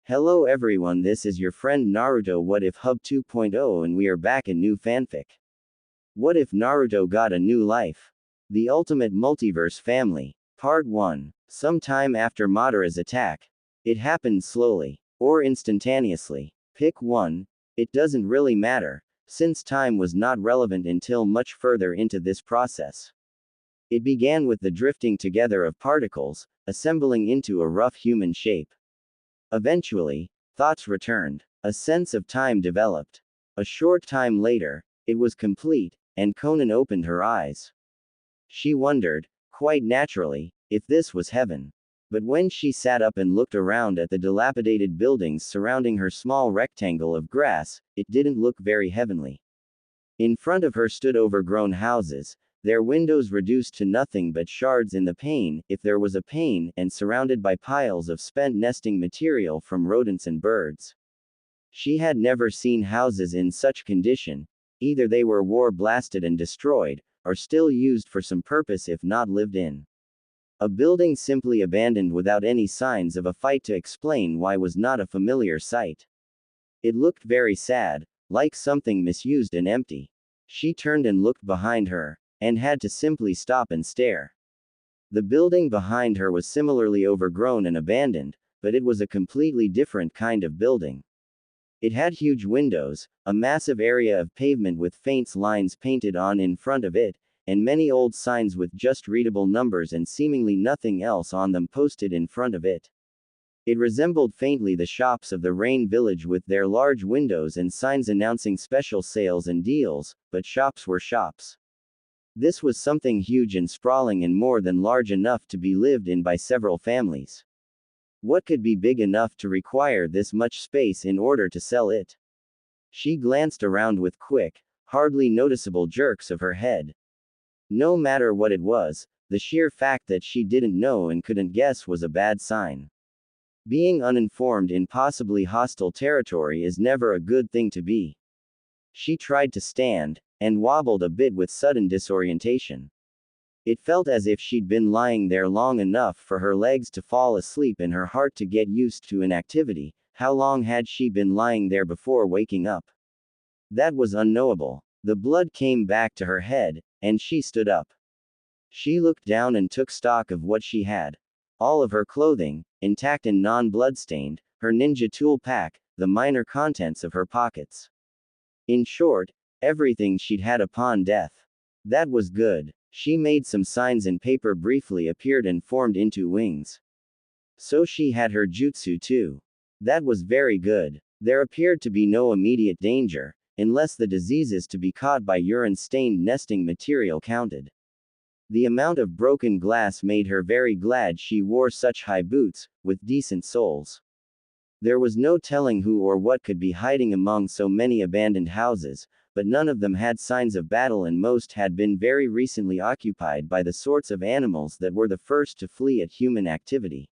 Hello everyone, this is your friend Naruto What If Hub 2.0 and we are back in new fanfic. What if Naruto got a new life? The Ultimate Multiverse Family. Part 1. Sometime after Madara's attack. It happened slowly, or instantaneously. Pick one. It doesn't really matter, since time was not relevant until much further into this process. It began with the drifting together of particles, assembling into a rough human shape. Eventually, thoughts returned. A sense of time developed. A short time later, it was complete, and Conan opened her eyes. She wondered, quite naturally, if this was heaven. But when she sat up and looked around at the dilapidated buildings surrounding her small rectangle of grass, it didn't look very heavenly. In front of her stood overgrown houses, their windows reduced to nothing but shards in the pane, if there was a pane, and surrounded by piles of spent nesting material from rodents and birds. She had never seen houses in such condition. Either they were war-blasted and destroyed, or still used for some purpose if not lived in. A building simply abandoned without any signs of a fight to explain why was not a familiar sight. It looked very sad, like something misused and empty. She turned and looked behind her, and had to simply stop and stare. The building behind her was similarly overgrown and abandoned, but it was a completely different kind of building. It had huge windows, a massive area of pavement with faint lines painted on in front of it, and many old signs with just readable numbers and seemingly nothing else on them posted in front of it. It resembled faintly the shops of the Rain Village with their large windows and signs announcing special sales and deals, but shops were shops. This was something huge and sprawling and more than large enough to be lived in by several families. What could be big enough to require this much space in order to sell it? She glanced around with quick, hardly noticeable jerks of her head. No matter what it was, the sheer fact that she didn't know and couldn't guess was a bad sign. Being uninformed in possibly hostile territory is never a good thing to be. She tried to stand, and wobbled a bit with sudden disorientation. It felt as if she'd been lying there long enough for her legs to fall asleep and her heart to get used to inactivity. How long had she been lying there before waking up? That was unknowable. The blood came back to her head, and she stood up. She looked down and took stock of what she had. All of her clothing, intact and non-bloodstained, her ninja tool pack, the minor contents of her pockets. In short, everything she'd had upon death. That was good. She made some signs and paper briefly appeared and formed into wings. So she had her jutsu too. That was very good. There appeared to be no immediate danger, unless the diseases to be caught by urine-stained nesting material counted. The amount of broken glass made her very glad she wore such high boots, with decent soles. There was no telling who or what could be hiding among so many abandoned houses, but none of them had signs of battle and most had been very recently occupied by the sorts of animals that were the first to flee at human activity.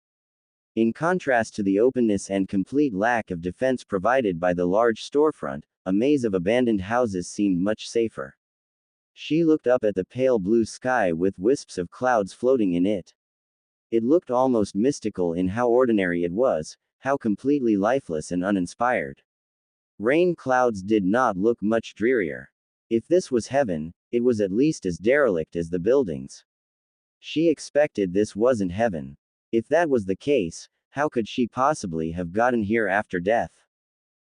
In contrast to the openness and complete lack of defense provided by the large storefront, a maze of abandoned houses seemed much safer. She looked up at the pale blue sky with wisps of clouds floating in it. It looked almost mystical in how ordinary it was, how completely lifeless and uninspired. Rain clouds did not look much drearier. If this was heaven, it was at least as derelict as the buildings. She expected this wasn't heaven. If that was the case, how could she possibly have gotten here after death?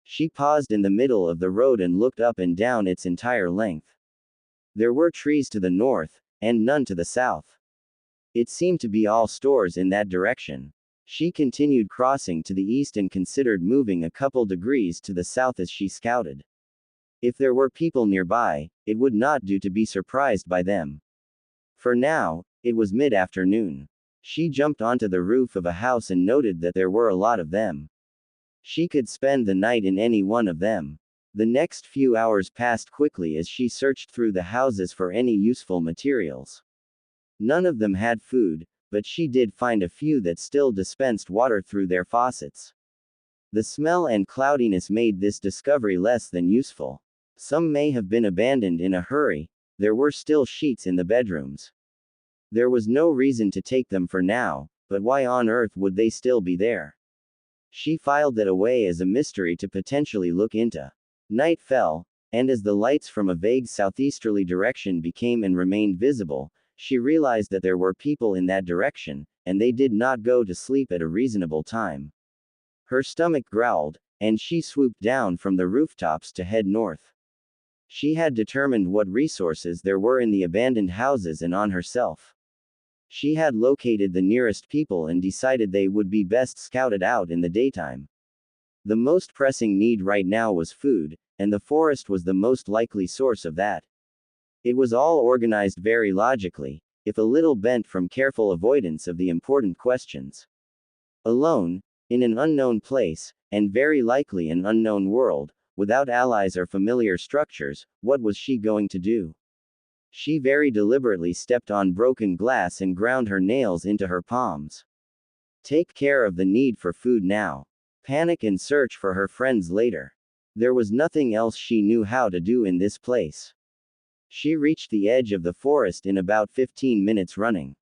She paused in the middle of the road and looked up and down its entire length. There were trees to the north, and none to the south. It seemed to be all stores in that direction. She continued crossing to the east and considered moving a couple degrees to the south as she scouted. If there were people nearby, it would not do to be surprised by them. For now, it was mid-afternoon. She jumped onto the roof of a house and noted that there were a lot of them. She could spend the night in any one of them. The next few hours passed quickly as she searched through the houses for any useful materials. None of them had food, but she did find a few that still dispensed water through their faucets. The smell and cloudiness made this discovery less than useful. Some may have been abandoned in a hurry. There were still sheets in the bedrooms. There was no reason to take them for now, but why on earth would they still be there? She filed it away as a mystery to potentially look into. Night fell, and as the lights from a vague southeasterly direction became and remained visible, she realized that there were people in that direction, and they did not go to sleep at a reasonable time. Her stomach growled, and she swooped down from the rooftops to head north. She had determined what resources there were in the abandoned houses and on herself. She had located the nearest people and decided they would be best scouted out in the daytime. The most pressing need right now was food, and the forest was the most likely source of that. It was all organized very logically, if a little bent from careful avoidance of the important questions. Alone, in an unknown place, and very likely an unknown world, without allies or familiar structures, what was she going to do? She very deliberately stepped on broken glass and ground her nails into her palms. Take care of the need for food now. Panic and search for her friends later. There was nothing else she knew how to do in this place. She reached the edge of the forest in about 15 minutes running.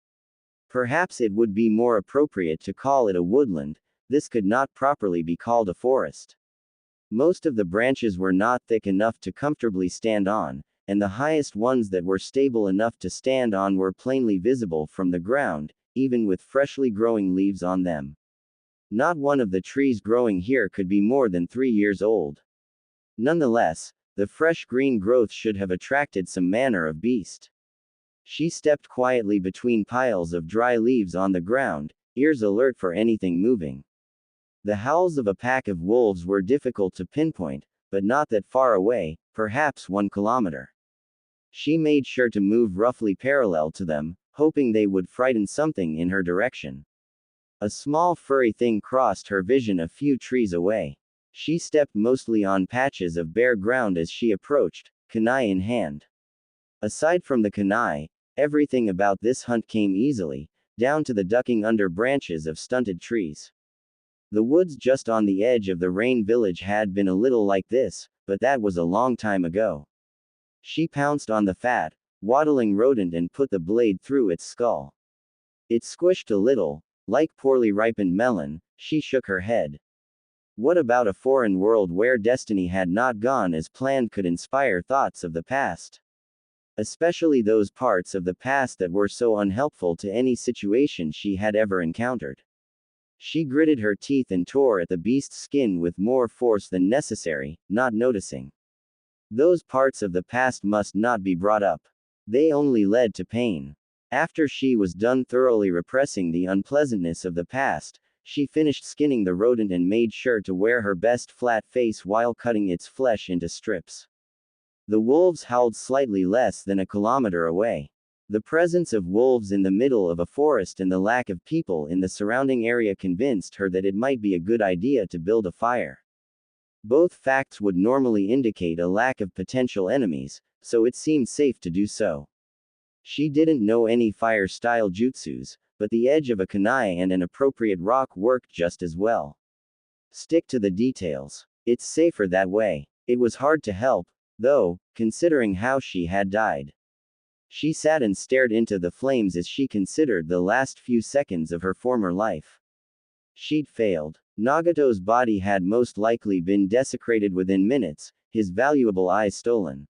Perhaps it would be more appropriate to call it a woodland. This could not properly be called a forest. Most of the branches were not thick enough to comfortably stand on, and the highest ones that were stable enough to stand on were plainly visible from the ground, even with freshly growing leaves on them. Not one of the trees growing here could be more than 3 years old. Nonetheless, the fresh green growth should have attracted some manner of beast. She stepped quietly between piles of dry leaves on the ground, ears alert for anything moving. The howls of a pack of wolves were difficult to pinpoint, but not that far away, perhaps 1 kilometer. She made sure to move roughly parallel to them, hoping they would frighten something in her direction. A small furry thing crossed her vision a few trees away. She stepped mostly on patches of bare ground as she approached, kunai in hand. Aside from the kunai, everything about this hunt came easily, down to the ducking under branches of stunted trees. The woods just on the edge of the rain village had been a little like this, but that was a long time ago. She pounced on the fat, waddling rodent and put the blade through its skull. It squished a little, like poorly ripened melon. She shook her head. What about a foreign world where destiny had not gone as planned could inspire thoughts of the past? Especially those parts of the past that were so unhelpful to any situation she had ever encountered. She gritted her teeth and tore at the beast's skin with more force than necessary, not noticing. Those parts of the past must not be brought up. They only led to pain. After she was done thoroughly repressing the unpleasantness of the past, she finished skinning the rodent and made sure to wear her best flat face while cutting its flesh into strips. The wolves howled slightly less than a kilometer away. The presence of wolves in the middle of a forest and the lack of people in the surrounding area convinced her that it might be a good idea to build a fire. Both facts would normally indicate a lack of potential enemies, so it seemed safe to do so. She didn't know any fire-style jutsus, but the edge of a kunai and an appropriate rock worked just as well. Stick to the details. It's safer that way. It was hard to help, though, considering how she had died. She sat and stared into the flames as she considered the last few seconds of her former life. She'd failed. Nagato's body had most likely been desecrated within minutes, his valuable eyes stolen.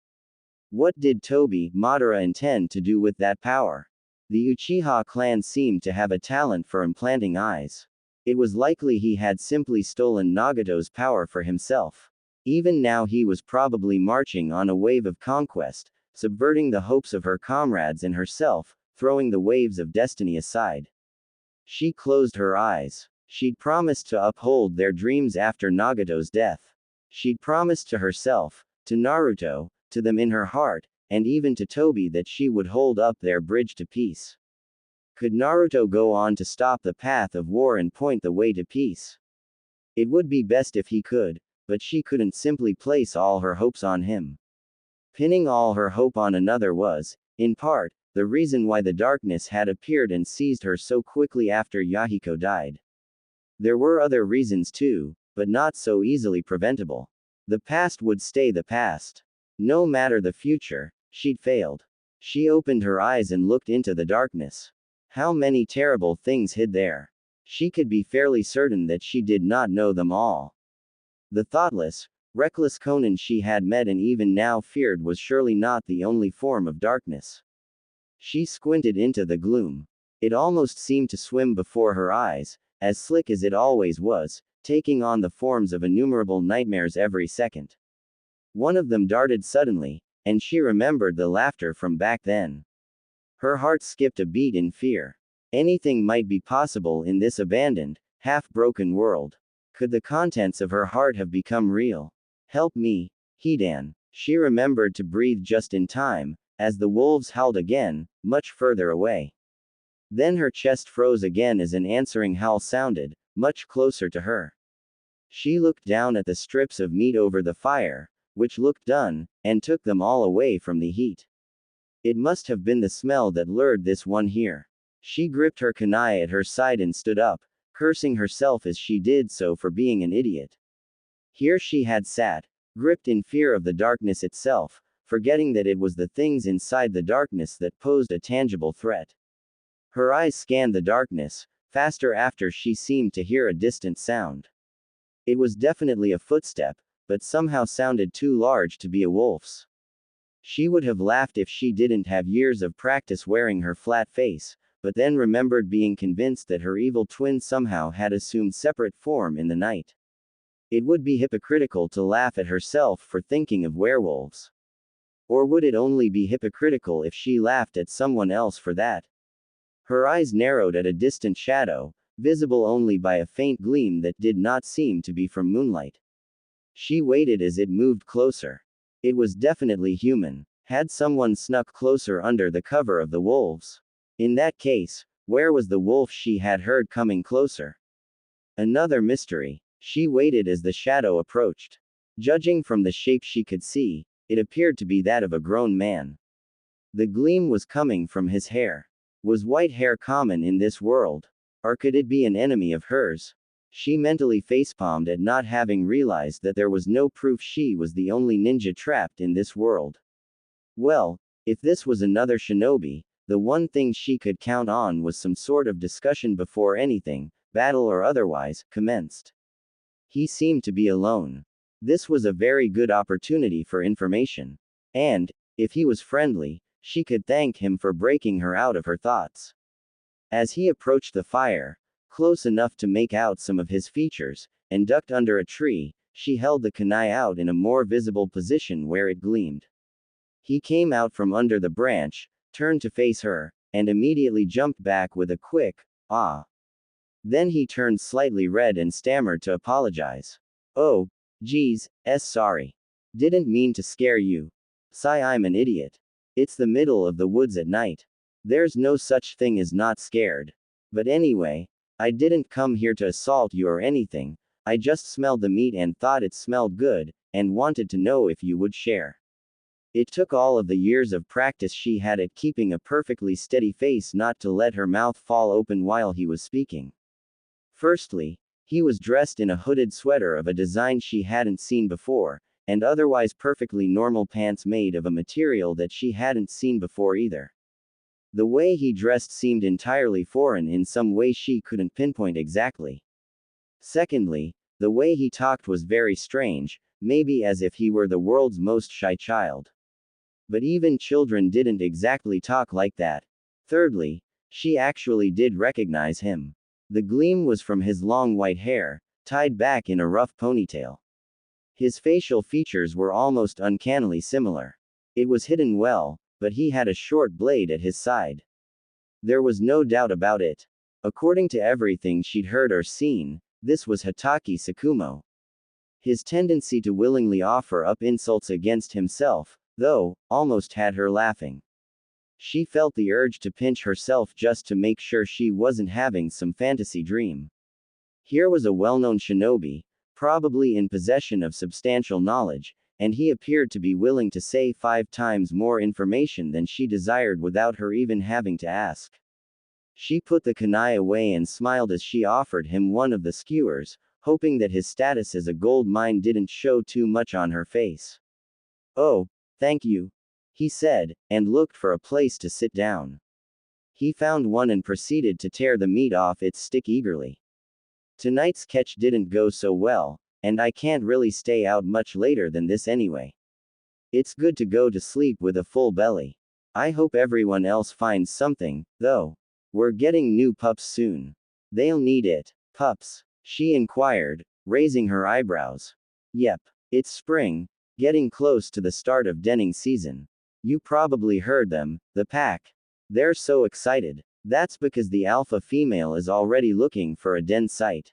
What did Tobi Madara intend to do with that power? The Uchiha clan seemed to have a talent for implanting eyes. It was likely he had simply stolen Nagato's power for himself. Even now he was probably marching on a wave of conquest, subverting the hopes of her comrades and herself, throwing the waves of destiny aside. She closed her eyes. She'd promised to uphold their dreams after Nagato's death. She'd promised to herself, to Naruto, to them in her heart, and even to Tobi that she would hold up their bridge to peace. Could Naruto go on to stop the path of war and point the way to peace? It would be best if he could, but she couldn't simply place all her hopes on him. Pinning all her hope on another was, in part, the reason why the darkness had appeared and seized her so quickly after Yahiko died. There were other reasons too, but not so easily preventable. The past would stay the past. No matter the future, she'd failed. She opened her eyes and looked into the darkness. How many terrible things hid there. She could be fairly certain that she did not know them all. The thoughtless, reckless Conan she had met and even now feared was surely not the only form of darkness. She squinted into the gloom. It almost seemed to swim before her eyes, as slick as it always was, taking on the forms of innumerable nightmares every second. One of them darted suddenly, and she remembered the laughter from back then. Her heart skipped a beat in fear. Anything might be possible in this abandoned, half-broken world. Could the contents of her heart have become real? Help me, Hidan. She remembered to breathe just in time, as the wolves howled again, much further away. Then her chest froze again as an answering howl sounded, much closer to her. She looked down at the strips of meat over the fire, which looked done, and took them all away from the heat. It must have been the smell that lured this one here. She gripped her kunai at her side and stood up, cursing herself as she did so for being an idiot. Here she had sat, gripped in fear of the darkness itself, forgetting that it was the things inside the darkness that posed a tangible threat. Her eyes scanned the darkness, faster after she seemed to hear a distant sound. It was definitely a footstep, but somehow sounded too large to be a wolf's. She would have laughed if she didn't have years of practice wearing her flat face, but then remembered being convinced that her evil twin somehow had assumed separate form in the night. It would be hypocritical to laugh at herself for thinking of werewolves. Or would it only be hypocritical if she laughed at someone else for that? Her eyes narrowed at a distant shadow, visible only by a faint gleam that did not seem to be from moonlight. She waited as it moved closer. It was definitely human. Had someone snuck closer under the cover of the wolves? In that case, where was the wolf she had heard coming closer? Another mystery. She waited as the shadow approached. Judging from the shape she could see, it appeared to be that of a grown man. The gleam was coming from his hair. Was white hair common in this world? Or could it be an enemy of hers? She mentally facepalmed at not having realized that there was no proof she was the only ninja trapped in this world. Well, if this was another shinobi, the one thing she could count on was some sort of discussion before anything, battle or otherwise, commenced. He seemed to be alone. This was a very good opportunity for information. And, if he was friendly, she could thank him for breaking her out of her thoughts. As he approached the fire, close enough to make out some of his features, and ducked under a tree, she held the kunai out in a more visible position where it gleamed. He came out from under the branch, turned to face her, and immediately jumped back with a quick, "Ah." Then he turned slightly red and stammered to apologize. "Oh, geez, sorry. Didn't mean to scare you. Sigh, I'm an idiot. It's the middle of the woods at night. There's no such thing as not scared. But anyway, I didn't come here to assault you or anything, I just smelled the meat and thought it smelled good, and wanted to know if you would share." It took all of the years of practice she had at keeping a perfectly steady face not to let her mouth fall open while he was speaking. Firstly, he was dressed in a hooded sweater of a design she hadn't seen before, and otherwise perfectly normal pants made of a material that she hadn't seen before either. The way he dressed seemed entirely foreign in some way she couldn't pinpoint exactly. Secondly, the way he talked was very strange, maybe as if he were the world's most shy child. But even children didn't exactly talk like that. Thirdly, she actually did recognize him. The gleam was from his long white hair, tied back in a rough ponytail. His facial features were almost uncannily similar. It was hidden well, but he had a short blade at his side. There was no doubt about it. According to everything she'd heard or seen, this was Hatake Sakumo. His tendency to willingly offer up insults against himself, though, almost had her laughing. She felt the urge to pinch herself just to make sure she wasn't having some fantasy dream. Here was a well-known shinobi, probably in possession of substantial knowledge, and he appeared to be willing to say 5 times more information than she desired without her even having to ask. She put the kunai away and smiled as she offered him one of the skewers, hoping that his status as a gold mine didn't show too much on her face. "Oh, thank you," he said, and looked for a place to sit down. He found one and proceeded to tear the meat off its stick eagerly. Tonight's catch didn't go so well, and I can't really stay out much later than this anyway. It's good to go to sleep with a full belly. I hope everyone else finds something, though. We're getting new pups soon. They'll need it. Pups? She inquired, raising her eyebrows. Yep. It's spring, getting close to the start of denning season. You probably heard them, the pack. They're so excited. That's because the alpha female is already looking for a den site.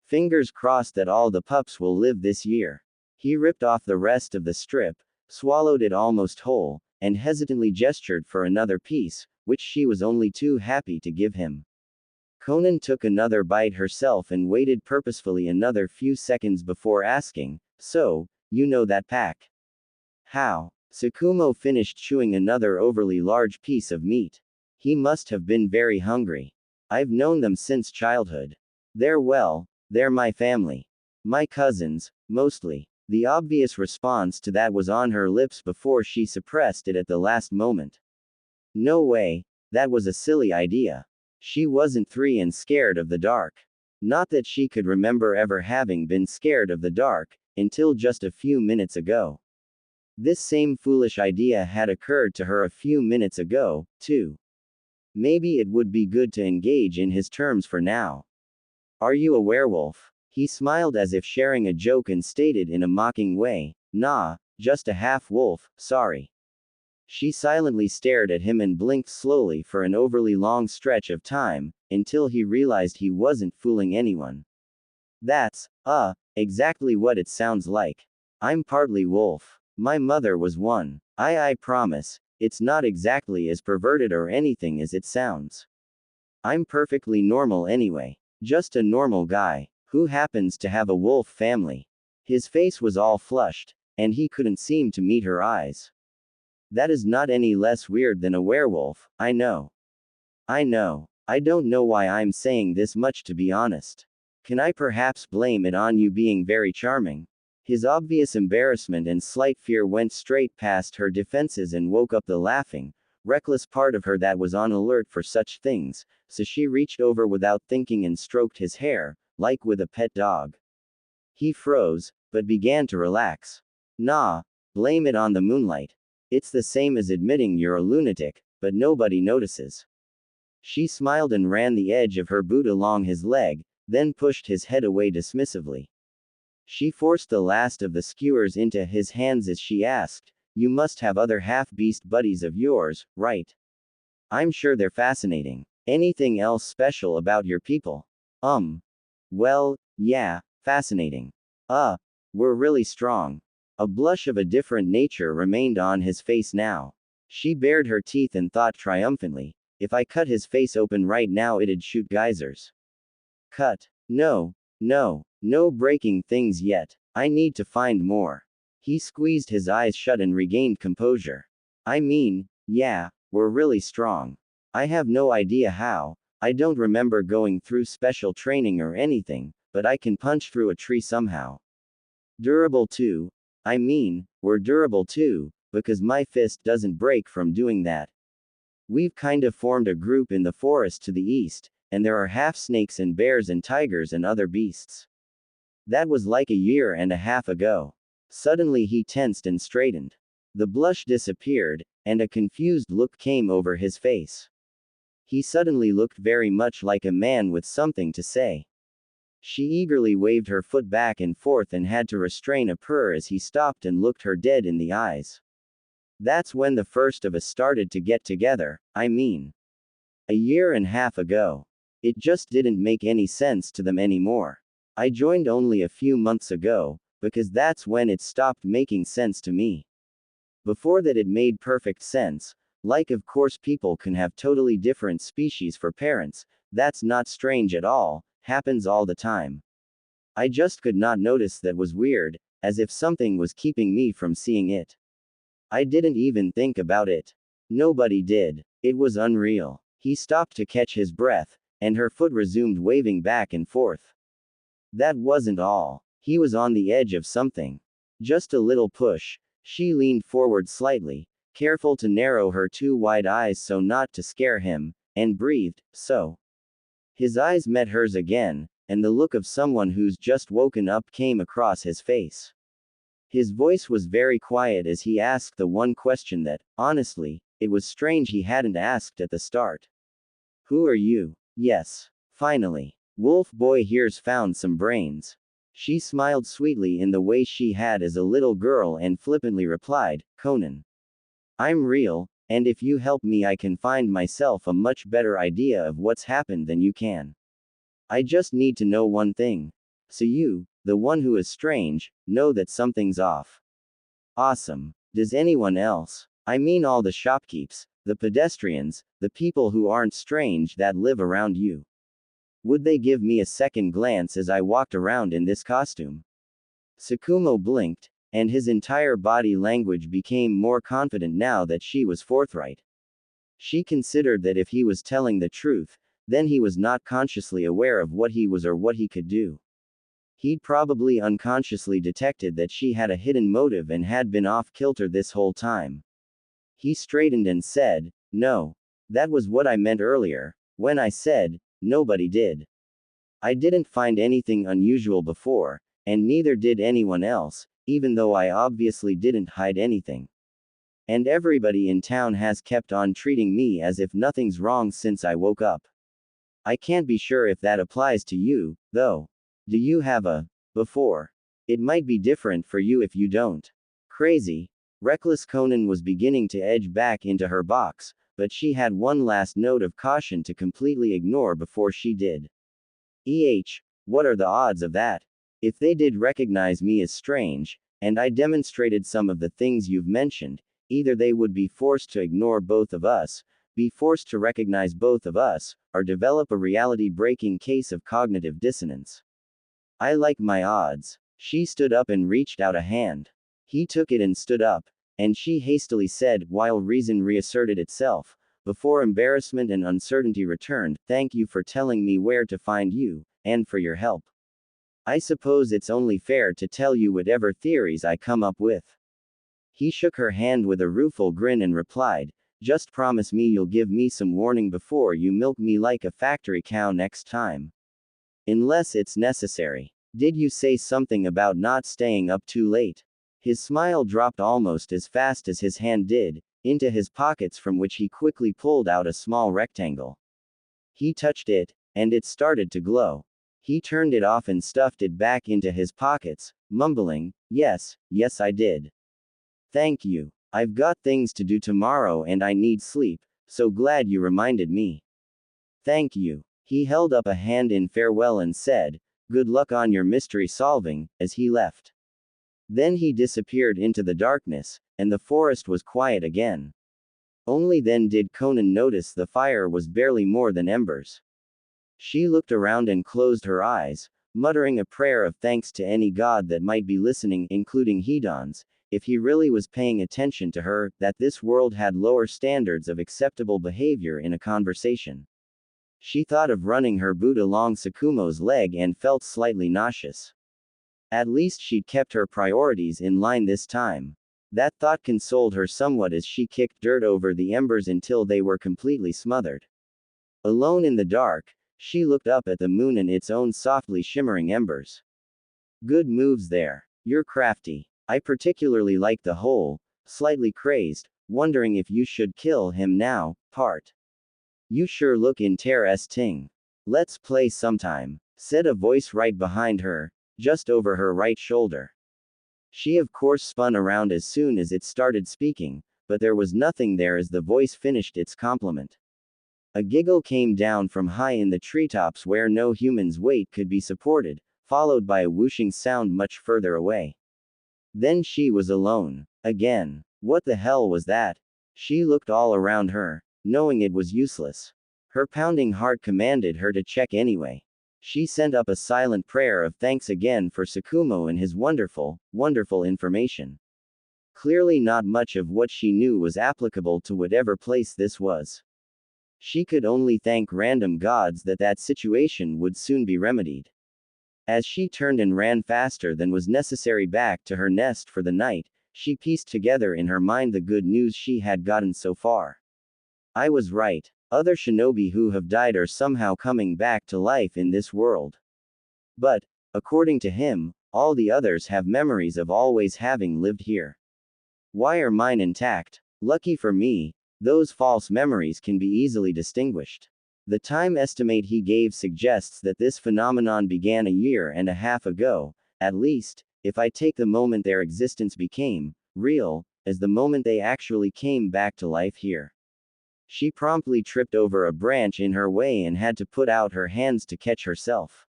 Fingers crossed that all the pups will live this year. He ripped off the rest of the strip, swallowed it almost whole, and hesitantly gestured for another piece, which she was only too happy to give him. Conan took another bite herself and waited purposefully another few seconds before asking, "So, you know that pack?" "How?" Tsukumo finished chewing another overly large piece of meat. He must have been very hungry. "I've known them since childhood. They're my family. My cousins, mostly." The obvious response to that was on her lips before she suppressed it at the last moment. No way, that was a silly idea. She wasn't 3 and scared of the dark. Not that she could remember ever having been scared of the dark, until just a few minutes ago. This same foolish idea had occurred to her a few minutes ago, too. Maybe it would be good to engage in his terms for now. "Are you a werewolf?" He smiled as if sharing a joke and stated in a mocking way, "Nah, just a half-wolf, sorry." She silently stared at him and blinked slowly for an overly long stretch of time, until he realized he wasn't fooling anyone. "That's, exactly what it sounds like. I'm partly wolf. My mother was one. I promise, it's not exactly as perverted or anything as it sounds. I'm perfectly normal anyway. Just a normal guy, who happens to have a wolf family." His face was all flushed, and he couldn't seem to meet her eyes. "That is not any less weird than a werewolf, I know. I know. I don't know why I'm saying this much to be honest. Can I perhaps blame it on you being very charming?" His obvious embarrassment and slight fear went straight past her defenses and woke up the laughing, reckless part of her that was on alert for such things, so she reached over without thinking and stroked his hair, like with a pet dog. He froze, but began to relax. "Nah, blame it on the moonlight. It's the same as admitting you're a lunatic, but nobody notices." She smiled and ran the edge of her boot along his leg, then pushed his head away dismissively. She forced the last of the skewers into his hands as she asked, "You must have other half-beast buddies of yours, right? I'm sure they're fascinating. Anything else special about your people?" Well, yeah, fascinating. We're really strong." A blush of a different nature remained on his face now. She bared her teeth and thought triumphantly, "If I cut his face open right now it'd shoot geysers." "Cut. No breaking things yet. I need to find more." He squeezed his eyes shut and regained composure. "I mean, yeah, we're really strong. I have no idea how. I don't remember going through special training or anything, but I can punch through a tree somehow. Durable too. I mean, we're durable too, because my fist doesn't break from doing that. We've kind of formed a group in the forest to the east, and there are half-snakes and bears and tigers and other beasts." That was like a year and a half ago. Suddenly he tensed and straightened. The blush disappeared, and a confused look came over his face. He suddenly looked very much like a man with something to say. She eagerly waved her foot back and forth and had to restrain a purr as he stopped and looked her dead in the eyes. "That's when the first of us started to get together, I mean. A year and a half ago. It just didn't make any sense to them anymore. I joined only a few months ago, because that's when it stopped making sense to me. Before that it made perfect sense, like of course people can have totally different species for parents, that's not strange at all, happens all the time. I just could not notice that was weird, as if something was keeping me from seeing it. I didn't even think about it. Nobody did. It was unreal." He stopped to catch his breath, and her foot resumed waving back and forth. That wasn't all. He was on the edge of something. Just a little push. She leaned forward slightly, careful to narrow her too wide eyes so not to scare him, and breathed, so. His eyes met hers again, and the look of someone who's just woken up came across his face. His voice was very quiet as he asked the one question that, honestly, it was strange he hadn't asked at the start. Who are you? Yes. Finally. Wolf Boy here's found some brains. She smiled sweetly in the way she had as a little girl and flippantly replied, Conan. I'm real, and if you help me I can find myself a much better idea of what's happened than you can. I just need to know one thing. So you, the one who is strange, know that something's off. Awesome. Does anyone else? I mean all the shopkeepers, the pedestrians, the people who aren't strange that live around you. Would they give me a second glance as I walked around in this costume? Tsukumo blinked, and his entire body language became more confident now that she was forthright. She considered that if he was telling the truth, then he was not consciously aware of what he was or what he could do. He'd probably unconsciously detected that she had a hidden motive and had been off kilter this whole time. He straightened and said, No. That was what I meant earlier, when I said, nobody did. I didn't find anything unusual before, and neither did anyone else, even though I obviously didn't hide anything. And everybody in town has kept on treating me as if nothing's wrong since I woke up. I can't be sure if that applies to you, though. Do you have a before? It might be different for you if you don't. Crazy. Reckless Conan was beginning to edge back into her box, but she had one last note of caution to completely ignore before she did. What are the odds of that? If they did recognize me as strange, and I demonstrated some of the things you've mentioned, either they would be forced to ignore both of us, be forced to recognize both of us, or develop a reality-breaking case of cognitive dissonance. I like my odds. She stood up and reached out a hand. He took it and stood up, and she hastily said, while reason reasserted itself, before embarrassment and uncertainty returned, Thank you for telling me where to find you, and for your help. I suppose it's only fair to tell you whatever theories I come up with. He shook her hand with a rueful grin and replied, Just promise me you'll give me some warning before you milk me like a factory cow next time. Unless it's necessary. Did you say something about not staying up too late? His smile dropped almost as fast as his hand did, into his pockets from which he quickly pulled out a small rectangle. He touched it, and it started to glow. He turned it off and stuffed it back into his pockets, mumbling, Yes, I did. Thank you. I've got things to do tomorrow and I need sleep, so glad you reminded me. Thank you. He held up a hand in farewell and said, Good luck on your mystery solving, as he left. Then he disappeared into the darkness, and the forest was quiet again. Only then did Conan notice the fire was barely more than embers. She looked around and closed her eyes, muttering a prayer of thanks to any god that might be listening, including Hedon's, if he really was paying attention to her, that this world had lower standards of acceptable behavior in a conversation. She thought of running her boot along Tsukumo's leg and felt slightly nauseous. At least she'd kept her priorities in line this time. That thought consoled her somewhat as she kicked dirt over the embers until they were completely smothered. Alone in the dark, she looked up at the moon and its own softly shimmering embers. Good moves there. You're crafty. I particularly like the whole, slightly crazed, wondering if you should kill him now, part. You sure look interesting. Let's play sometime, said a voice right behind her, just over her right shoulder. She of course spun around as soon as it started speaking, but there was nothing there as the voice finished its compliment. A giggle came down from high in the treetops where no human's weight could be supported, followed by a whooshing sound much further away. Then she was alone. Again. What the hell was that? She looked all around her, knowing it was useless. Her pounding heart commanded her to check anyway. She sent up a silent prayer of thanks again for Tsukumo and his wonderful information. Clearly not much of what she knew was applicable to whatever place this was. She could only thank random gods that that situation would soon be remedied. As she turned and ran faster than was necessary back to her nest for the night, she pieced together in her mind the good news she had gotten so far. I was right. Other shinobi who have died are somehow coming back to life in this world. But, according to him, all the others have memories of always having lived here. Why are mine intact? Lucky for me, those false memories can be easily distinguished. The time estimate he gave suggests that this phenomenon began a year and a half ago, at least, if I take the moment their existence became real, as the moment they actually came back to life here. She promptly tripped over a branch in her way and had to put out her hands to catch herself.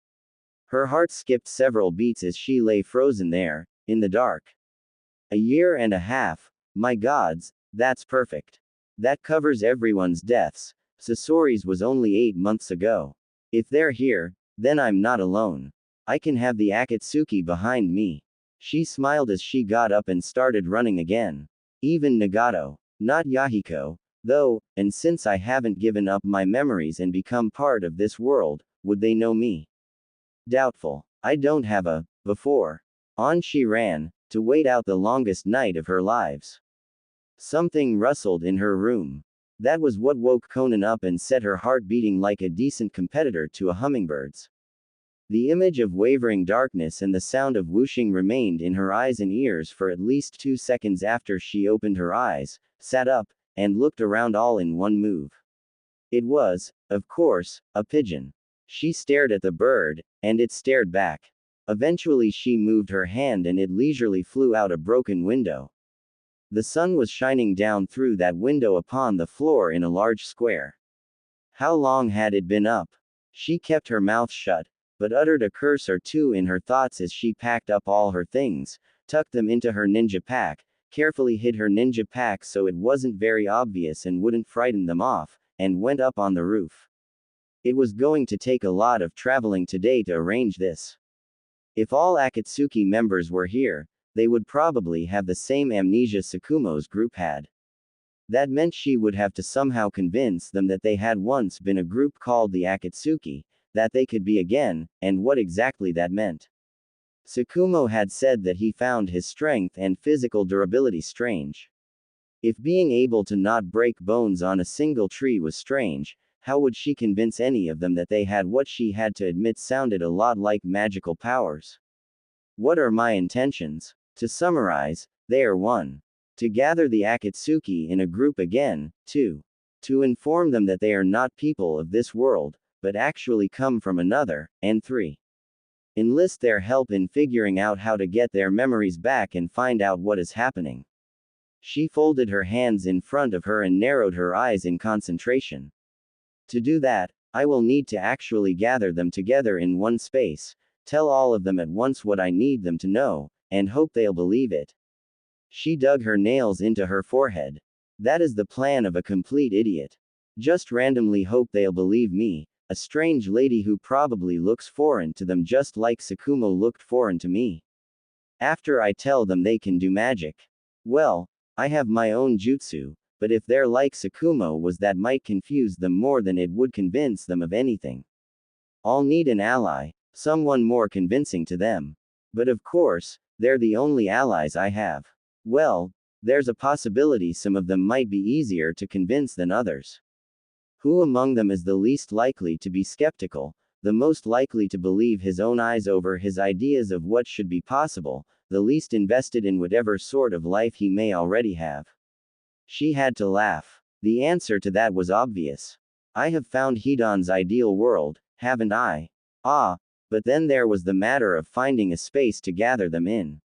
Her heart skipped several beats as she lay frozen there, in the dark. A year and a half, my gods, that's perfect. That covers everyone's deaths. Sasori's was only 8 months ago. If they're here, then I'm not alone. I can have the Akatsuki behind me. She smiled as she got up and started running again. Even Nagato. Not Yahiko, though, and since I haven't given up my memories and become part of this world, would they know me? Doubtful. I don't have a before. On she ran, to wait out the longest night of her lives. Something rustled in her room. That was what woke Conan up and set her heart beating like a decent competitor to a hummingbird's. The image of wavering darkness and the sound of whooshing remained in her eyes and ears for at least 2 seconds after she opened her eyes, sat up, and looked around all in one move. It was, of course, a pigeon. She stared at the bird, and it stared back. Eventually she moved her hand and it leisurely flew out a broken window. The sun was shining down through that window upon the floor in a large square. How long had it been up? She kept her mouth shut, but uttered a curse or two in her thoughts as she packed up all her things, tucked them into her ninja pack, carefully hid her ninja pack so it wasn't very obvious and wouldn't frighten them off, and went up on the roof. It was going to take a lot of traveling today to arrange this. If all Akatsuki members were here, they would probably have the same amnesia Tsukumo's group had. That meant she would have to somehow convince them that they had once been a group called the Akatsuki, that they could be again, and what exactly that meant. Tsukumo had said that he found his strength and physical durability strange. If being able to not break bones on a single tree was strange, how would she convince any of them that they had what she had to admit sounded a lot like magical powers? What are my intentions? To summarize, they are 1. To gather the Akatsuki in a group again, 2. To inform them that they are not people of this world, but actually come from another, and 3. Enlist their help in figuring out how to get their memories back and find out what is happening. She folded her hands in front of her and narrowed her eyes in concentration. To do that, I will need to actually gather them together in one space, tell all of them at once what I need them to know, and hope they'll believe it. She dug her nails into her forehead. That is the plan of a complete idiot. Just randomly hope they'll believe me, a strange lady who probably looks foreign to them just like Tsukumo looked foreign to me. After I tell them they can do magic. Well, I have my own jutsu, but if they're like Tsukumo was that might confuse them more than it would convince them of anything. I'll need an ally, someone more convincing to them. But of course, they're the only allies I have. Well, there's a possibility some of them might be easier to convince than others. Who among them is the least likely to be skeptical, the most likely to believe his own eyes over his ideas of what should be possible, the least invested in whatever sort of life he may already have? She had to laugh. The answer to that was obvious. I have found Hidan's ideal world, haven't I? Ah, but then there was the matter of finding a space to gather them in.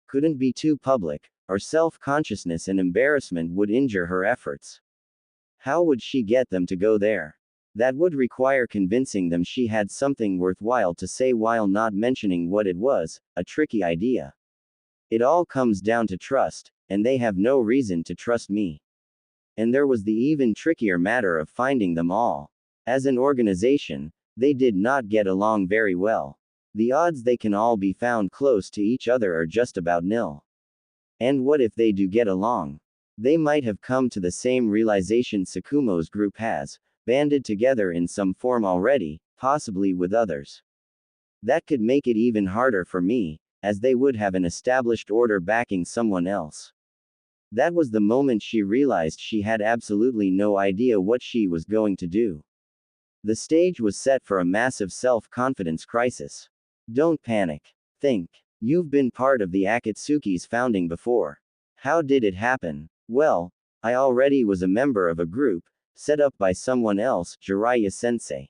Couldn't be too public, or self-consciousness and embarrassment would injure her efforts. How would she get them to go there? That would require convincing them she had something worthwhile to say while not mentioning what it was, a tricky idea. It all comes down to trust, and they have no reason to trust me. And there was the even trickier matter of finding them all. As an organization, they did not get along very well. The odds they can all be found close to each other are just about nil. And what if they do get along? They might have come to the same realization Tsukumo's group has, banded together in some form already, possibly with others. That could make it even harder for me, as they would have an established order backing someone else. That was the moment she realized she had absolutely no idea what she was going to do. The stage was set for a massive self-confidence crisis. Don't panic. Think. You've been part of the Akatsuki's founding before. How did it happen? Well, I already was a member of a group, set up by someone else, Jiraiya-sensei.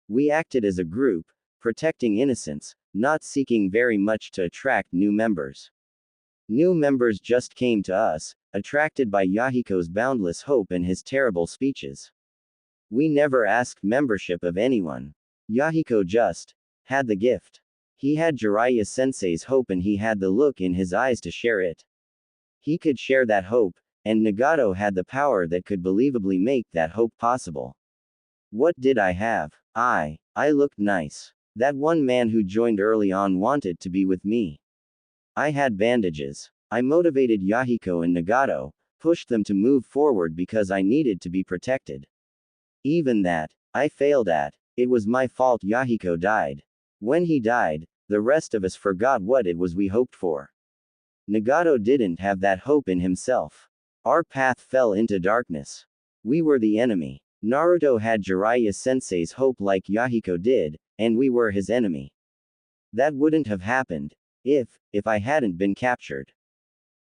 We acted as a group, protecting innocence, not seeking very much to attract new members. New members just came to us, attracted by Yahiko's boundless hope and his terrible speeches. We never asked membership of anyone. Yahiko just had the gift. He had Jiraiya-sensei's hope and he had the look in his eyes to share it. He could share that hope, and Nagato had the power that could believably make that hope possible. What did I have? I looked nice. That one man who joined early on wanted to be with me. I had bandages. I motivated Yahiko and Nagato, pushed them to move forward because I needed to be protected. Even that, I failed at. It was my fault Yahiko died. When he died, the rest of us forgot what it was we hoped for. Nagato didn't have that hope in himself. Our path fell into darkness. We were the enemy. Naruto had Jiraiya-sensei's hope like Yahiko did, and we were his enemy. That wouldn't have happened if I hadn't been captured.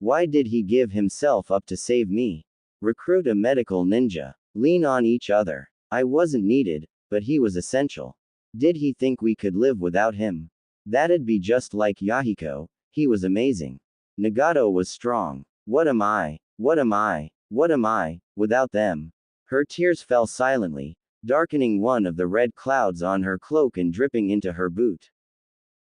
Why did he give himself up to save me? Recruit a medical ninja. Lean on each other. I wasn't needed, but he was essential. Did he think we could live without him? That'd be just like Yahiko. He was amazing. Nagato was strong. What am I? What am I? What am I, without them? Her tears fell silently, darkening one of the red clouds on her cloak and dripping into her boot.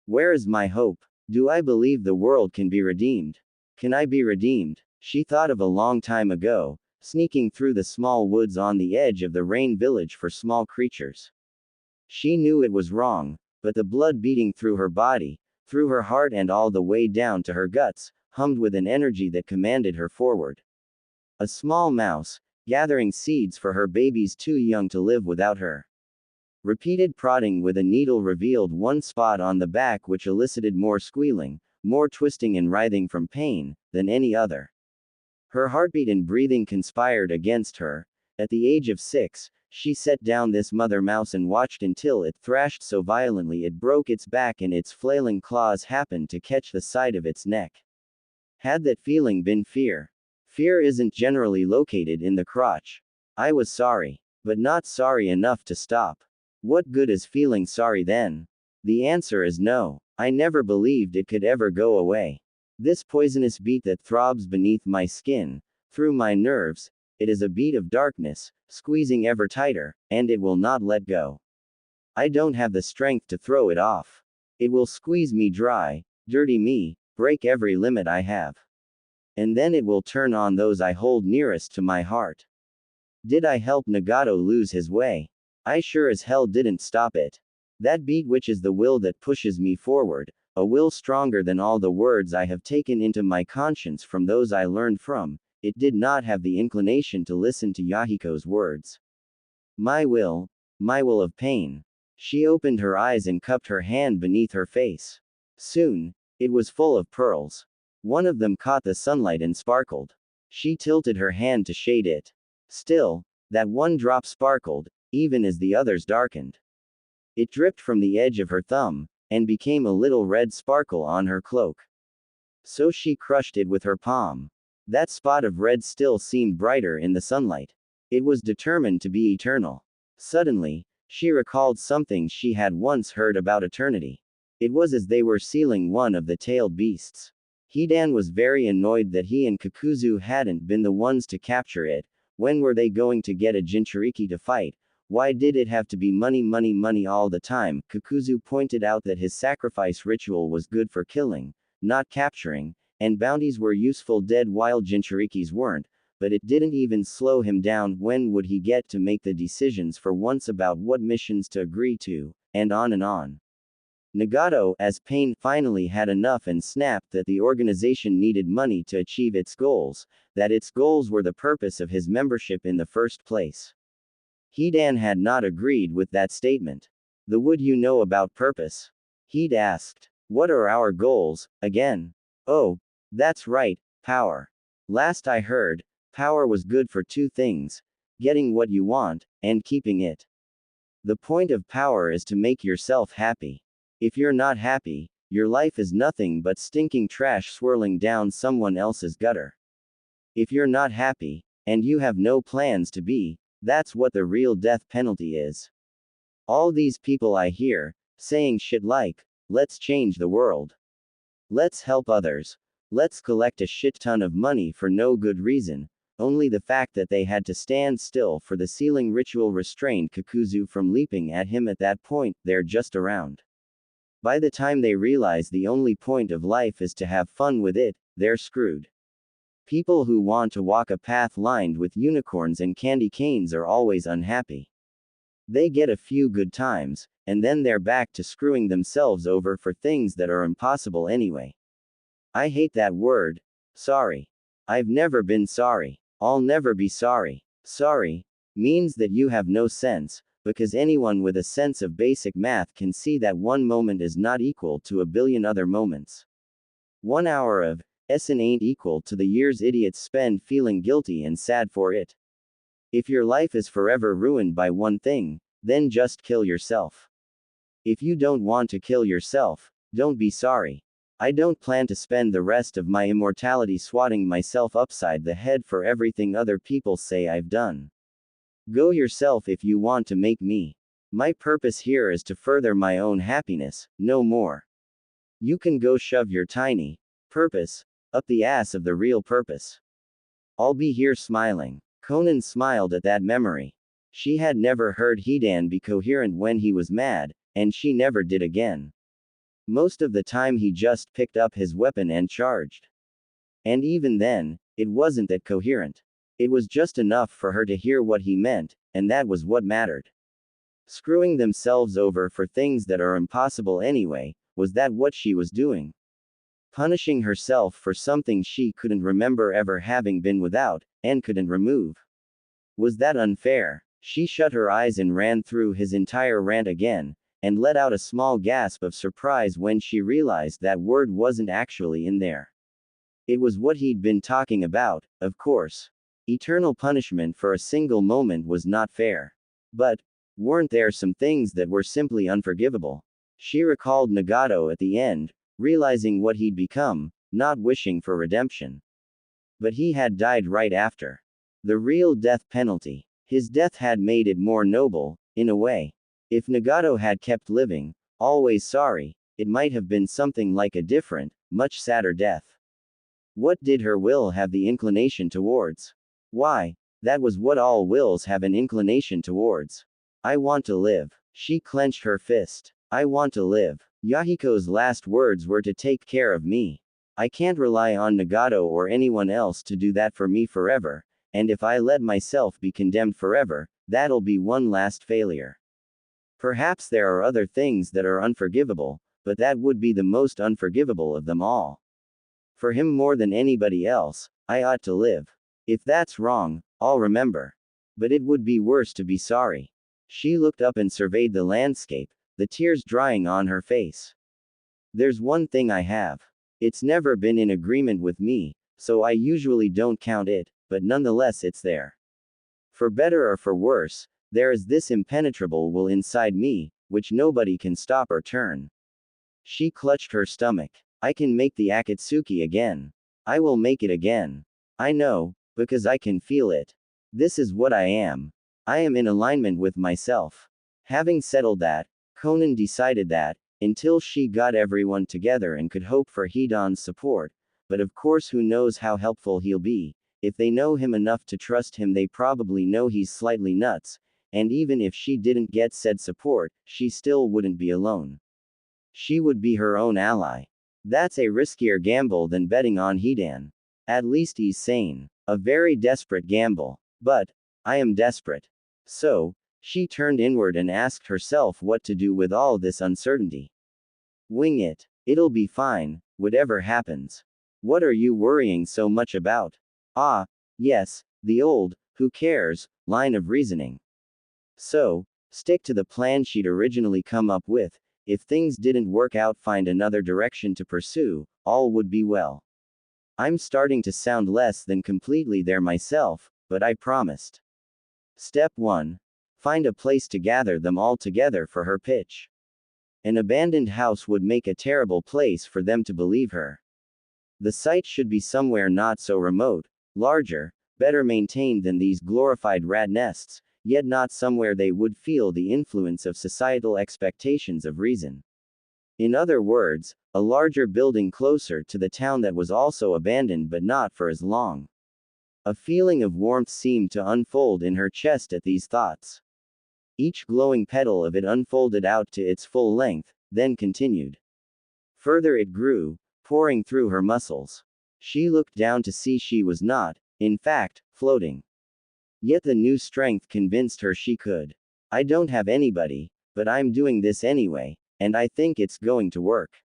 Where is my hope? Do I believe the world can be redeemed? Can I be redeemed? She thought of a long time ago, sneaking through the small woods on the edge of the rain village for small creatures. She knew it was wrong, but the blood beating through her body, through her heart and all the way down to her guts, hummed with an energy that commanded her forward. A small mouse, gathering seeds for her babies too young to live without her. Repeated prodding with a needle revealed one spot on the back which elicited more squealing, more twisting and writhing from pain, than any other. Her heartbeat and breathing conspired against her. At the age of 6, she set down this mother mouse and watched until it thrashed so violently it broke its back and its flailing claws happened to catch the side of its neck. Had that feeling been fear? Fear isn't generally located in the crotch. I was sorry, but not sorry enough to stop. What good is feeling sorry then? The answer is no. I never believed it could ever go away. This poisonous beat that throbs beneath my skin, through my nerves, it is a beat of darkness, squeezing ever tighter, and it will not let go. I don't have the strength to throw it off. It will squeeze me dry, dirty me, break every limit I have. And then it will turn on those I hold nearest to my heart. Did I help Nagato lose his way? I sure as hell didn't stop it. That beat which is the will that pushes me forward, a will stronger than all the words I have taken into my conscience from those I learned from, it did not have the inclination to listen to Yahiko's words. My will of pain. She opened her eyes and cupped her hand beneath her face. Soon, it was full of pearls. One of them caught the sunlight and sparkled. She tilted her hand to shade it. Still, that one drop sparkled, even as the others darkened. It dripped from the edge of her thumb, and became a little red sparkle on her cloak. So she crushed it with her palm. That spot of red still seemed brighter in the sunlight. It was determined to be eternal. Suddenly, she recalled something she had once heard about eternity. It was as they were sealing one of the tailed beasts. Hidan was very annoyed that he and Kakuzu hadn't been the ones to capture it. When were they going to get a Jinchuriki to fight? Why did it have to be money, money, money all the time? Kakuzu pointed out that his sacrifice ritual was good for killing, not capturing, and bounties were useful dead while Jinchurikis weren't, but it didn't even slow him down. When would he get to make the decisions for once about what missions to agree to, and on and on. Nagato, as Pain, finally had enough and snapped that the organization needed money to achieve its goals, that its goals were the purpose of his membership in the first place. Hidan had not agreed with that statement. The would you know about purpose? He'd asked. What are our goals, again? Oh, that's right, power. Last I heard, power was good for two things: getting what you want, and keeping it. The point of power is to make yourself happy. If you're not happy, your life is nothing but stinking trash swirling down someone else's gutter. If you're not happy, and you have no plans to be, that's what the real death penalty is. All these people I hear, saying shit like, let's change the world. Let's help others. Let's collect a shit ton of money for no good reason. Only the fact that they had to stand still for the ceiling ritual restrained Kakuzu from leaping at him at that point, they're just around. By the time they realize the only point of life is to have fun with it, they're screwed. People who want to walk a path lined with unicorns and candy canes are always unhappy. They get a few good times, and then they're back to screwing themselves over for things that are impossible anyway. I hate that word, sorry. I've never been sorry. I'll never be sorry. Sorry means that you have no sense, because anyone with a sense of basic math can see that one moment is not equal to a billion other moments. 1 hour of S ain't equal to the years idiots spend feeling guilty and sad for it. If your life is forever ruined by one thing, then just kill yourself. If you don't want to kill yourself, don't be sorry. I don't plan to spend the rest of my immortality swatting myself upside the head for everything other people say I've done. Go yourself if you want to make me. My purpose here is to further my own happiness, no more. You can go shove your tiny purpose up the ass of the real purpose. I'll be here smiling. Conan smiled at that memory. She had never heard Hidan be coherent when he was mad, and she never did again. Most of the time he just picked up his weapon and charged. And even then, it wasn't that coherent. It was just enough for her to hear what he meant, and that was what mattered. Screwing themselves over for things that are impossible anyway, was that what she was doing? Punishing herself for something she couldn't remember ever having been without, and couldn't remove. Was that unfair? She shut her eyes and ran through his entire rant again, and let out a small gasp of surprise when she realized that word wasn't actually in there. It was what he'd been talking about, of course. Eternal punishment for a single moment was not fair. But, weren't there some things that were simply unforgivable? She recalled Nagato at the end, realizing what he'd become, not wishing for redemption. But he had died right after. The real death penalty. His death had made it more noble, in a way. If Nagato had kept living, always sorry, it might have been something like a different, much sadder death. What did her will have the inclination towards? Why, that was what all wills have an inclination towards. I want to live. She clenched her fist. I want to live. Yahiko's last words were to take care of me. I can't rely on Nagato or anyone else to do that for me forever, and if I let myself be condemned forever, that'll be one last failure. Perhaps there are other things that are unforgivable, but that would be the most unforgivable of them all. For him more than anybody else, I ought to live. If that's wrong, I'll remember. But it would be worse to be sorry. She looked up and surveyed the landscape, the tears drying on her face. There's one thing I have. It's never been in agreement with me, so I usually don't count it, but nonetheless it's there. For better or for worse, there is this impenetrable will inside me, which nobody can stop or turn. She clutched her stomach. I can make the Akatsuki again. I will make it again. I know, because I can feel it. This is what I am. I am in alignment with myself. Having settled that, Conan decided that, until she got everyone together and could hope for Hidan's support, but of course who knows how helpful he'll be. If they know him enough to trust him, they probably know he's slightly nuts, and even if she didn't get said support, she still wouldn't be alone. She would be her own ally. That's a riskier gamble than betting on Hidan. At least he's sane. A very desperate gamble. But, I am desperate. So, she turned inward and asked herself what to do with all this uncertainty. Wing it. It'll be fine, whatever happens. What are you worrying so much about? Ah, yes, the old, who cares, line of reasoning. So, stick to the plan she'd originally come up with. If things didn't work out, find another direction to pursue, all would be well. I'm starting to sound less than completely there myself, but I promised. Step 1. Find a place to gather them all together for her pitch. An abandoned house would make a terrible place for them to believe her. The site should be somewhere not so remote, larger, better maintained than these glorified rat nests, yet not somewhere they would feel the influence of societal expectations of reason. In other words, a larger building closer to the town that was also abandoned but not for as long. A feeling of warmth seemed to unfold in her chest at these thoughts. Each glowing petal of it unfolded out to its full length, then continued. Further it grew, pouring through her muscles. She looked down to see she was not, in fact, floating. Yet the new strength convinced her she could. I don't have anybody, but I'm doing this anyway, and I think it's going to work.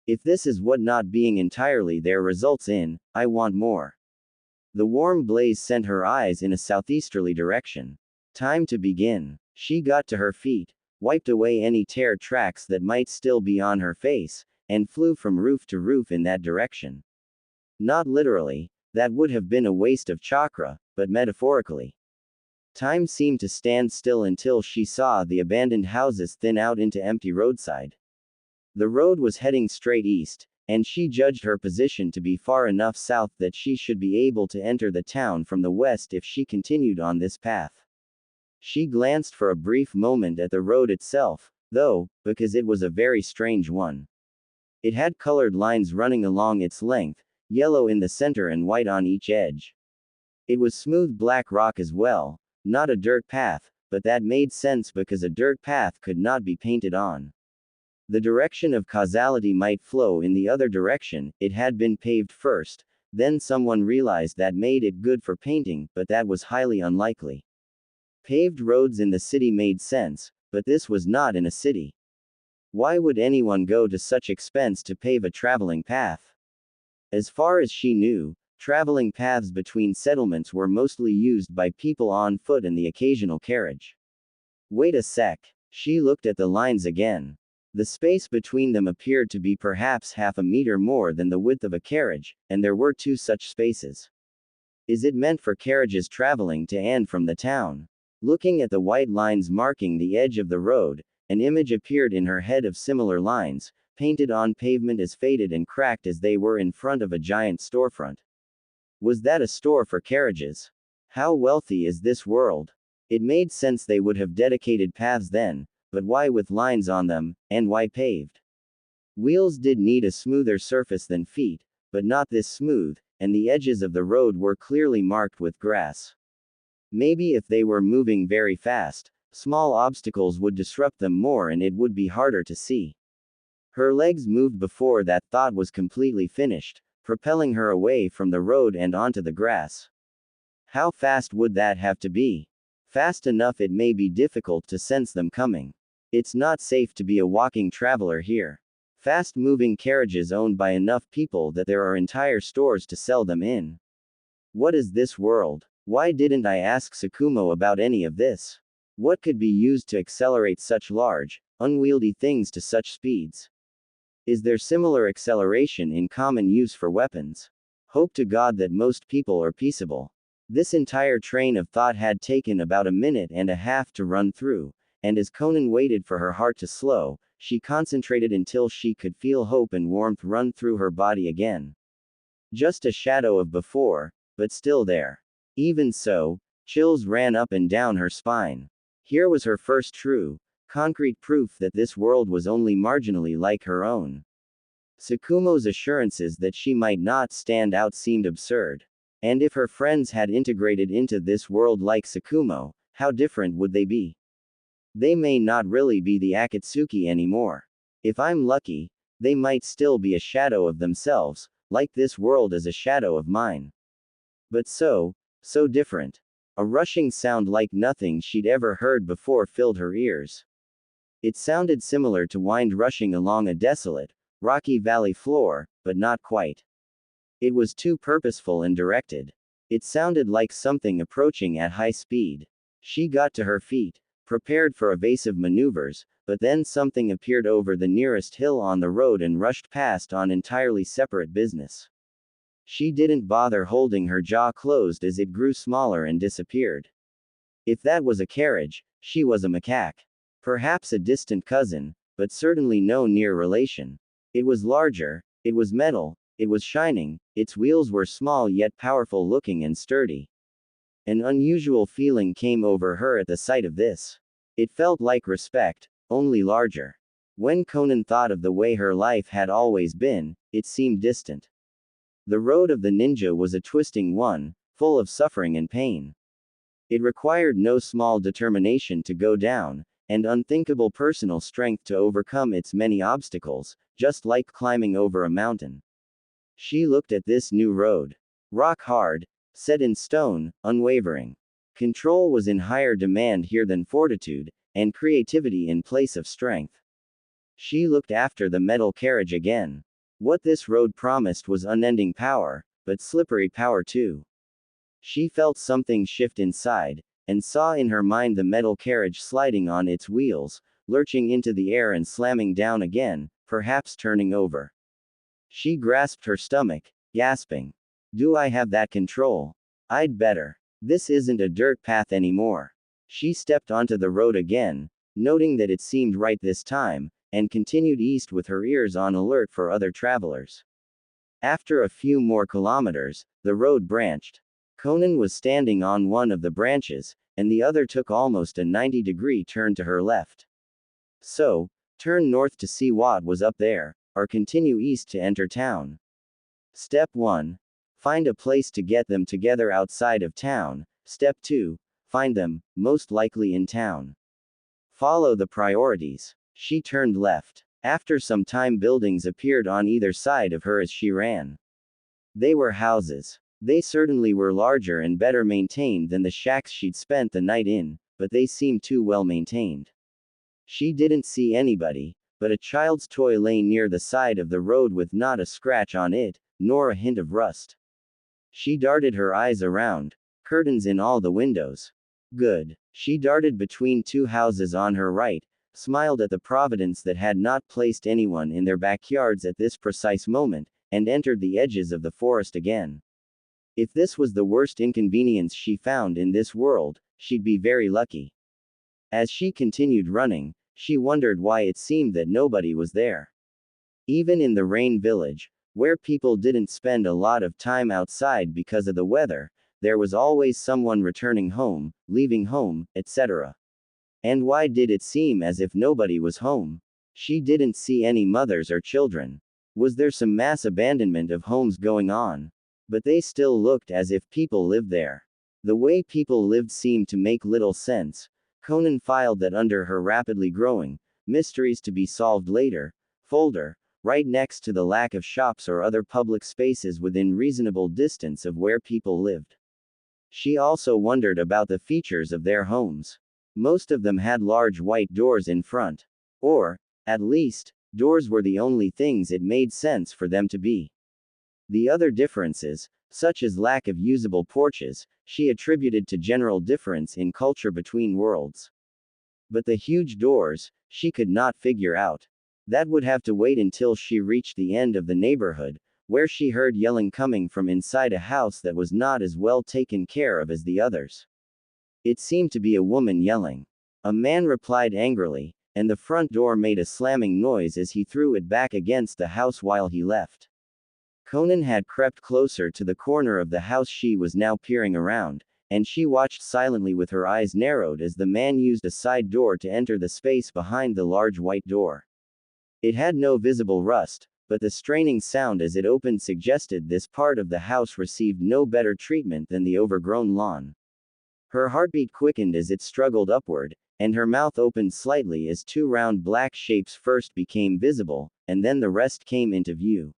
If this is what not being entirely there results in, I want more. The warm blaze sent her eyes in a southeasterly direction. Time to begin. She got to her feet, wiped away any tear tracks that might still be on her face, and flew from roof to roof in that direction. Not literally, that would have been a waste of chakra, but metaphorically. Time seemed to stand still until she saw the abandoned houses thin out into empty roadside. The road was heading straight east, and she judged her position to be far enough south that she should be able to enter the town from the west if she continued on this path. She glanced for a brief moment at the road itself, though, because it was a very strange one. It had colored lines running along its length, yellow in the center and white on each edge. It was smooth black rock as well, not a dirt path, but that made sense because a dirt path could not be painted on. The direction of causality might flow in the other direction. It had been paved first, then someone realized that made it good for painting, but that was highly unlikely. Paved roads in the city made sense, but this was not in a city. Why would anyone go to such expense to pave a traveling path? As far as she knew, traveling paths between settlements were mostly used by people on foot and the occasional carriage. Wait a sec. She looked at the lines again. The space between them appeared to be perhaps half a meter more than the width of a carriage, and there were two such spaces. Is it meant for carriages traveling to and from the town? Looking at the white lines marking the edge of the road, an image appeared in her head of similar lines, painted on pavement as faded and cracked as they were in front of a giant storefront. Was that a store for carriages? How wealthy is this world? It made sense they would have dedicated paths then, but why with lines on them, and why paved? Wheels did need a smoother surface than feet, but not this smooth, and the edges of the road were clearly marked with grass. Maybe if they were moving very fast, small obstacles would disrupt them more and it would be harder to see. Her legs moved before that thought was completely finished, propelling her away from the road and onto the grass. How fast would that have to be? Fast enough it may be difficult to sense them coming. It's not safe to be a walking traveler here. Fast-moving carriages owned by enough people that there are entire stores to sell them in. What is this world? Why didn't I ask Sakumo about any of this? What could be used to accelerate such large, unwieldy things to such speeds? Is there similar acceleration in common use for weapons? Hope to God that most people are peaceable. This entire train of thought had taken about a minute and a half to run through, and as Conan waited for her heart to slow, she concentrated until she could feel hope and warmth run through her body again. Just a shadow of before, but still there. Even so, chills ran up and down her spine. Here was her first true, concrete proof that this world was only marginally like her own. Sakumo's assurances that she might not stand out seemed absurd. And if her friends had integrated into this world like Sakumo, how different would they be? They may not really be the Akatsuki anymore. If I'm lucky, they might still be a shadow of themselves, like this world is a shadow of mine. But so different. A rushing sound like nothing she'd ever heard before filled her ears. It sounded similar to wind rushing along a desolate, rocky valley floor, but not quite. It was too purposeful and directed. It sounded like something approaching at high speed. She got to her feet, prepared for evasive maneuvers, but then something appeared over the nearest hill on the road and rushed past on entirely separate business. She didn't bother holding her jaw closed as it grew smaller and disappeared. If that was a carriage, she was a macaque. Perhaps a distant cousin, but certainly no near relation. It was larger, it was metal, it was shining, its wheels were small yet powerful looking and sturdy. An unusual feeling came over her at the sight of this. It felt like respect, only larger. When Conan thought of the way her life had always been, it seemed distant. The road of the ninja was a twisting one, full of suffering and pain. It required no small determination to go down, and unthinkable personal strength to overcome its many obstacles, just like climbing over a mountain. She looked at this new road. Rock hard, set in stone, unwavering. Control was in higher demand here than fortitude, and creativity in place of strength. She looked after the metal carriage again. What this road promised was unending power, but slippery power too. She felt something shift inside, and saw in her mind the metal carriage sliding on its wheels, lurching into the air and slamming down again, perhaps turning over. She grasped her stomach, gasping. Do I have that control? I'd better. This isn't a dirt path anymore. She stepped onto the road again, noting that it seemed right this time, and continued east with her ears on alert for other travelers. After a few more kilometers, the road branched. Conan was standing on one of the branches, and the other took almost a 90-degree turn to her left. So, turn north to see what was up there, or continue east to enter town. Step 1. Find a place to get them together outside of town. Step 2. Find them, most likely in town. Follow the priorities. She turned left. After some time, buildings appeared on either side of her as she ran. They were houses. They certainly were larger and better maintained than the shacks she'd spent the night in, but they seemed too well maintained. She didn't see anybody, but a child's toy lay near the side of the road with not a scratch on it, nor a hint of rust. She darted her eyes around. Curtains in all the windows. Good. She darted between two houses on her right, smiled at the providence that had not placed anyone in their backyards at this precise moment, and entered the edges of the forest again. If this was the worst inconvenience she found in this world, she'd be very lucky. As she continued running, she wondered why it seemed that nobody was there. Even in the rain village, where people didn't spend a lot of time outside because of the weather, there was always someone returning home, leaving home, etc. And why did it seem as if nobody was home? She didn't see any mothers or children. Was there some mass abandonment of homes going on? But they still looked as if people lived there. The way people lived seemed to make little sense. Conan filed that under her rapidly growing, mysteries to be solved later, folder, right next to the lack of shops or other public spaces within reasonable distance of where people lived. She also wondered about the features of their homes. Most of them had large white doors in front. Or, at least, doors were the only things it made sense for them to be. The other differences, such as lack of usable porches, she attributed to general difference in culture between worlds. But the huge doors, she could not figure out. That would have to wait until she reached the end of the neighborhood, where she heard yelling coming from inside a house that was not as well taken care of as the others. It seemed to be a woman yelling. A man replied angrily, and the front door made a slamming noise as he threw it back against the house while he left. Conan had crept closer to the corner of the house she was now peering around, and she watched silently with her eyes narrowed as the man used a side door to enter the space behind the large white door. It had no visible rust, but the straining sound as it opened suggested this part of the house received no better treatment than the overgrown lawn. Her heartbeat quickened as it struggled upward, and her mouth opened slightly as two round black shapes first became visible, and then the rest came into view.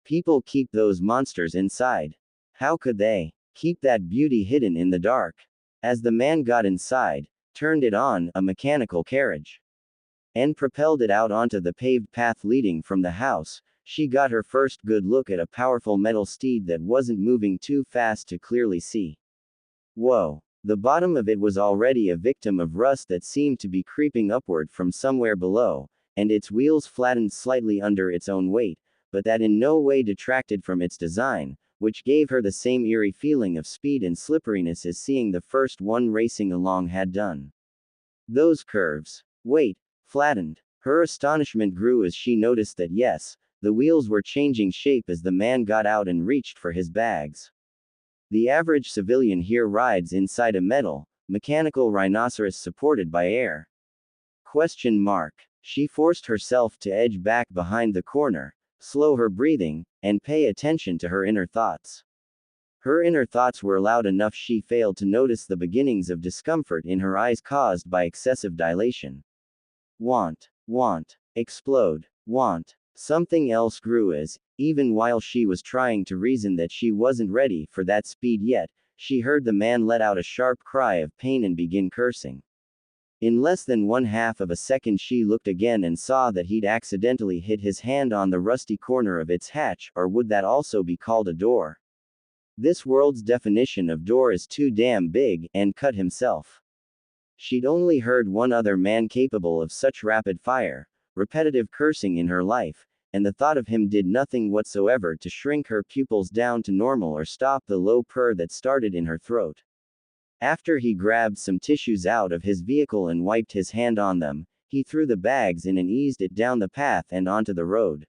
People keep those monsters inside. How could they keep that beauty hidden in the dark? As the man got inside, turned it on, a mechanical carriage, and propelled it out onto the paved path leading from the house, she got her first good look at a powerful metal steed that wasn't moving too fast to clearly see. Whoa! The bottom of it was already a victim of rust that seemed to be creeping upward from somewhere below, and its wheels flattened slightly under its own weight, but that in no way detracted from its design, which gave her the same eerie feeling of speed and slipperiness as seeing the first one racing along had done. Those curves. Wait, flattened. Her astonishment grew as she noticed that yes, the wheels were changing shape as the man got out and reached for his bags. The average civilian here rides inside a metal, mechanical rhinoceros supported by air. Question mark. She forced herself to edge back behind the corner, slow her breathing, and pay attention to her inner thoughts. Her inner thoughts were loud enough she failed to notice the beginnings of discomfort in her eyes caused by excessive dilation. Want. Want. Explode. Want. Something else grew as, even while she was trying to reason that she wasn't ready for that speed yet, she heard the man let out a sharp cry of pain and begin cursing. In less than 1/2 of a second she looked again and saw that he'd accidentally hit his hand on the rusty corner of its hatch, or would that also be called a door? This world's definition of door is too damn big, and cut himself. She'd only heard one other man capable of such rapid-fire, repetitive cursing in her life, and the thought of him did nothing whatsoever to shrink her pupils down to normal or stop the low purr that started in her throat. After he grabbed some tissues out of his vehicle and wiped his hand on them, he threw the bags in and eased it down the path and onto the road.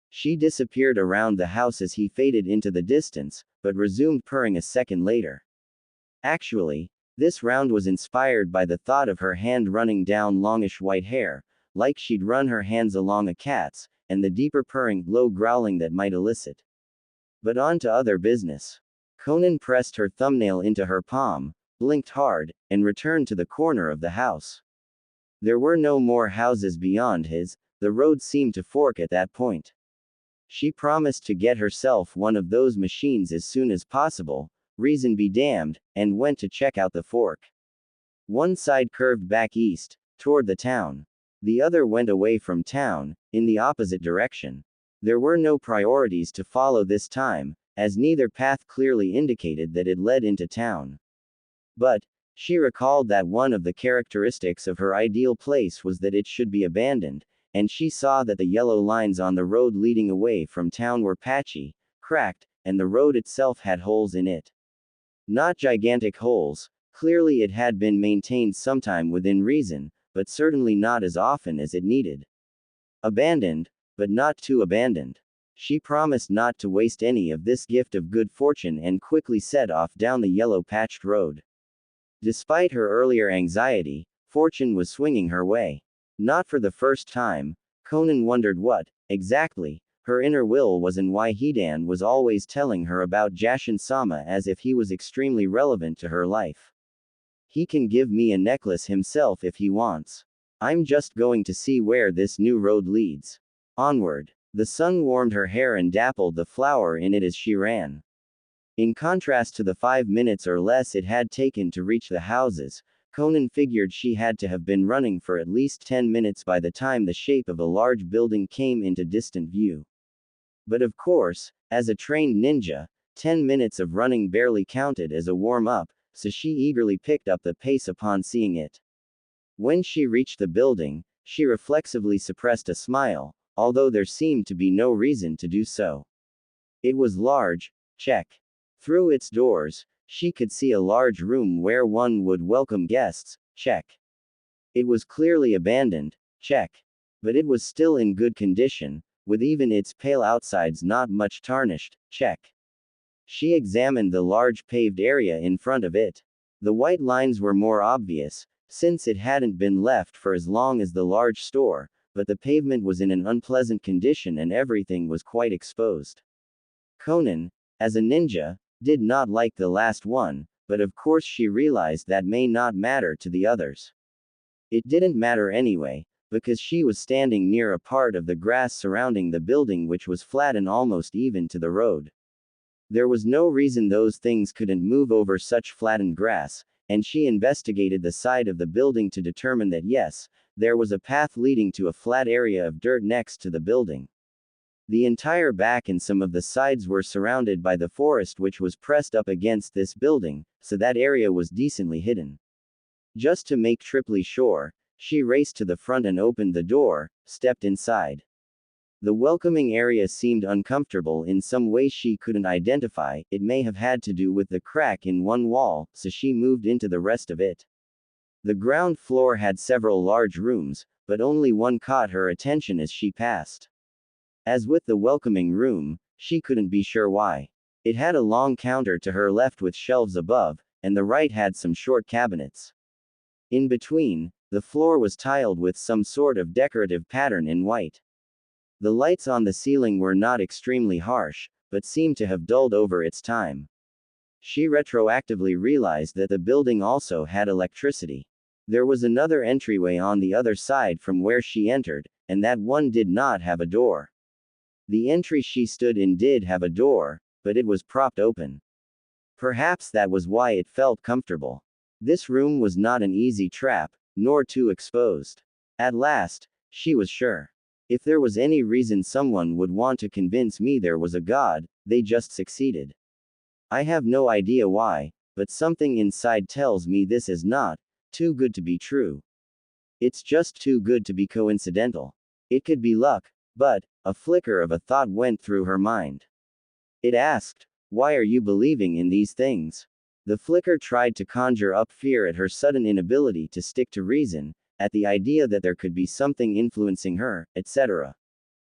She disappeared around the house as he faded into the distance, but resumed purring a second later. Actually, this round was inspired by the thought of her hand running down longish white hair, like she'd run her hands along a cat's, and the deeper purring, low growling that might elicit. But on to other business. Conan pressed her thumbnail into her palm, blinked hard, and returned to the corner of the house. There were no more houses beyond his, the road seemed to fork at that point. She promised to get herself one of those machines as soon as possible, reason be damned, and went to check out the fork. One side curved back east, toward the town. The other went away from town, in the opposite direction. There were no priorities to follow this time, as neither path clearly indicated that it led into town. But, she recalled that one of the characteristics of her ideal place was that it should be abandoned, and she saw that the yellow lines on the road leading away from town were patchy, cracked, and the road itself had holes in it. Not gigantic holes, clearly it had been maintained sometime within reason, but certainly not as often as it needed. Abandoned, but not too abandoned. She promised not to waste any of this gift of good fortune and quickly set off down the yellow-patched road. Despite her earlier anxiety, fortune was swinging her way. Not for the first time, Conan wondered what, exactly, her inner will was and why Hidan was always telling her about Jashin-sama as if he was extremely relevant to her life. He can give me a necklace himself if he wants. I'm just going to see where this new road leads. Onward. The sun warmed her hair and dappled the flower in it as she ran. In contrast to the 5 minutes or less it had taken to reach the houses, Conan figured she had to have been running for at least 10 minutes by the time the shape of a large building came into distant view. But of course, as a trained ninja, 10 minutes of running barely counted as a warm-up, so she eagerly picked up the pace upon seeing it. When she reached the building, she reflexively suppressed a smile, although there seemed to be no reason to do so. It was large, check. Through its doors, she could see a large room where one would welcome guests, check. It was clearly abandoned, check. But it was still in good condition, with even its pale outsides not much tarnished, check. She examined the large paved area in front of it. The white lines were more obvious, since it hadn't been left for as long as the large store, but the pavement was in an unpleasant condition and everything was quite exposed. Conan, as a ninja, did not like the last one, but of course she realized that may not matter to the others. It didn't matter anyway, because she was standing near a part of the grass surrounding the building which was flat and almost even to the road. There was no reason those things couldn't move over such flattened grass, and she investigated the side of the building to determine that yes, there was a path leading to a flat area of dirt next to the building. The entire back and some of the sides were surrounded by the forest which was pressed up against this building, so that area was decently hidden. Just to make triply sure, she raced to the front and opened the door, stepped inside. The welcoming area seemed uncomfortable in some way she couldn't identify. It may have had to do with the crack in one wall, so she moved into the rest of it. The ground floor had several large rooms, but only one caught her attention as she passed. As with the welcoming room, she couldn't be sure why. It had a long counter to her left with shelves above, and the right had some short cabinets. In between, the floor was tiled with some sort of decorative pattern in white. The lights on the ceiling were not extremely harsh, but seemed to have dulled over its time. She retroactively realized that the building also had electricity. There was another entryway on the other side from where she entered, and that one did not have a door. The entry she stood in did have a door, but it was propped open. Perhaps that was why it felt comfortable. This room was not an easy trap, nor too exposed. At last, she was sure. If there was any reason someone would want to convince me there was a God, they just succeeded. I have no idea why, but something inside tells me this is not too good to be true. It's just too good to be coincidental. It could be luck, but a flicker of a thought went through her mind. It asked, "Why are you believing in these things?" The flicker tried to conjure up fear at her sudden inability to stick to reason, at the idea that there could be something influencing her, etc.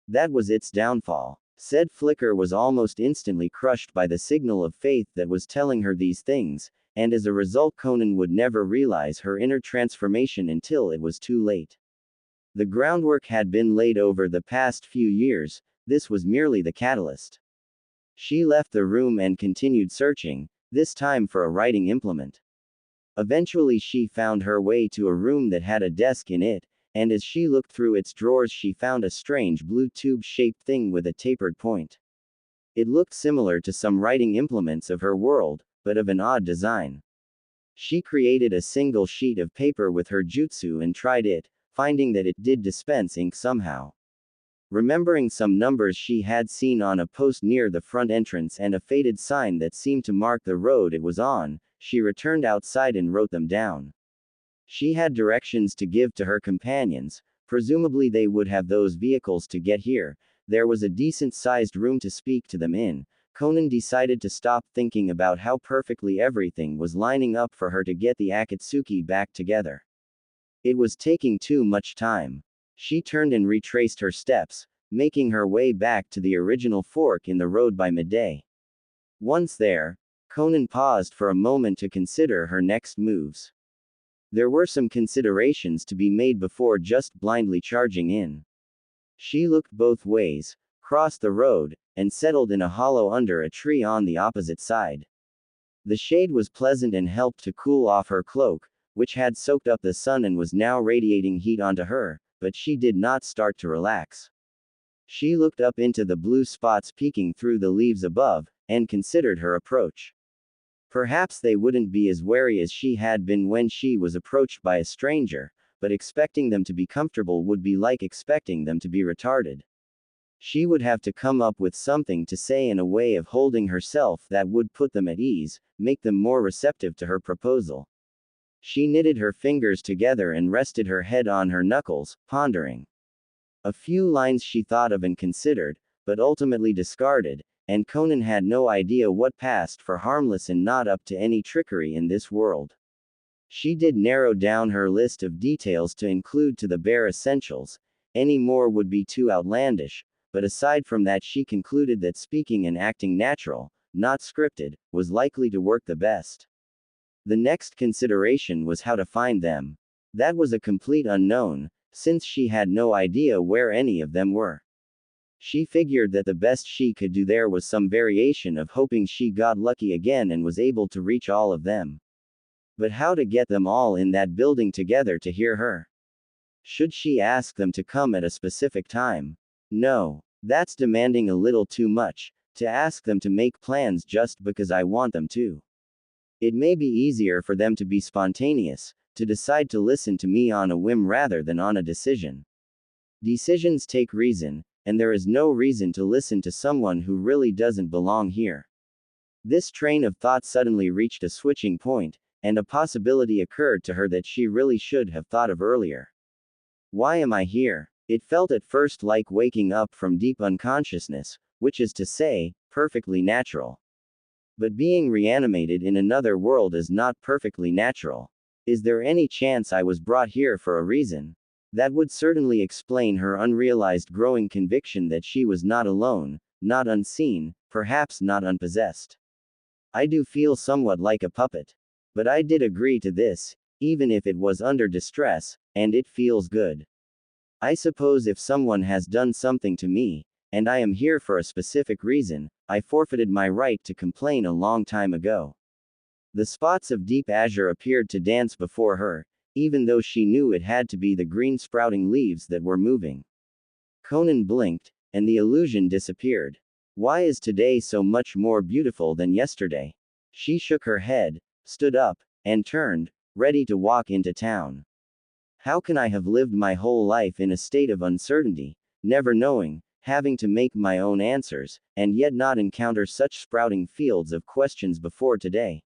That was its downfall. Said flicker was almost instantly crushed by the signal of faith that was telling her these things, and as a result Conan would never realize her inner transformation until it was too late. The groundwork had been laid over the past few years, this was merely the catalyst. She left the room and continued searching, this time for a writing implement. Eventually she found her way to a room that had a desk in it, and as she looked through its drawers she found a strange blue tube-shaped thing with a tapered point. It looked similar to some writing implements of her world, but of an odd design. She created a single sheet of paper with her jutsu and tried it, finding that it did dispense ink somehow. Remembering some numbers she had seen on a post near the front entrance and a faded sign that seemed to mark the road it was on, she returned outside and wrote them down. She had directions to give to her companions, presumably they would have those vehicles to get here. There was a decent-sized room to speak to them in. Conan decided to stop thinking about how perfectly everything was lining up for her to get the Akatsuki back together. It was taking too much time. She turned and retraced her steps, making her way back to the original fork in the road by midday. Once there, Conan paused for a moment to consider her next moves. There were some considerations to be made before just blindly charging in. She looked both ways, crossed the road, and settled in a hollow under a tree on the opposite side. The shade was pleasant and helped to cool off her cloak, which had soaked up the sun and was now radiating heat onto her, but she did not start to relax. She looked up into the blue spots peeking through the leaves above, and considered her approach. Perhaps they wouldn't be as wary as she had been when she was approached by a stranger, but expecting them to be comfortable would be like expecting them to be retarded. She would have to come up with something to say in a way of holding herself that would put them at ease, make them more receptive to her proposal. She knitted her fingers together and rested her head on her knuckles, pondering. A few lines she thought of and considered, but ultimately discarded, and Conan had no idea what passed for harmless and not up to any trickery in this world. She did narrow down her list of details to include to the bare essentials, any more would be too outlandish, but aside from that she concluded that speaking and acting natural, not scripted, was likely to work the best. The next consideration was how to find them. That was a complete unknown, since she had no idea where any of them were. She figured that the best she could do there was some variation of hoping she got lucky again and was able to reach all of them. But how to get them all in that building together to hear her? Should she ask them to come at a specific time? No. That's demanding a little too much, to ask them to make plans just because I want them to. It may be easier for them to be spontaneous, to decide to listen to me on a whim rather than on a decision. Decisions take reason, and there is no reason to listen to someone who really doesn't belong here. This train of thought suddenly reached a switching point, and a possibility occurred to her that she really should have thought of earlier. Why am I here? It felt at first like waking up from deep unconsciousness, which is to say, perfectly natural. But being reanimated in another world is not perfectly natural. Is there any chance I was brought here for a reason? That would certainly explain her unrealized growing conviction that she was not alone, not unseen, perhaps not unpossessed. I do feel somewhat like a puppet. But I did agree to this, even if it was under distress, and it feels good. I suppose if someone has done something to me, and I am here for a specific reason, I forfeited my right to complain a long time ago. The spots of deep azure appeared to dance before her, even though she knew it had to be the green sprouting leaves that were moving. Conan blinked, and the illusion disappeared. Why is today so much more beautiful than yesterday? She shook her head, stood up, and turned, ready to walk into town. How can I have lived my whole life in a state of uncertainty, never knowing, having to make my own answers, and yet not encounter such sprouting fields of questions before today?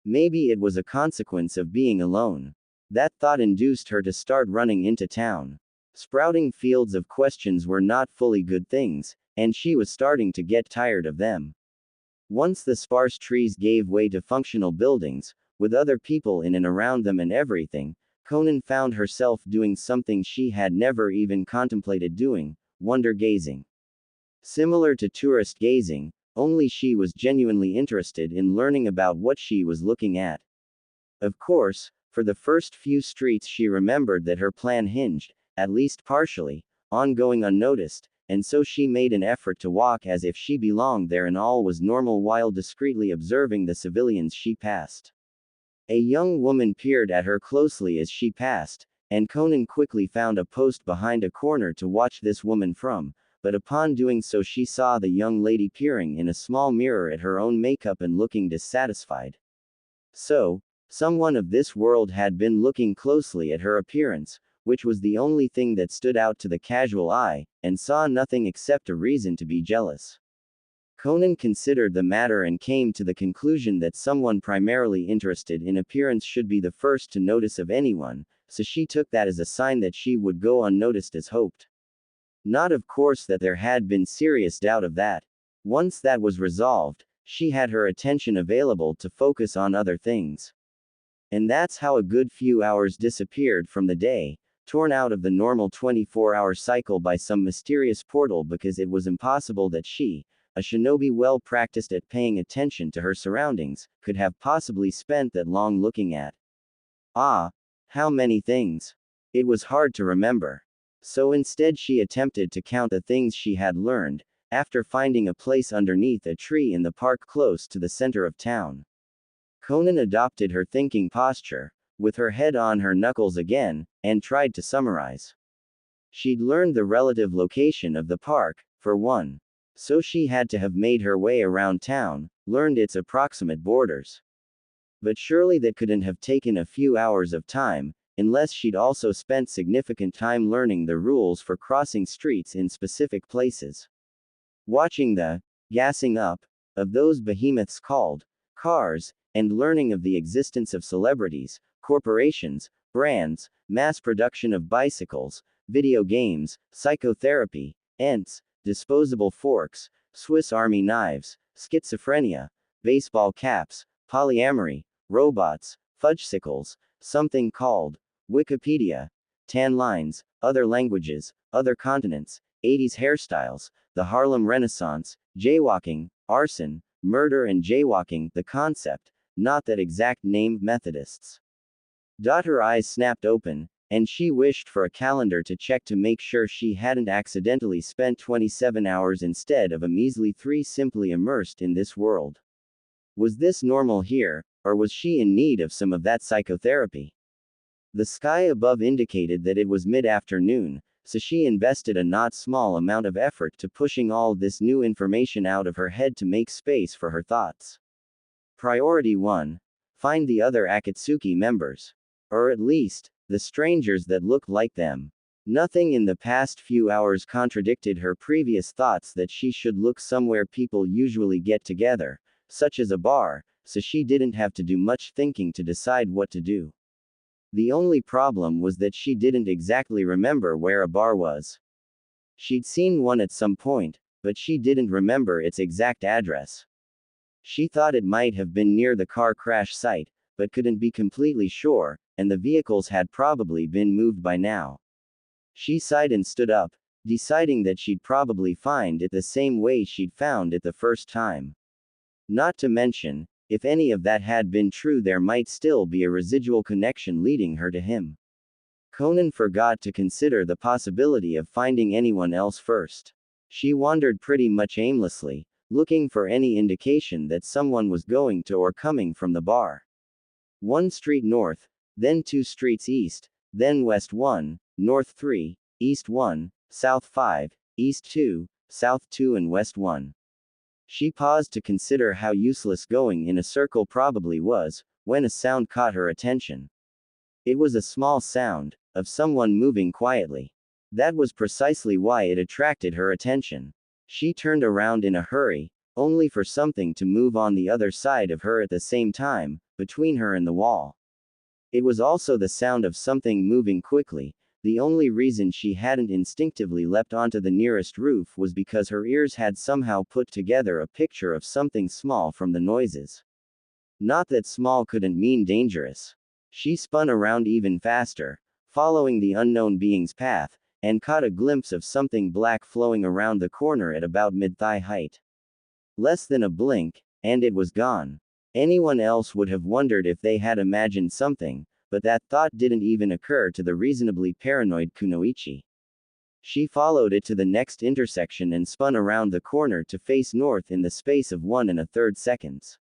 Maybe it was a consequence of being alone. That thought induced her to start running into town. Sprouting fields of questions were not fully good things, and she was starting to get tired of them. Once the sparse trees gave way to functional buildings, with other people in and around them and everything, Conan found herself doing something she had never even contemplated doing, wonder gazing. Similar to tourist gazing, only she was genuinely interested in learning about what she was looking at. Of course, for the first few streets she remembered that her plan hinged, at least partially, on going unnoticed, and so she made an effort to walk as if she belonged there and all was normal while discreetly observing the civilians she passed. A young woman peered at her closely as she passed, and Conan quickly found a post behind a corner to watch this woman from, but upon doing so she saw the young lady peering in a small mirror at her own makeup and looking dissatisfied. So, someone of this world had been looking closely at her appearance, which was the only thing that stood out to the casual eye, and saw nothing except a reason to be jealous. Conan considered the matter and came to the conclusion that someone primarily interested in appearance should be the first to notice of anyone, so she took that as a sign that she would go unnoticed as hoped. Not of course that there had been serious doubt of that. Once that was resolved, she had her attention available to focus on other things. And that's how a good few hours disappeared from the day, torn out of the normal 24-hour cycle by some mysterious portal because it was impossible that she, a shinobi well practiced at paying attention to her surroundings, could have possibly spent that long looking at. Ah, how many things. It was hard to remember. So instead she attempted to count the things she had learned, after finding a place underneath a tree in the park close to the center of town. Conan adopted her thinking posture, with her head on her knuckles again, and tried to summarize. She'd learned the relative location of the park, for one. So she had to have made her way around town, learned its approximate borders. But surely that couldn't have taken a few hours of time, unless she'd also spent significant time learning the rules for crossing streets in specific places. Watching the gassing up of those behemoths called cars, and learning of the existence of celebrities, corporations, brands, mass production of bicycles, video games, psychotherapy, ents, disposable forks, Swiss Army knives, schizophrenia, baseball caps, polyamory, robots, fudgesicles, something called Wikipedia, tan lines, other languages, other continents, 80s hairstyles, the Harlem Renaissance, jaywalking, arson, murder and jaywalking, the concept, not that exact name, Methodists. Her eyes snapped open, and she wished for a calendar to check to make sure she hadn't accidentally spent 27 hours instead of a measly 3 simply immersed in this world. Was this normal here, or was she in need of some of that psychotherapy? The sky above indicated that it was mid-afternoon, so she invested a not small amount of effort to pushing all this new information out of her head to make space for her thoughts. Priority 1. Find the other Akatsuki members. Or at least, the strangers that looked like them. Nothing in the past few hours contradicted her previous thoughts that she should look somewhere people usually get together, such as a bar, so she didn't have to do much thinking to decide what to do. The only problem was that she didn't exactly remember where a bar was. She'd seen one at some point, but she didn't remember its exact address. She thought it might have been near the car crash site, but couldn't be completely sure, and the vehicles had probably been moved by now. She sighed and stood up, deciding that she'd probably find it the same way she'd found it the first time. Not to mention, if any of that had been true, there might still be a residual connection leading her to him. Conan forgot to consider the possibility of finding anyone else first. She wandered pretty much aimlessly, looking for any indication that someone was going to or coming from the bar. 1 street north, then 2 streets east, then west 1, north 3, east 1, south 5, east 2, south 2 and west 1. She paused to consider how useless going in a circle probably was, when a sound caught her attention. It was a small sound, of someone moving quietly. That was precisely why it attracted her attention. She turned around in a hurry, only for something to move on the other side of her at the same time, between her and the wall. It was also the sound of something moving quickly. The only reason she hadn't instinctively leapt onto the nearest roof was because her ears had somehow put together a picture of something small from the noises. Not that small couldn't mean dangerous. She spun around even faster, following the unknown being's path, and caught a glimpse of something black flowing around the corner at about mid-thigh height. Less than a blink, and it was gone. Anyone else would have wondered if they had imagined something, but that thought didn't even occur to the reasonably paranoid Kunoichi. She followed it to the next intersection and spun around the corner to face north in the space of 1 1/3 seconds.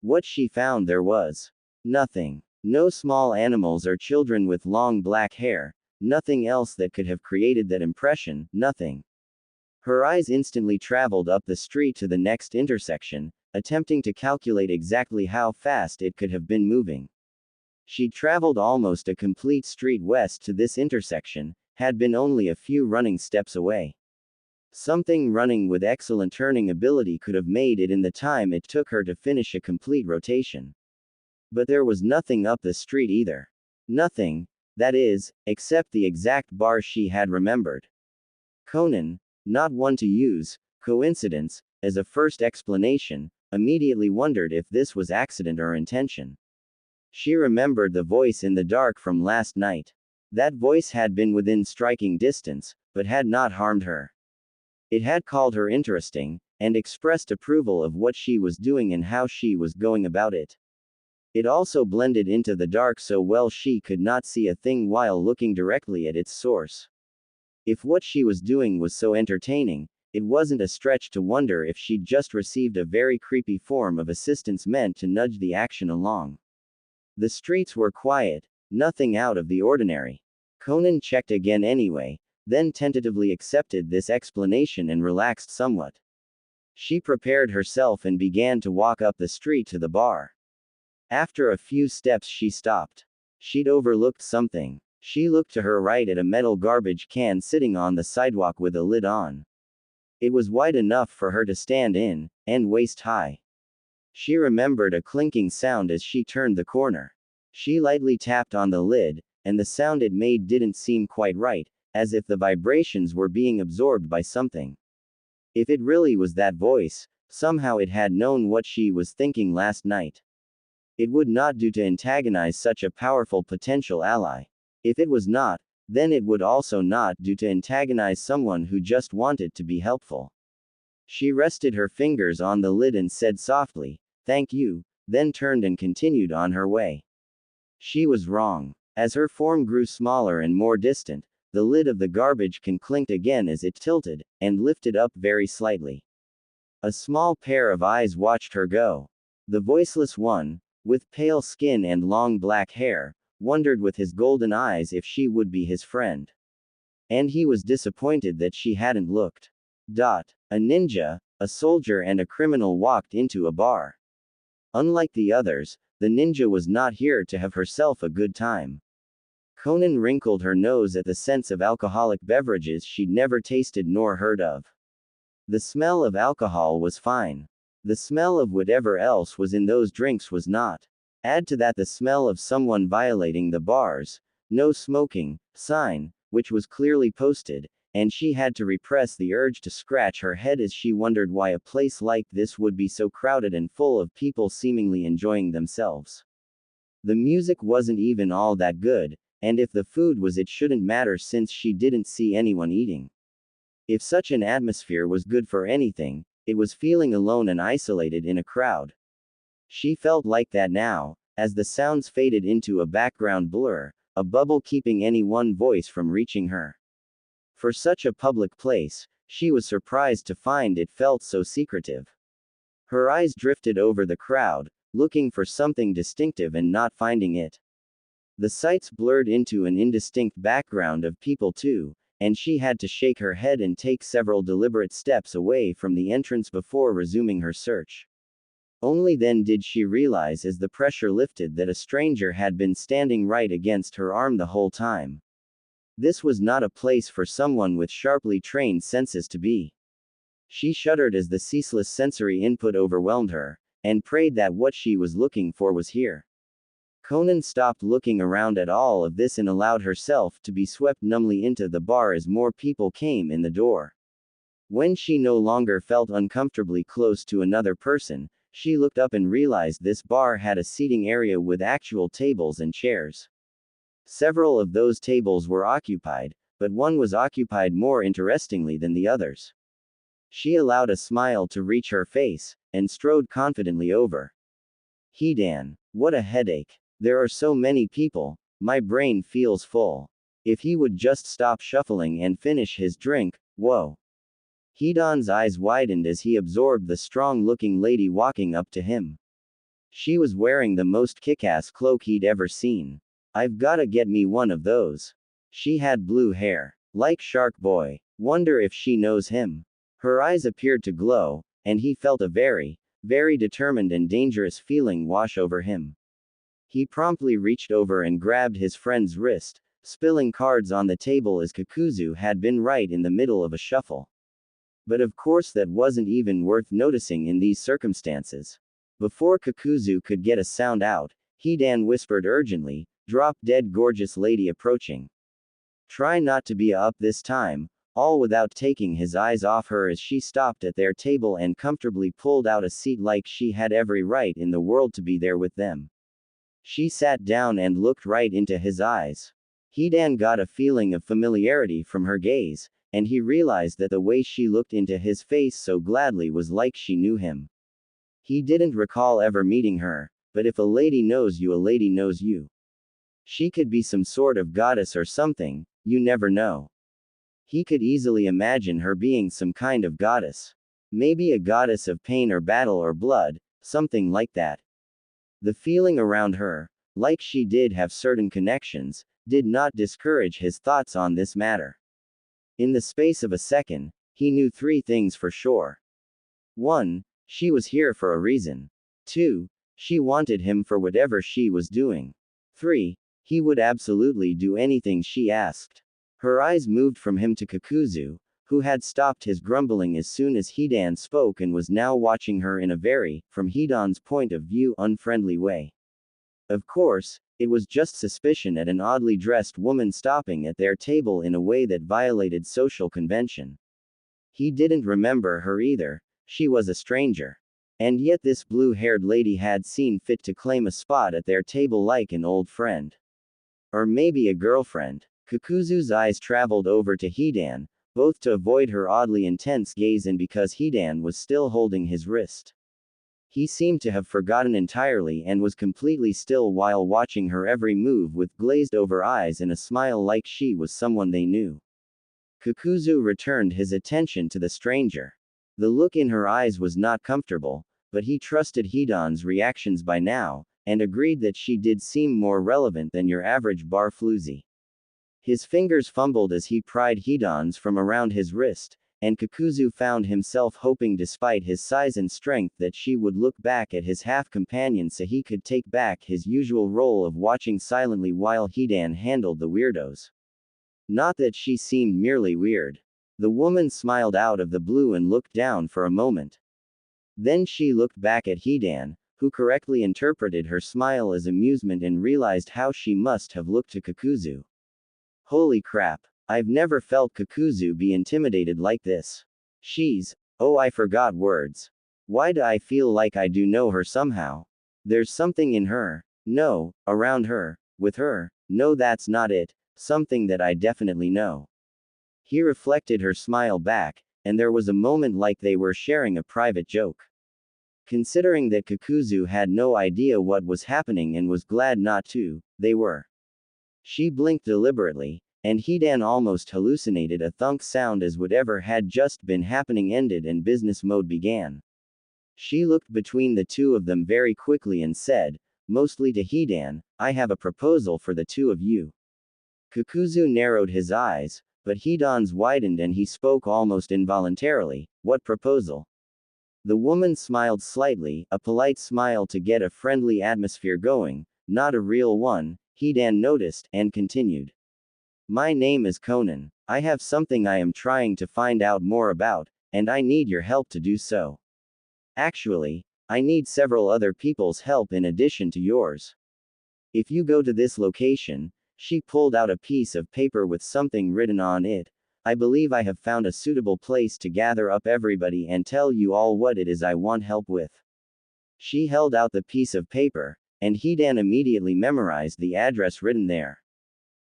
What she found there was nothing. No small animals or children with long black hair, nothing else that could have created that impression, nothing. Her eyes instantly traveled up the street to the next intersection, attempting to calculate exactly how fast it could have been moving. She'd traveled almost a complete street west to this intersection, had been only a few running steps away. Something running with excellent turning ability could have made it in the time it took her to finish a complete rotation. But there was nothing up the street either. Nothing, that is, except the exact bar she had remembered. Conan, not one to use coincidence as a first explanation, immediately wondered if this was accident or intention. She remembered the voice in the dark from last night. That voice had been within striking distance, but had not harmed her. It had called her interesting, and expressed approval of what she was doing and how she was going about it. It also blended into the dark so well she could not see a thing while looking directly at its source. If what she was doing was so entertaining, it wasn't a stretch to wonder if she'd just received a very creepy form of assistance meant to nudge the action along. The streets were quiet, nothing out of the ordinary. Conan checked again anyway, then tentatively accepted this explanation and relaxed somewhat. She prepared herself and began to walk up the street to the bar. After a few steps she stopped. She'd overlooked something. She looked to her right at a metal garbage can sitting on the sidewalk with a lid on. It was wide enough for her to stand in, and waist high. She remembered a clinking sound as she turned the corner. She lightly tapped on the lid, and the sound it made didn't seem quite right, as if the vibrations were being absorbed by something. If it really was that voice, somehow it had known what she was thinking last night. It would not do to antagonize such a powerful potential ally. If it was not, then it would also not do to antagonize someone who just wanted to be helpful. She rested her fingers on the lid and said softly, "Thank you," then turned and continued on her way. She was wrong. As her form grew smaller and more distant, the lid of the garbage can clinked again as it tilted, and lifted up very slightly. A small pair of eyes watched her go. The voiceless one, with pale skin and long black hair, wondered with his golden eyes if she would be his friend. And he was disappointed that she hadn't looked. A ninja, a soldier and a criminal walked into a bar. Unlike the others, the ninja was not here to have herself a good time. Conan wrinkled her nose at the sense of alcoholic beverages she'd never tasted nor heard of. The smell of alcohol was fine. The smell of whatever else was in those drinks was not. Add to that the smell of someone violating the bar's "no smoking" sign, which was clearly posted, and she had to repress the urge to scratch her head as she wondered why a place like this would be so crowded and full of people seemingly enjoying themselves. The music wasn't even all that good, and if the food was, it shouldn't matter since she didn't see anyone eating. If such an atmosphere was good for anything, it was feeling alone and isolated in a crowd. She felt like that now, as the sounds faded into a background blur, a bubble keeping any one voice from reaching her. For such a public place, she was surprised to find it felt so secretive. Her eyes drifted over the crowd, looking for something distinctive and not finding it. The sights blurred into an indistinct background of people too, and she had to shake her head and take several deliberate steps away from the entrance before resuming her search. Only then did she realize as the pressure lifted that a stranger had been standing right against her arm the whole time. This was not a place for someone with sharply trained senses to be. She shuddered as the ceaseless sensory input overwhelmed her, and prayed that what she was looking for was here. Conan stopped looking around at all of this and allowed herself to be swept numbly into the bar as more people came in the door. When she no longer felt uncomfortably close to another person, she looked up and realized this bar had a seating area with actual tables and chairs. Several of those tables were occupied, but one was occupied more interestingly than the others. She allowed a smile to reach her face, and strode confidently over. Hidan, what a headache. There are so many people, my brain feels full. If he would just stop shuffling and finish his drink, whoa. Hidan's eyes widened as he absorbed the strong-looking lady walking up to him. She was wearing the most kick-ass cloak he'd ever seen. I've gotta get me one of those. She had blue hair. Like Shark Boy. Wonder if she knows him. Her eyes appeared to glow, and he felt a very, very determined and dangerous feeling wash over him. He promptly reached over and grabbed his friend's wrist, spilling cards on the table as Kakuzu had been right in the middle of a shuffle. But of course that wasn't even worth noticing in these circumstances. Before Kakuzu could get a sound out, Hidan whispered urgently, "Drop dead gorgeous lady approaching. Try not to be up this time," all without taking his eyes off her as she stopped at their table and comfortably pulled out a seat like she had every right in the world to be there with them. She sat down and looked right into his eyes. Hidan got a feeling of familiarity from her gaze, and he realized that the way she looked into his face so gladly was like she knew him. He didn't recall ever meeting her, but if a lady knows you, a lady knows you. She could be some sort of goddess or something, you never know. He could easily imagine her being some kind of goddess. Maybe a goddess of pain or battle or blood, something like that. The feeling around her, like she did have certain connections, did not discourage his thoughts on this matter. In the space of a second, he knew 3 things for sure. 1. She was here for a reason. 2. She wanted him for whatever she was doing. 3. He would absolutely do anything she asked. Her eyes moved from him to Kakuzu, who had stopped his grumbling as soon as Hidan spoke and was now watching her in a very, from Hidan's point of view, unfriendly way. Of course, it was just suspicion at an oddly dressed woman stopping at their table in a way that violated social convention. He didn't remember her either, she was a stranger. And yet this blue-haired lady had seen fit to claim a spot at their table like an old friend. Or maybe a girlfriend. Kakuzu's eyes traveled over to Hidan, both to avoid her oddly intense gaze and because Hidan was still holding his wrist. He seemed to have forgotten entirely and was completely still while watching her every move with glazed-over eyes and a smile like she was someone they knew. Kakuzu returned his attention to the stranger. The look in her eyes was not comfortable, but he trusted Hidan's reactions by now, and agreed that she did seem more relevant than your average bar floozy. His fingers fumbled as he pried Hidan's from around his wrist, and Kakuzu found himself hoping despite his size and strength that she would look back at his half-companion so he could take back his usual role of watching silently while Hidan handled the weirdos. Not that she seemed merely weird. The woman smiled out of the blue and looked down for a moment. Then she looked back at Hidan, who correctly interpreted her smile as amusement and realized how she must have looked to Kakuzu. Holy crap. I've never felt Kakuzu be intimidated like this. Oh, I forgot words. Why do I feel like I do know her somehow? There's something in her. No, around her, with her. No, that's not it. Something that I definitely know. He reflected her smile back, and there was a moment like they were sharing a private joke. Considering that Kakuzu had no idea what was happening and was glad not to, they were. She blinked deliberately, and Hidan almost hallucinated a thunk sound as whatever had just been happening ended and business mode began. She looked between the two of them very quickly and said, mostly to Hidan, I have a proposal for the two of you. Kakuzu narrowed his eyes, but Hidan's widened and he spoke almost involuntarily, what proposal? The woman smiled slightly, a polite smile to get a friendly atmosphere going, not a real one, Hidan noticed, and continued. My name is Conan. I have something I am trying to find out more about, and I need your help to do so. Actually, I need several other people's help in addition to yours. If you go to this location, she pulled out a piece of paper with something written on it. I believe I have found a suitable place to gather up everybody and tell you all what it is I want help with. She held out the piece of paper, and Hidan immediately memorized the address written there.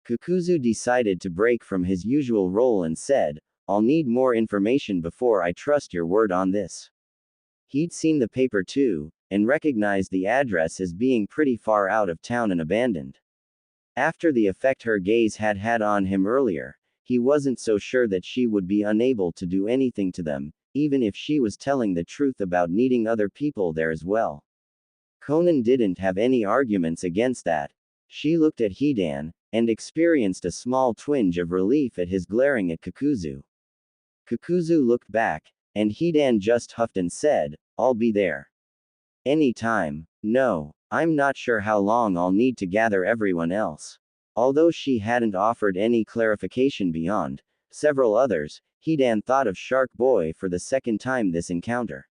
Kakuzu decided to break from his usual role and said, I'll need more information before I trust your word on this. He'd seen the paper too, and recognized the address as being pretty far out of town and abandoned. After the effect her gaze had had on him earlier, he wasn't so sure that she would be unable to do anything to them, even if she was telling the truth about needing other people there as well. Conan didn't have any arguments against that. She looked at Hidan, and experienced a small twinge of relief at his glaring at Kakuzu. Kakuzu looked back, and Hidan just huffed and said, I'll be there. Any time. No, I'm not sure how long I'll need to gather everyone else. Although she hadn't offered any clarification beyond several others, Hidan thought of Shark Boy for the second time this encounter.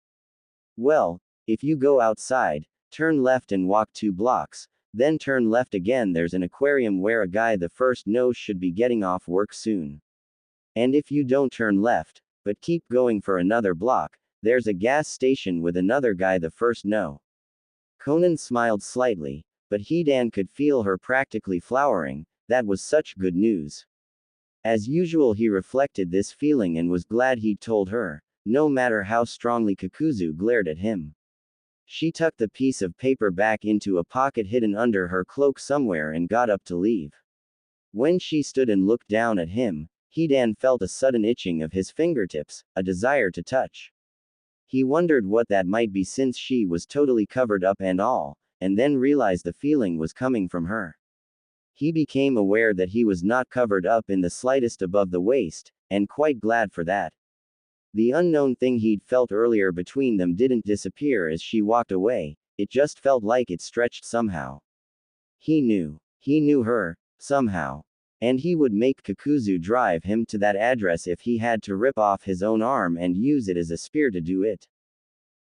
Well, if you go outside, turn left and walk 2 blocks, then turn left again. There's an aquarium where a guy the first knows should be getting off work soon. And if you don't turn left, but keep going for another block, there's a gas station with another guy the first know. Conan smiled slightly, but Hidan could feel her practically flowering. That was such good news. As usual, he reflected this feeling and was glad he'd told her, no matter how strongly Kakuzu glared at him. She tucked the piece of paper back into a pocket hidden under her cloak somewhere and got up to leave. When she stood and looked down at him, Hidan felt a sudden itching of his fingertips, a desire to touch. He wondered what that might be since she was totally covered up and all, and then realized the feeling was coming from her. He became aware that he was not covered up in the slightest above the waist, and quite glad for that. The unknown thing he'd felt earlier between them didn't disappear as she walked away, it just felt like it stretched somehow. He knew her, somehow. And he would make Kakuzu drive him to that address if he had to rip off his own arm and use it as a spear to do it.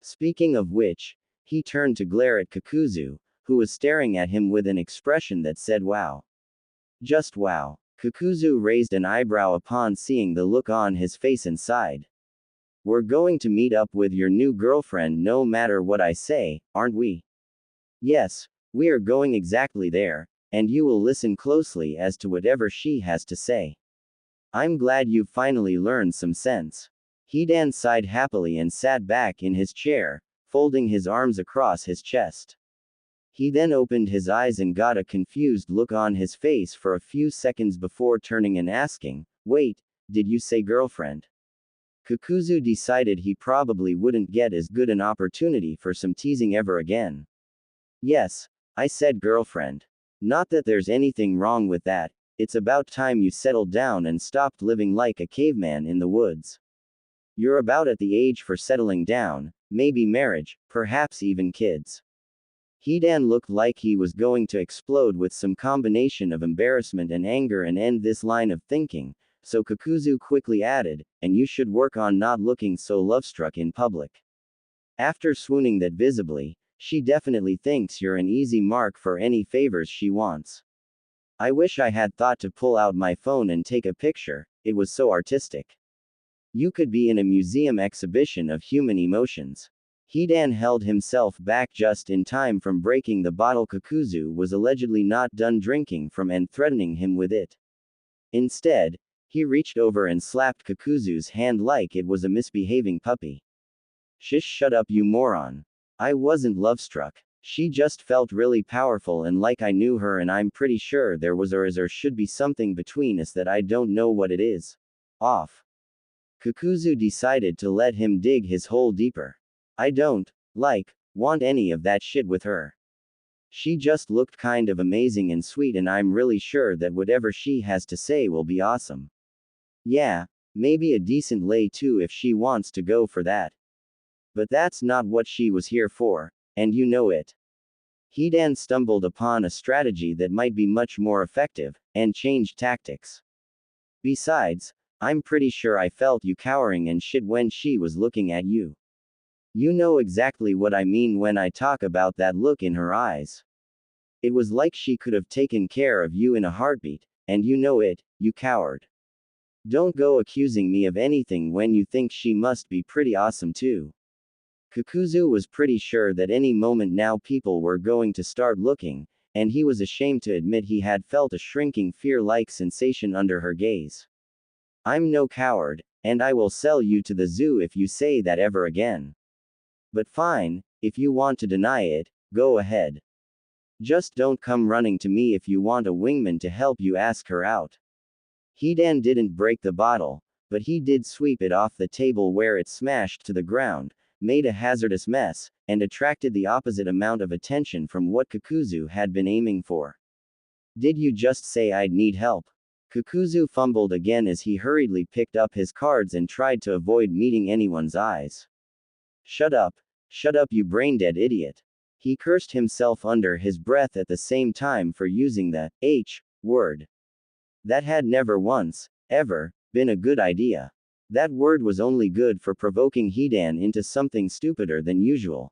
Speaking of which, he turned to glare at Kakuzu, who was staring at him with an expression that said wow. Just wow. Kakuzu raised an eyebrow upon seeing the look on his face and sighed. We're going to meet up with your new girlfriend no matter what I say, aren't we? Yes, we are going exactly there, and you will listen closely as to whatever she has to say. I'm glad you've finally learned some sense. Hidan sighed happily and sat back in his chair, folding his arms across his chest. He then opened his eyes and got a confused look on his face for a few seconds before turning and asking, wait, did you say girlfriend? Kakuzu decided he probably wouldn't get as good an opportunity for some teasing ever again. Yes, I said girlfriend. Not that there's anything wrong with that, it's about time you settled down and stopped living like a caveman in the woods. You're about at the age for settling down, maybe marriage, perhaps even kids. Hidan looked like he was going to explode with some combination of embarrassment and anger and end this line of thinking, so Kakuzu quickly added, and you should work on not looking so love-struck in public. After swooning that visibly, She definitely thinks you're an easy mark for any favors she wants. I wish I had thought to pull out my phone and take a picture, it was so artistic. You could be in a museum exhibition of human emotions. Hidan held himself back just in time from breaking the bottle Kakuzu was allegedly not done drinking from and threatening him with it. Instead, he reached over and slapped Kakuzu's hand like it was a misbehaving puppy. Shish, shut up, you moron. I wasn't lovestruck. She just felt really powerful and like I knew her, and I'm pretty sure there was or is or should be something between us that I don't know what it is. Off. Kakuzu decided to let him dig his hole deeper. I don't want any of that shit with her. She just looked kind of amazing and sweet, and I'm really sure that whatever she has to say will be awesome. Yeah, maybe a decent lay too if she wants to go for that. But that's not what she was here for, and you know it. Hidan stumbled upon a strategy that might be much more effective, and changed tactics. Besides, I'm pretty sure I felt you cowering and shit when she was looking at you. You know exactly what I mean when I talk about that look in her eyes. It was like she could have taken care of you in a heartbeat, and you know it, you coward. Don't go accusing me of anything when you think she must be pretty awesome too. Kakuzu was pretty sure that any moment now people were going to start looking, and he was ashamed to admit he had felt a shrinking fear-like sensation under her gaze. I'm no coward, and I will sell you to the zoo if you say that ever again. But fine, if you want to deny it, go ahead. Just don't come running to me if you want a wingman to help you ask her out. Hidan didn't break the bottle, but he did sweep it off the table where it smashed to the ground, made a hazardous mess, and attracted the opposite amount of attention from what Kakuzu had been aiming for. Did you just say I'd need help? Kakuzu fumbled again as he hurriedly picked up his cards and tried to avoid meeting anyone's eyes. Shut up, you brain-dead idiot. He cursed himself under his breath at the same time for using the H word. That had never once, ever, been a good idea. That word was only good for provoking Hidan into something stupider than usual.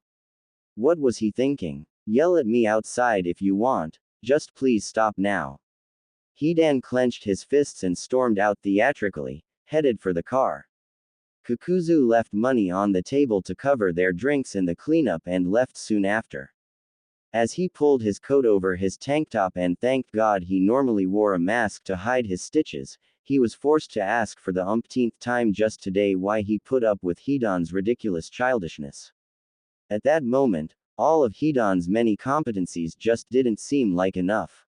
What was he thinking? Yell at me outside if you want, just please stop now. Hidan clenched his fists and stormed out theatrically, headed for the car. Kakuzu left money on the table to cover their drinks and the cleanup and left soon after. As he pulled his coat over his tank top and thanked God he normally wore a mask to hide his stitches, he was forced to ask for the umpteenth time just today why he put up with Hidan's ridiculous childishness. At that moment, all of Hidan's many competencies just didn't seem like enough.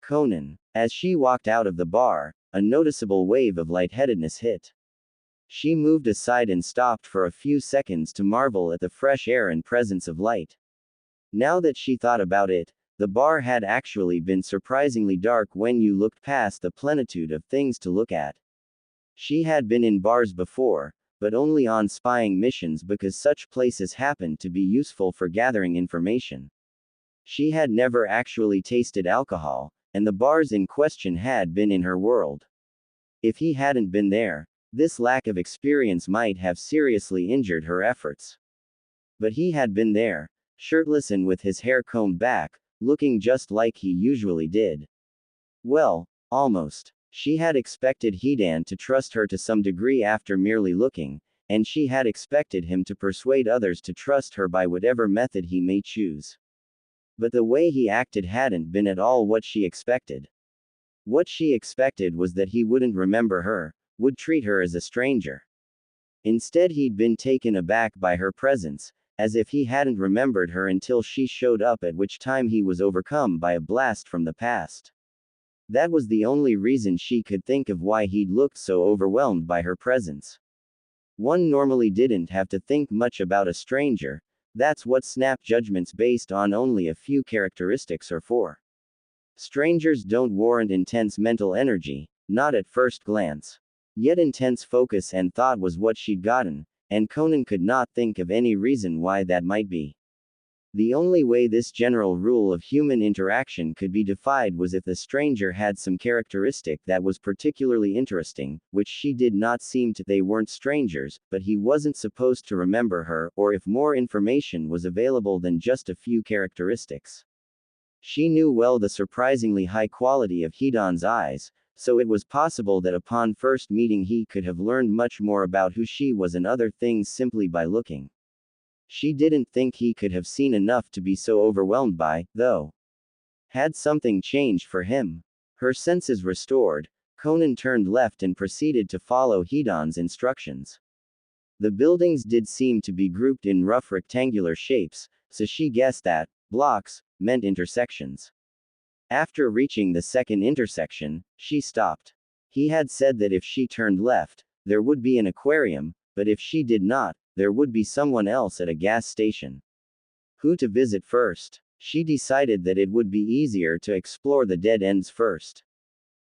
Conan. As she walked out of the bar, a noticeable wave of lightheadedness hit. She moved aside and stopped for a few seconds to marvel at the fresh air and presence of light. Now that she thought about it, the bar had actually been surprisingly dark when you looked past the plenitude of things to look at. She had been in bars before, but only on spying missions because such places happened to be useful for gathering information. She had never actually tasted alcohol, and the bars in question had been in her world. If he hadn't been there, this lack of experience might have seriously injured her efforts. But he had been there, shirtless and with his hair combed back, looking just like he usually did. Well, almost. She had expected Hidan to trust her to some degree after merely looking, and she had expected him to persuade others to trust her by whatever method he may choose. But the way he acted hadn't been at all what she expected. What she expected was that he wouldn't remember her, would treat her as a stranger. Instead, he'd been taken aback by her presence, as if he hadn't remembered her until she showed up, at which time he was overcome by a blast from the past. That was the only reason she could think of why he'd looked so overwhelmed by her presence. One normally didn't have to think much about a stranger, that's what snap judgments based on only a few characteristics are for. Strangers don't warrant intense mental energy, not at first glance. Yet intense focus and thought was what she'd gotten, and Conan could not think of any reason why that might be. The only way this general rule of human interaction could be defied was if the stranger had some characteristic that was particularly interesting, which she did not seem to. They weren't strangers, but he wasn't supposed to remember her, or if more information was available than just a few characteristics. She knew well the surprisingly high quality of Hidan's eyes, so it was possible that upon first meeting he could have learned much more about who she was and other things simply by looking. She didn't think he could have seen enough to be so overwhelmed by, though. Had something changed for him? Her senses restored, Conan turned left and proceeded to follow Hidan's instructions. The buildings did seem to be grouped in rough rectangular shapes, so she guessed that blocks meant intersections. After reaching the second intersection, she stopped. He had said that if she turned left, there would be an aquarium, but if she did not, there would be someone else at a gas station. Who to visit first? She decided that it would be easier to explore the dead ends first.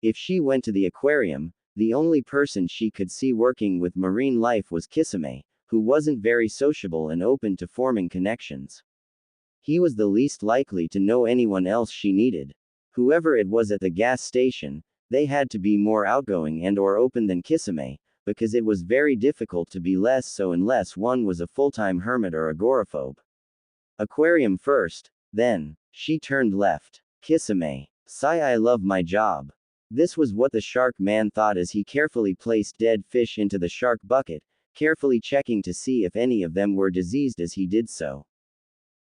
If she went to the aquarium, the only person she could see working with marine life was Kisame, who wasn't very sociable and open to forming connections. He was the least likely to know anyone else she needed. Whoever it was at the gas station, they had to be more outgoing and or open than Kisame, because it was very difficult to be less so unless one was a full-time hermit or agoraphobe. Aquarium first, then. She turned left. Kisame. Sigh, I love my job. This was what the shark man thought as he carefully placed dead fish into the shark bucket, carefully checking to see if any of them were diseased as he did so.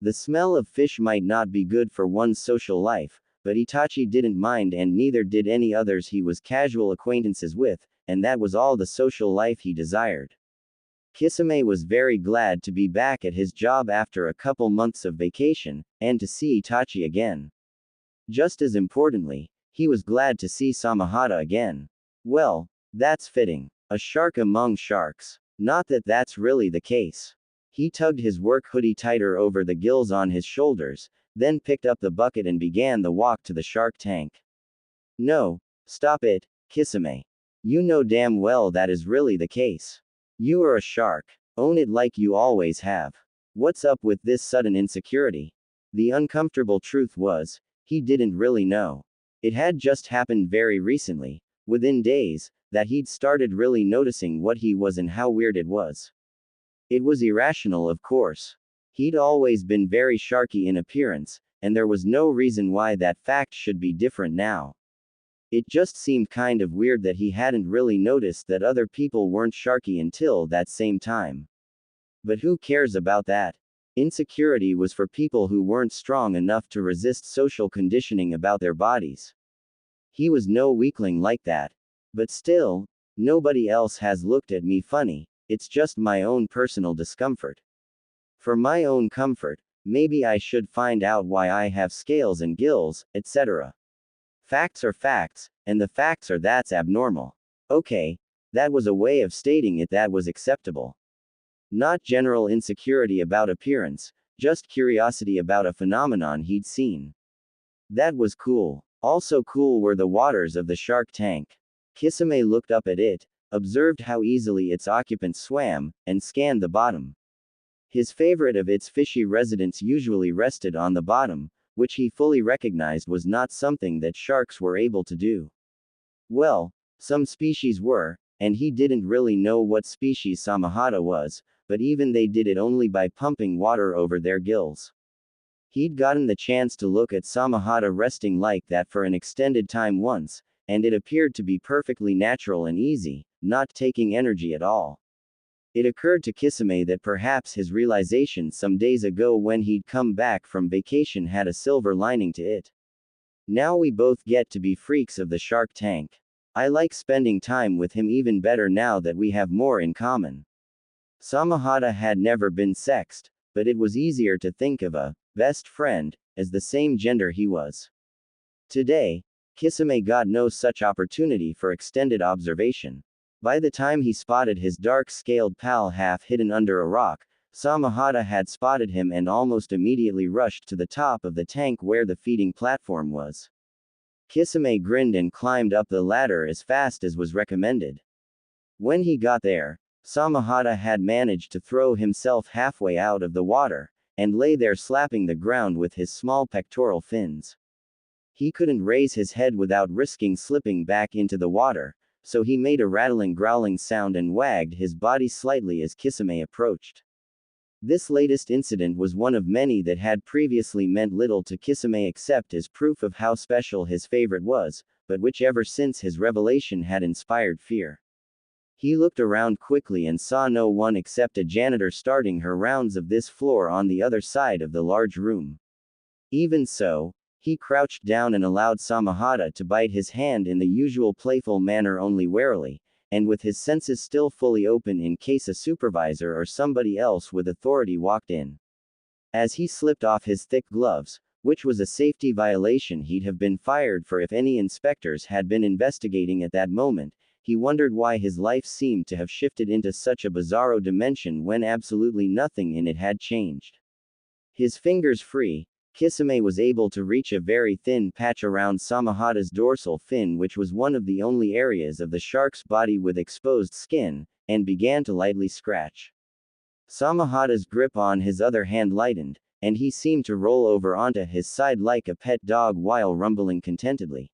The smell of fish might not be good for one's social life, but Itachi didn't mind and neither did any others he was casual acquaintances with, and that was all the social life he desired. Kisame was very glad to be back at his job after a couple months of vacation, and to see Itachi again. Just as importantly, he was glad to see Samahata again. Well, that's fitting. A shark among sharks. Not that that's really the case. He tugged his work hoodie tighter over the gills on his shoulders, then picked up the bucket and began the walk to the shark tank. No, stop it, Kisame. You know damn well that is really the case. You are a shark. Own it like you always have. What's up with this sudden insecurity? The uncomfortable truth was, he didn't really know. It had just happened very recently, within days, that he'd started really noticing what he was and how weird it was. It was irrational, of course. He'd always been very sharky in appearance, and there was no reason why that fact should be different now. It just seemed kind of weird that he hadn't really noticed that other people weren't sharky until that same time. But who cares about that? Insecurity was for people who weren't strong enough to resist social conditioning about their bodies. He was no weakling like that. But still, nobody else has looked at me funny, it's just my own personal discomfort. For my own comfort, maybe I should find out why I have scales and gills, etc. Facts are facts, and the facts are that's abnormal. Okay, that was a way of stating it that was acceptable. Not general insecurity about appearance, just curiosity about a phenomenon he'd seen. That was cool. Also cool were the waters of the shark tank. Kisame looked up at it, observed how easily its occupants swam, and scanned the bottom. His favorite of its fishy residents usually rested on the bottom, which he fully recognized was not something that sharks were able to do. Well, some species were, and he didn't really know what species Samahata was, but even they did it only by pumping water over their gills. He'd gotten the chance to look at Samahata resting like that for an extended time once, and it appeared to be perfectly natural and easy, not taking energy at all. It occurred to Kisame that perhaps his realization some days ago when he'd come back from vacation had a silver lining to it. Now we both get to be freaks of the shark tank. I like spending time with him even better now that we have more in common. Samahata had never been sexed, but it was easier to think of a best friend as the same gender he was. Today, Kisame got no such opportunity for extended observation. By the time he spotted his dark-scaled pal half hidden under a rock, Samahata had spotted him and almost immediately rushed to the top of the tank where the feeding platform was. Kisame grinned and climbed up the ladder as fast as was recommended. When he got there, Samahata had managed to throw himself halfway out of the water, and lay there slapping the ground with his small pectoral fins. He couldn't raise his head without risking slipping back into the water, so he made a rattling growling sound and wagged his body slightly as Kisame approached. This latest incident was one of many that had previously meant little to Kisame except as proof of how special his favorite was, but which ever since his revelation had inspired fear. He looked around quickly and saw no one except a janitor starting her rounds of this floor on the other side of the large room. Even so, he crouched down and allowed Samahata to bite his hand in the usual playful manner, only warily, and with his senses still fully open in case a supervisor or somebody else with authority walked in. As he slipped off his thick gloves, which was a safety violation he'd have been fired for if any inspectors had been investigating at that moment, he wondered why his life seemed to have shifted into such a bizarro dimension when absolutely nothing in it had changed. His fingers free, Kisame was able to reach a very thin patch around Samahata's dorsal fin, which was one of the only areas of the shark's body with exposed skin, and began to lightly scratch. Samahata's grip on his other hand lightened, and he seemed to roll over onto his side like a pet dog while rumbling contentedly.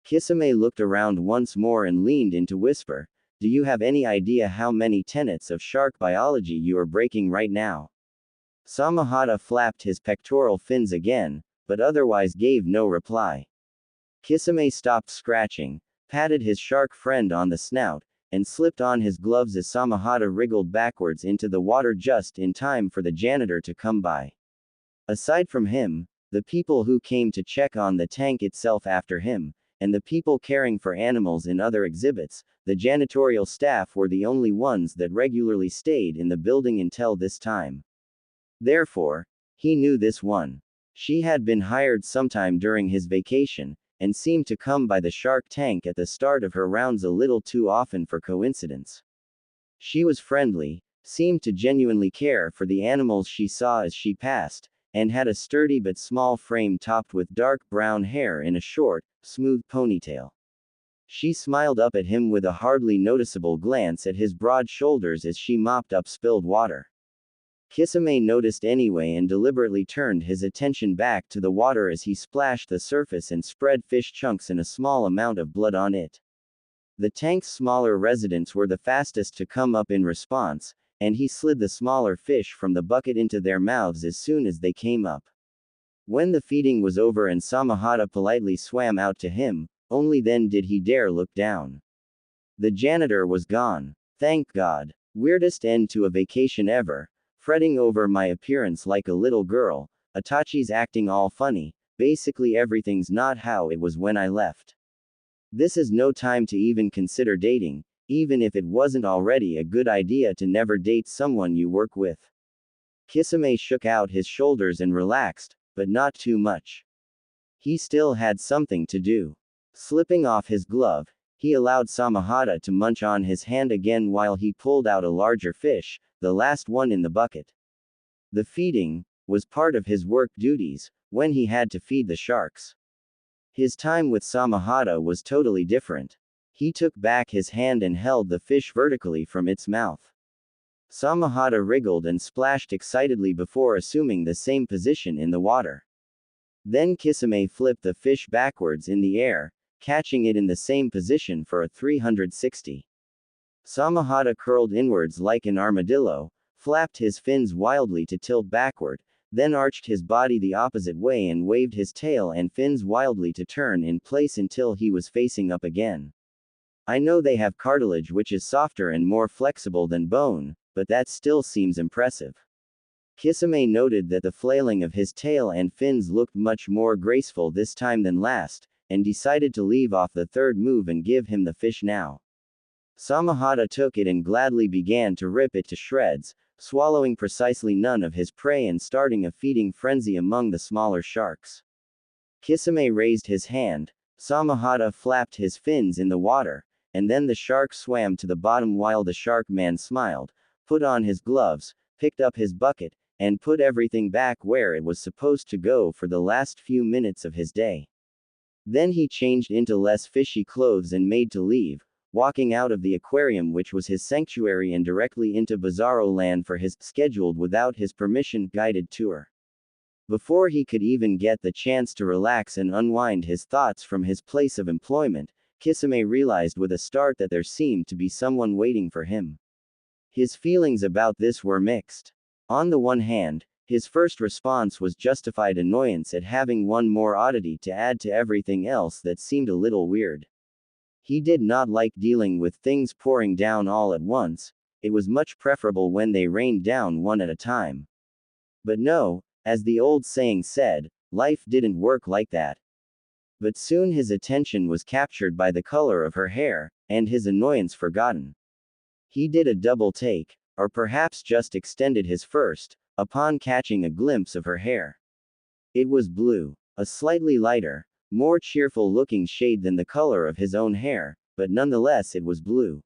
Kisame looked around once more and leaned in to whisper, "Do you have any idea how many tenets of shark biology you are breaking right now?" Samahata flapped his pectoral fins again, but otherwise gave no reply. Kisame stopped scratching, patted his shark friend on the snout, and slipped on his gloves as Samahata wriggled backwards into the water just in time for the janitor to come by. Aside from him, the people who came to check on the tank itself after him, and the people caring for animals in other exhibits, the janitorial staff were the only ones that regularly stayed in the building until this time. Therefore, he knew this one. She had been hired sometime during his vacation, and seemed to come by the shark tank at the start of her rounds a little too often for coincidence. She was friendly, seemed to genuinely care for the animals she saw as she passed, and had a sturdy but small frame topped with dark brown hair in a short, smooth ponytail. She smiled up at him with a hardly noticeable glance at his broad shoulders as she mopped up spilled water. Kisame noticed anyway and deliberately turned his attention back to the water as he splashed the surface and spread fish chunks and a small amount of blood on it. The tank's smaller residents were the fastest to come up in response, and he slid the smaller fish from the bucket into their mouths as soon as they came up. When the feeding was over and Samahata politely swam out to him, only then did he dare look down. The janitor was gone. Thank God. Weirdest end to a vacation ever. Fretting over my appearance like a little girl, Itachi's acting all funny, basically everything's not how it was when I left. This is no time to even consider dating, even if it wasn't already a good idea to never date someone you work with. Kisame shook out his shoulders and relaxed, but not too much. He still had something to do. Slipping off his glove, he allowed Samahata to munch on his hand again while he pulled out a larger fish, the last one in the bucket. The feeding was part of his work duties, when he had to feed the sharks. His time with Samahata was totally different. He took back his hand and held the fish vertically from its mouth. Samahata wriggled and splashed excitedly before assuming the same position in the water. Then Kisame flipped the fish backwards in the air, catching it in the same position for a 360. Samahata curled inwards like an armadillo, flapped his fins wildly to tilt backward, then arched his body the opposite way and waved his tail and fins wildly to turn in place until he was facing up again. I know they have cartilage which is softer and more flexible than bone, but that still seems impressive. Kisame noted that the flailing of his tail and fins looked much more graceful this time than last, and decided to leave off the third move and give him the fish now. Samahata took it and gladly began to rip it to shreds, swallowing precisely none of his prey and starting a feeding frenzy among the smaller sharks. Kisame raised his hand, Samahata flapped his fins in the water, and then the shark swam to the bottom while the shark man smiled, put on his gloves, picked up his bucket, and put everything back where it was supposed to go for the last few minutes of his day. Then he changed into less fishy clothes and made to leave, walking out of the aquarium, which was his sanctuary, and directly into Bizarro Land for his scheduled without his permission guided tour. Before he could even get the chance to relax and unwind his thoughts from his place of employment, Kisame realized with a start that there seemed to be someone waiting for him. His feelings about this were mixed. On the one hand, his first response was justified annoyance at having one more oddity to add to everything else that seemed a little weird. He did not like dealing with things pouring down all at once. It was much preferable when they rained down one at a time. But no, as the old saying said, life didn't work like that. But soon his attention was captured by the color of her hair, and his annoyance forgotten. He did a double take, or perhaps just extended his first, upon catching a glimpse of her hair. It was blue, a slightly lighter, more cheerful-looking shade than the color of his own hair, but nonetheless it was blue.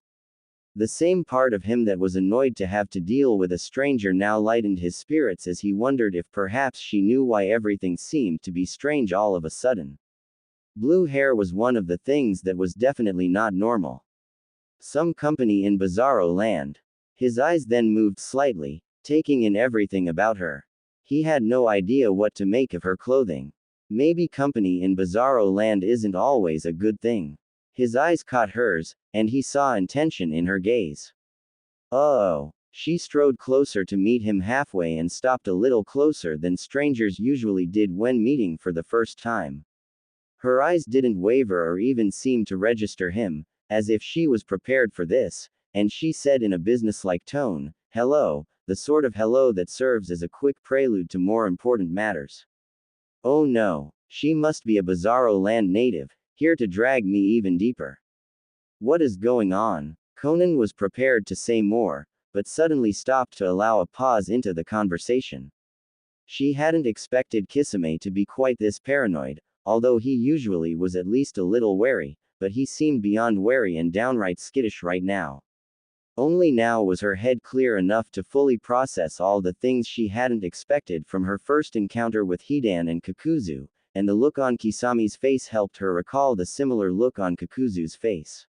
The same part of him that was annoyed to have to deal with a stranger now lightened his spirits as he wondered if perhaps she knew why everything seemed to be strange all of a sudden. Blue hair was one of the things that was definitely not normal. Some company in Bizarro Land. His eyes then moved slightly, taking in everything about her. He had no idea what to make of her clothing. Maybe company in Bizarro Land isn't always a good thing. His eyes caught hers, and he saw intention in her gaze. Oh. She strode closer to meet him halfway and stopped a little closer than strangers usually did when meeting for the first time. Her eyes didn't waver or even seem to register him, as if she was prepared for this, and she said in a businesslike tone, "Hello," the sort of hello that serves as a quick prelude to more important matters. Oh no, she must be a Bizarro Land native, here to drag me even deeper. What is going on? Conan was prepared to say more, but suddenly stopped to allow a pause into the conversation. She hadn't expected Kisame to be quite this paranoid, although he usually was at least a little wary, but he seemed beyond wary and downright skittish right now. Only now was her head clear enough to fully process all the things she hadn't expected from her first encounter with Hidan and Kakuzu, and the look on Kisame's face helped her recall the similar look on Kakuzu's face.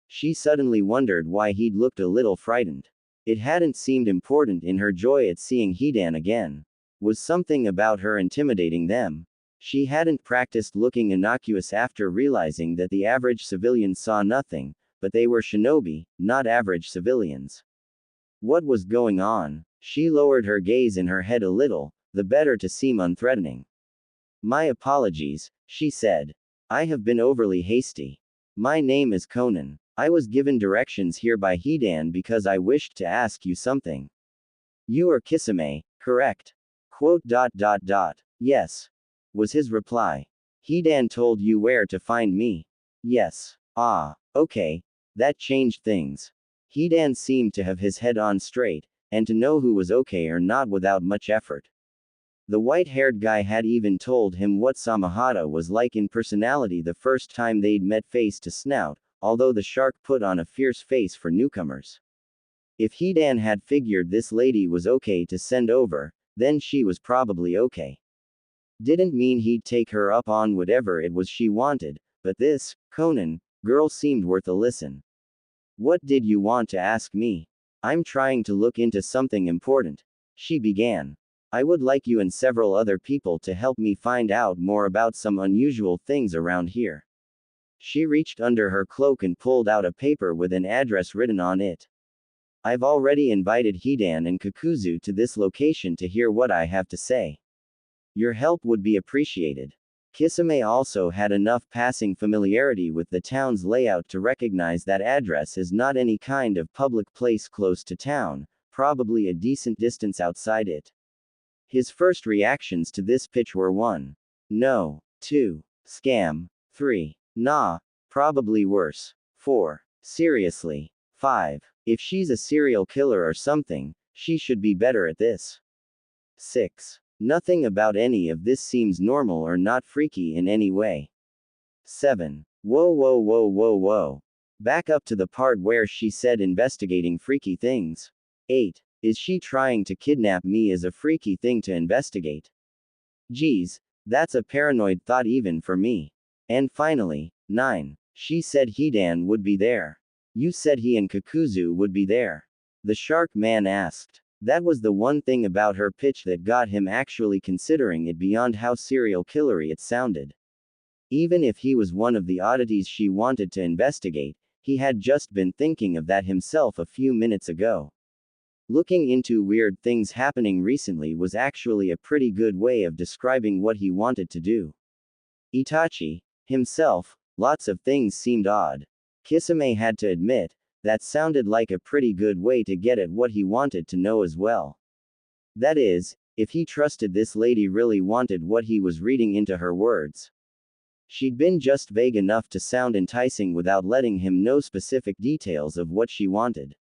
She suddenly wondered why he'd looked a little frightened. It hadn't seemed important in her joy at seeing Hidan again. Was something about her intimidating them? She hadn't practiced looking innocuous after realizing that the average civilian saw nothing, but they were shinobi, not average civilians. What was going on? She lowered her gaze in her head a little, the better to seem unthreatening. My apologies, she said. I have been overly hasty. My name is Conan. I was given directions here by Hidan because I wished to ask you something. You are Kisame, correct? Yes. Was his reply. Hidan told you where to find me? Yes. Ah, okay. That changed things. Hidan seemed to have his head on straight, and to know who was okay or not without much effort. The white-haired guy had even told him what Samahata was like in personality the first time they'd met face to snout, although the shark put on a fierce face for newcomers. If Hidan had figured this lady was okay to send over, then she was probably okay. Didn't mean he'd take her up on whatever it was she wanted, but this, Conan, girl seemed worth a listen. What did you want to ask me? I'm trying to look into something important. She began. I would like you and several other people to help me find out more about some unusual things around here. She reached under her cloak and pulled out a paper with an address written on it. I've already invited Hidan and Kakuzu to this location to hear what I have to say. Your help would be appreciated. Kisame also had enough passing familiarity with the town's layout to recognize that address is not any kind of public place close to town, probably a decent distance outside it. His first reactions to this pitch were 1. No. 2. Scam. 3. Nah. Probably worse. 4. Seriously. 5. If she's a serial killer or something, she should be better at this. 6. Nothing about any of this seems normal or not freaky in any way. 7. Whoa. Back up to the part where she said investigating freaky things. 8. Is she trying to kidnap me as a freaky thing to investigate? Geez, that's a paranoid thought even for me. And finally, 9. She said Hidan would be there. You said he and Kakuzu would be there. The shark man asked. That was the one thing about her pitch that got him actually considering it beyond how serial killery it sounded. Even if he was one of the oddities she wanted to investigate, he had just been thinking of that himself a few minutes ago. Looking into weird things happening recently was actually a pretty good way of describing what he wanted to do. Itachi, himself, lots of things seemed odd. Kisame had to admit, that sounded like a pretty good way to get at what he wanted to know as well. That is, if he trusted this lady really wanted what he was reading into her words. She'd been just vague enough to sound enticing without letting him know specific details of what she wanted.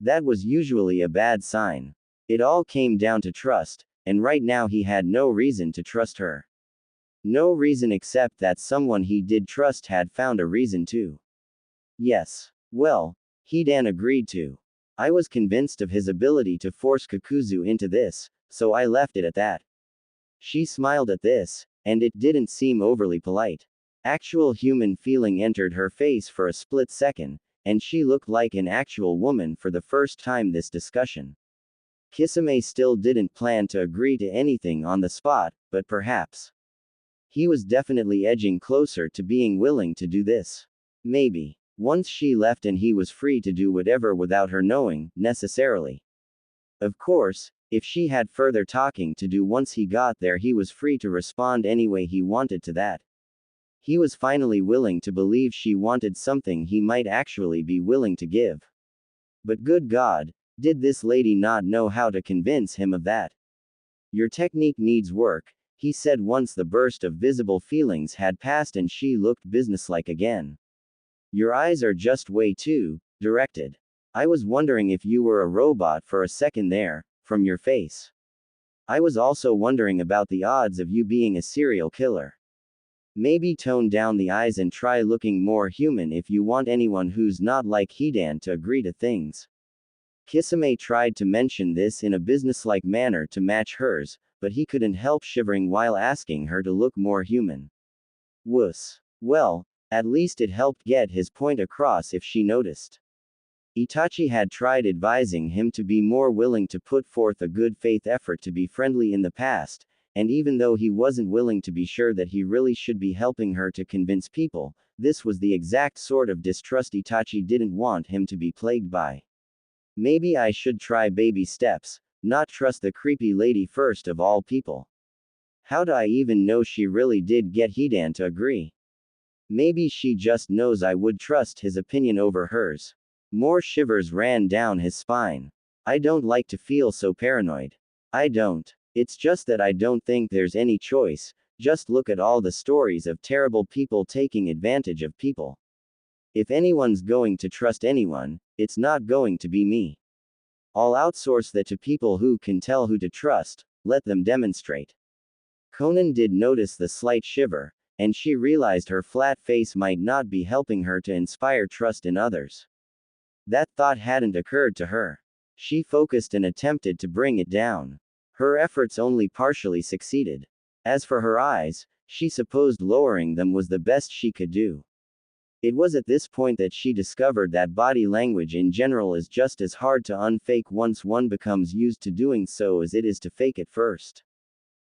That was usually a bad sign. It all came down to trust, and right now he had no reason to trust her. No reason except that someone he did trust had found a reason to. Yes. Well, Hidan agreed to. I was convinced of his ability to force Kakuzu into this, so I left it at that. She smiled at this, and it didn't seem overly polite. Actual human feeling entered her face for a split second, and she looked like an actual woman for the first time this discussion. Kisame still didn't plan to agree to anything on the spot, but perhaps. He was definitely edging closer to being willing to do this. Maybe. Once she left and he was free to do whatever without her knowing, necessarily. Of course, if she had further talking to do once he got there, he was free to respond any way he wanted to that. He was finally willing to believe she wanted something he might actually be willing to give. But good God, did this lady not know how to convince him of that? Your technique needs work, he said once the burst of visible feelings had passed and she looked businesslike again. Your eyes are just way too directed. I was wondering if you were a robot for a second there, from your face. I was also wondering about the odds of you being a serial killer. Maybe tone down the eyes and try looking more human if you want anyone who's not like Hidan to agree to things. Kisame tried to mention this in a businesslike manner to match hers, but he couldn't help shivering while asking her to look more human. Wuss. Well, at least it helped get his point across if she noticed. Itachi had tried advising him to be more willing to put forth a good faith effort to be friendly in the past, and even though he wasn't willing to be sure that he really should be helping her to convince people, this was the exact sort of distrust Itachi didn't want him to be plagued by. Maybe I should try baby steps, not trust the creepy lady first of all people. How do I even know she really did get Hidan to agree? Maybe she just knows I would trust his opinion over hers. More shivers ran down his spine. I don't like to feel so paranoid. I don't. It's just that I don't think there's any choice, just look at all the stories of terrible people taking advantage of people. If anyone's going to trust anyone, it's not going to be me. I'll outsource that to people who can tell who to trust, let them demonstrate. Conan did notice the slight shiver, and she realized her flat face might not be helping her to inspire trust in others. That thought hadn't occurred to her. She focused and attempted to bring it down. Her efforts only partially succeeded. As for her eyes, she supposed lowering them was the best she could do. It was at this point that she discovered that body language in general is just as hard to unfake once one becomes used to doing so as it is to fake it first.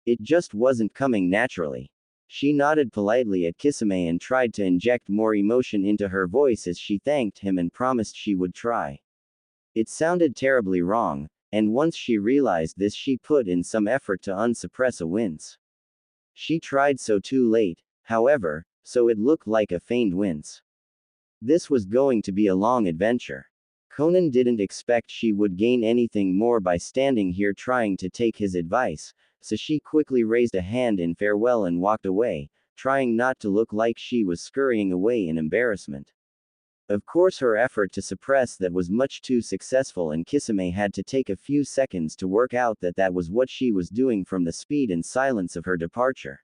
It just wasn't coming naturally. She nodded politely at Kisame and tried to inject more emotion into her voice as she thanked him and promised she would try. It sounded terribly wrong, and once she realized this, she put in some effort to unsuppress a wince. She tried so too late, however, so it looked like a feigned wince. This was going to be a long adventure. Conan didn't expect she would gain anything more by standing here trying to take his advice, so she quickly raised a hand in farewell and walked away, trying not to look like she was scurrying away in embarrassment. Of course, her effort to suppress that was much too successful, and Kisame had to take a few seconds to work out that that was what she was doing from the speed and silence of her departure.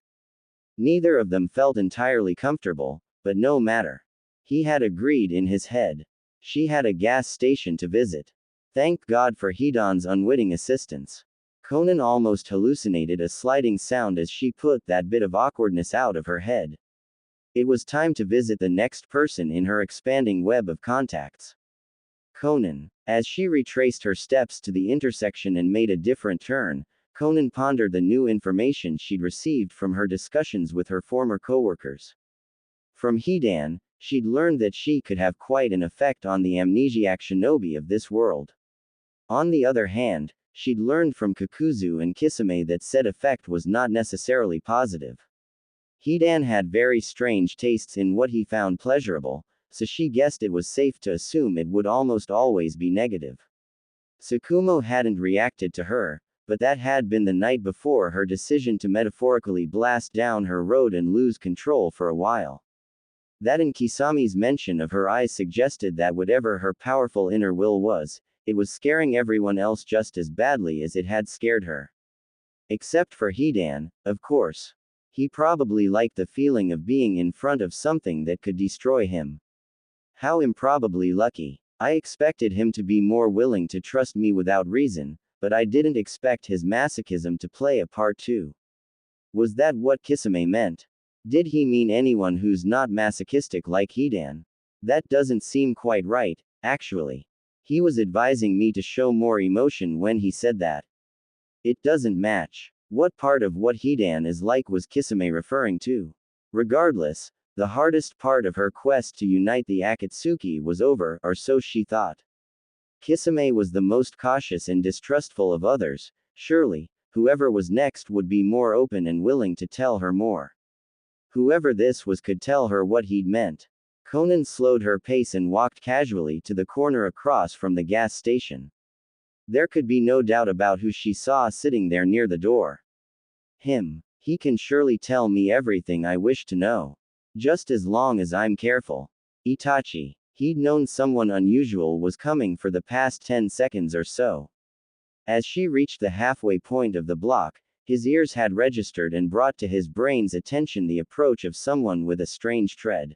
Neither of them felt entirely comfortable, but no matter. He had agreed in his head. She had a gas station to visit. Thank God for Hidan's unwitting assistance. Conan almost hallucinated a sliding sound as she put that bit of awkwardness out of her head. It was time to visit the next person in her expanding web of contacts. Conan. As she retraced her steps to the intersection and made a different turn, Conan pondered the new information she'd received from her discussions with her former coworkers. From Hidan, she'd learned that she could have quite an effect on the amnesiac shinobi of this world. On the other hand, she'd learned from Kakuzu and Kisame that said effect was not necessarily positive. Hidan had very strange tastes in what he found pleasurable, so she guessed it was safe to assume it would almost always be negative. Tsukumo hadn't reacted to her, but that had been the night before her decision to metaphorically blast down her road and lose control for a while. That and Kisami's mention of her eyes suggested that whatever her powerful inner will was, it was scaring everyone else just as badly as it had scared her. Except for Hidan, of course. He probably liked the feeling of being in front of something that could destroy him. How improbably lucky. I expected him to be more willing to trust me without reason, but I didn't expect his masochism to play a part too. Was that what Kisame meant? Did he mean anyone who's not masochistic like Hidan? That doesn't seem quite right, actually. He was advising me to show more emotion when he said that. It doesn't match. What part of what Hidan is like was Kisame referring to? Regardless, the hardest part of her quest to unite the Akatsuki was over, or so she thought. Kisame was the most cautious and distrustful of others. Surely, whoever was next would be more open and willing to tell her more. Whoever this was could tell her what he'd meant. Conan slowed her pace and walked casually to the corner across from the gas station. There could be no doubt about who she saw sitting there near the door. Him. He can surely tell me everything I wish to know. Just as long as I'm careful. Itachi. He'd known someone unusual was coming for the past 10 seconds or so. As she reached the halfway point of the block, his ears had registered and brought to his brain's attention the approach of someone with a strange tread.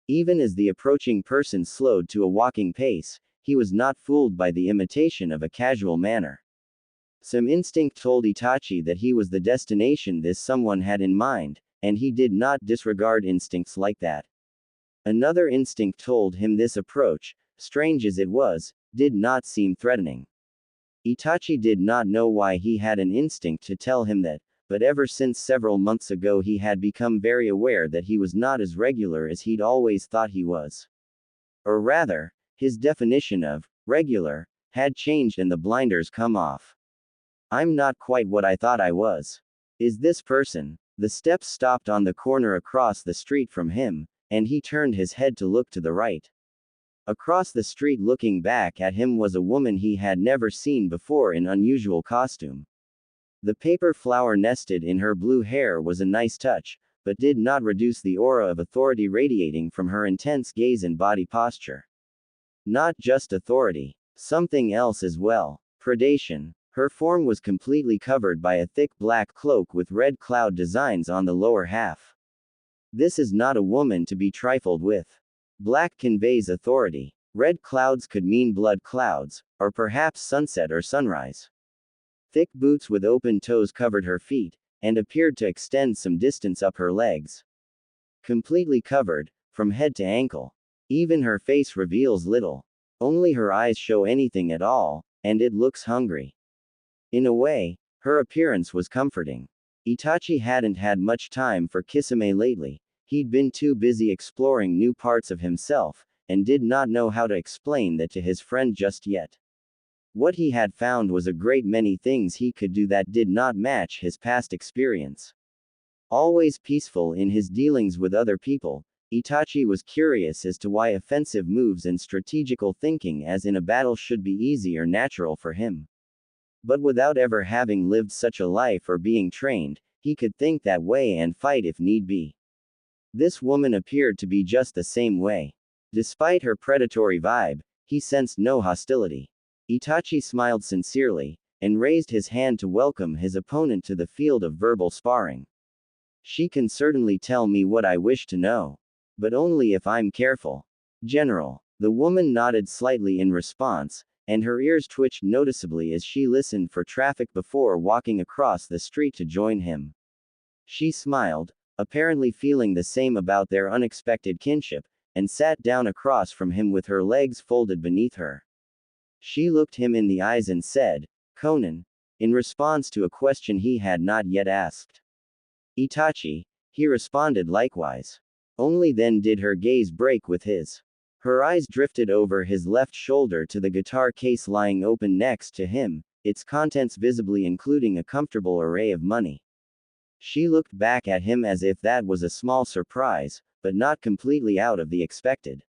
Even as the approaching person slowed to a walking pace, he was not fooled by the imitation of a casual manner. Some instinct told Itachi that he was the destination this someone had in mind, and he did not disregard instincts like that. Another instinct told him this approach, strange as it was, did not seem threatening. Itachi did not know why he had an instinct to tell him that, but ever since several months ago he had become very aware that he was not as regular as he'd always thought he was. Or rather, his definition of regular had changed and the blinders come off. I'm not quite what I thought I was. Is this person? The steps stopped on the corner across the street from him, and he turned his head to look to the right. Across the street looking back at him was a woman he had never seen before in unusual costume. The paper flower nested in her blue hair was a nice touch, but did not reduce the aura of authority radiating from her intense gaze and body posture. Not just authority. Something else as well. Predation. Her form was completely covered by a thick black cloak with red cloud designs on the lower half. This is not a woman to be trifled with. Black conveys authority. Red clouds could mean blood clouds, or perhaps sunset or sunrise. Thick boots with open toes covered her feet, and appeared to extend some distance up her legs. Completely covered, from head to ankle. Even her face reveals little. Only her eyes show anything at all, and it looks hungry. In a way, her appearance was comforting. Itachi hadn't had much time for Kisame lately. He'd been too busy exploring new parts of himself, and did not know how to explain that to his friend just yet. What he had found was a great many things he could do that did not match his past experience. Always peaceful in his dealings with other people, Itachi was curious as to why offensive moves and strategical thinking as in a battle should be easy or natural for him. But without ever having lived such a life or being trained, he could think that way and fight if need be. This woman appeared to be just the same way. Despite her predatory vibe, he sensed no hostility. Itachi smiled sincerely, and raised his hand to welcome his opponent to the field of verbal sparring. She can certainly tell me what I wish to know. But only if I'm careful. General. The woman nodded slightly in response, and her ears twitched noticeably as she listened for traffic before walking across the street to join him. She smiled, apparently feeling the same about their unexpected kinship, and sat down across from him with her legs folded beneath her. She looked him in the eyes and said, "Conan," in response to a question he had not yet asked. "Itachi," he responded likewise. Only then did her gaze break with his. Her eyes drifted over his left shoulder to the guitar case lying open next to him, its contents visibly including a comfortable array of money. She looked back at him as if that was a small surprise, but not completely out of the expected.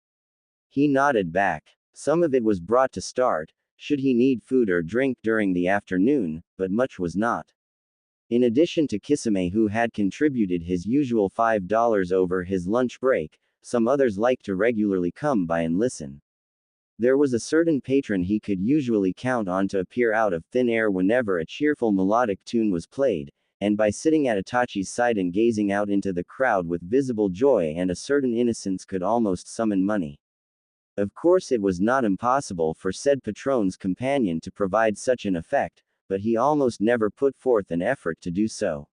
He nodded back. Some of it was brought to start, should he need food or drink during the afternoon, but much was not. In addition to Kisame, who had contributed his usual $5 over his lunch break, some others liked to regularly come by and listen. There was a certain patron he could usually count on to appear out of thin air whenever a cheerful melodic tune was played, and by sitting at Itachi's side and gazing out into the crowd with visible joy and a certain innocence could almost summon money. Of course, it was not impossible for said patron's companion to provide such an effect, but he almost never put forth an effort to do so.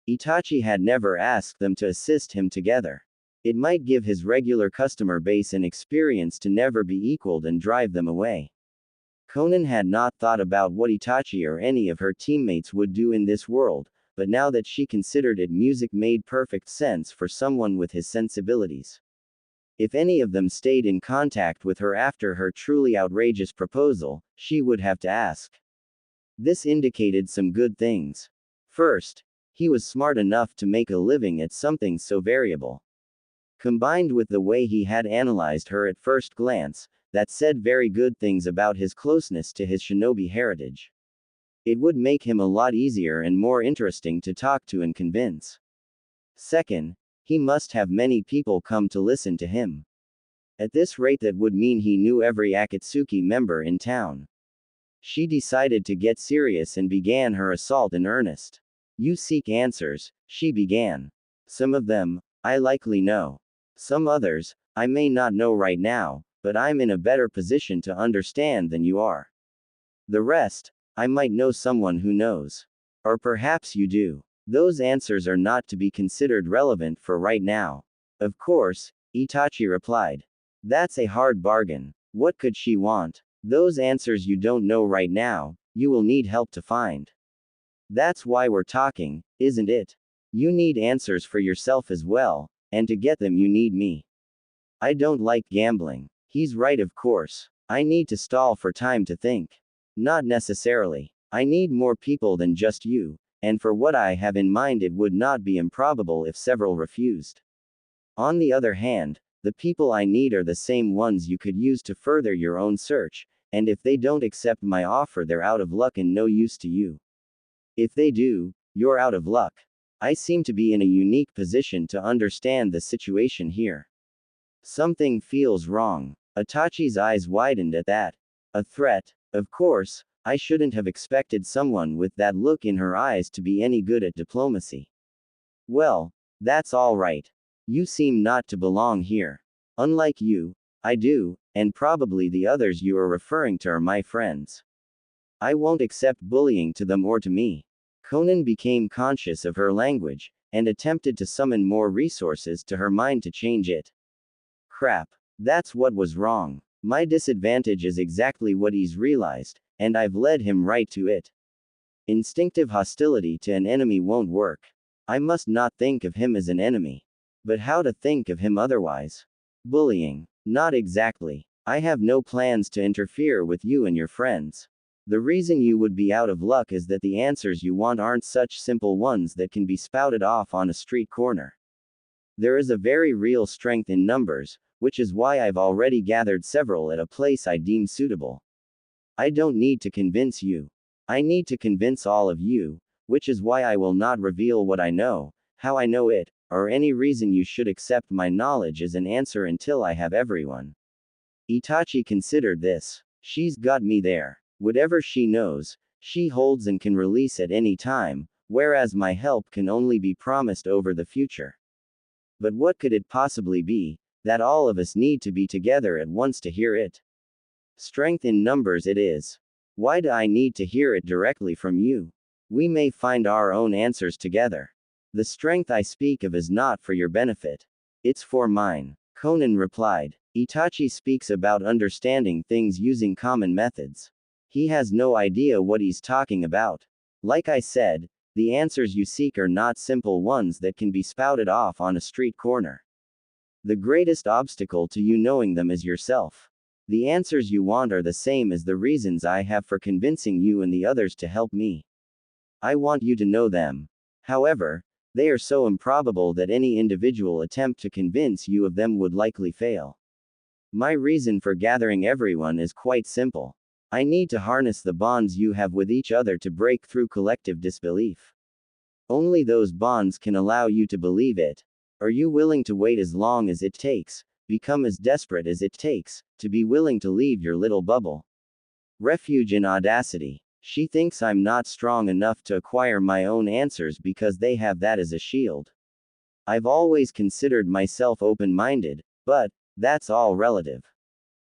Itachi had never asked them to assist him together. It might give his regular customer base an experience to never be equaled and drive them away. Conan had not thought about what Itachi or any of her teammates would do in this world, but now that she considered it, music made perfect sense for someone with his sensibilities. If any of them stayed in contact with her after her truly outrageous proposal, she would have to ask. This indicated some good things. First, he was smart enough to make a living at something so variable. Combined with the way he had analyzed her at first glance, that said very good things about his closeness to his shinobi heritage. It would make him a lot easier and more interesting to talk to and convince. Second, he must have many people come to listen to him. At this rate, that would mean he knew every Akatsuki member in town. She decided to get serious and began her assault in earnest. "You seek answers," she began. "Some of them, I likely know. Some others, I may not know right now, but I'm in a better position to understand than you are. The rest, I might know someone who knows. Or perhaps you do. Those answers are not to be considered relevant for right now." "Of course," Itachi replied. "That's a hard bargain. What could she want? Those answers you don't know right now, you will need help to find. That's why we're talking, isn't it? You need answers for yourself as well, and to get them you need me. I don't like gambling." He's right, of course. I need to stall for time to think. Not necessarily. I need more people than just you, and for what I have in mind it would not be improbable if several refused. On the other hand, the people I need are the same ones you could use to further your own search, and if they don't accept my offer, they're out of luck and no use to you. If they do, you're out of luck. I seem to be in a unique position to understand the situation here. Something feels wrong. Itachi's eyes widened at that. A threat? Of course, I shouldn't have expected someone with that look in her eyes to be any good at diplomacy. Well, that's all right. You seem not to belong here. Unlike you, I do, and probably the others you are referring to are my friends. I won't accept bullying to them or to me." Conan became conscious of her language, and attempted to summon more resources to her mind to change it. Crap. That's what was wrong. My disadvantage is exactly what he's realized, and I've led him right to it. Instinctive hostility to an enemy won't work. I must not think of him as an enemy. But how to think of him otherwise? Bullying? Not exactly. I have no plans to interfere with you and your friends. The reason you would be out of luck is that the answers you want aren't such simple ones that can be spouted off on a street corner. There is a very real strength in numbers, which is why I've already gathered several at a place I deem suitable. I don't need to convince you. I need to convince all of you, which is why I will not reveal what I know, how I know it, or any reason you should accept my knowledge as an answer until I have everyone. Itachi considered this. She's got me there. Whatever she knows, she holds and can release at any time, whereas my help can only be promised over the future. But what could it possibly be, that all of us need to be together at once to hear it? Strength in numbers it is. Why do I need to hear it directly from you? We may find our own answers together. The strength I speak of is not for your benefit. It's for mine. Conan replied. Itachi speaks about understanding things using common methods. He has no idea what he's talking about. Like I said, the answers you seek are not simple ones that can be spouted off on a street corner. The greatest obstacle to you knowing them is yourself. The answers you want are the same as the reasons I have for convincing you and the others to help me. I want you to know them. However, they are so improbable that any individual attempt to convince you of them would likely fail. My reason for gathering everyone is quite simple. I need to harness the bonds you have with each other to break through collective disbelief. Only those bonds can allow you to believe it. Are you willing to wait as long as it takes, become as desperate as it takes, to be willing to leave your little bubble? Refuge in audacity. She thinks I'm not strong enough to acquire my own answers because they have that as a shield. I've always considered myself open-minded, but that's all relative.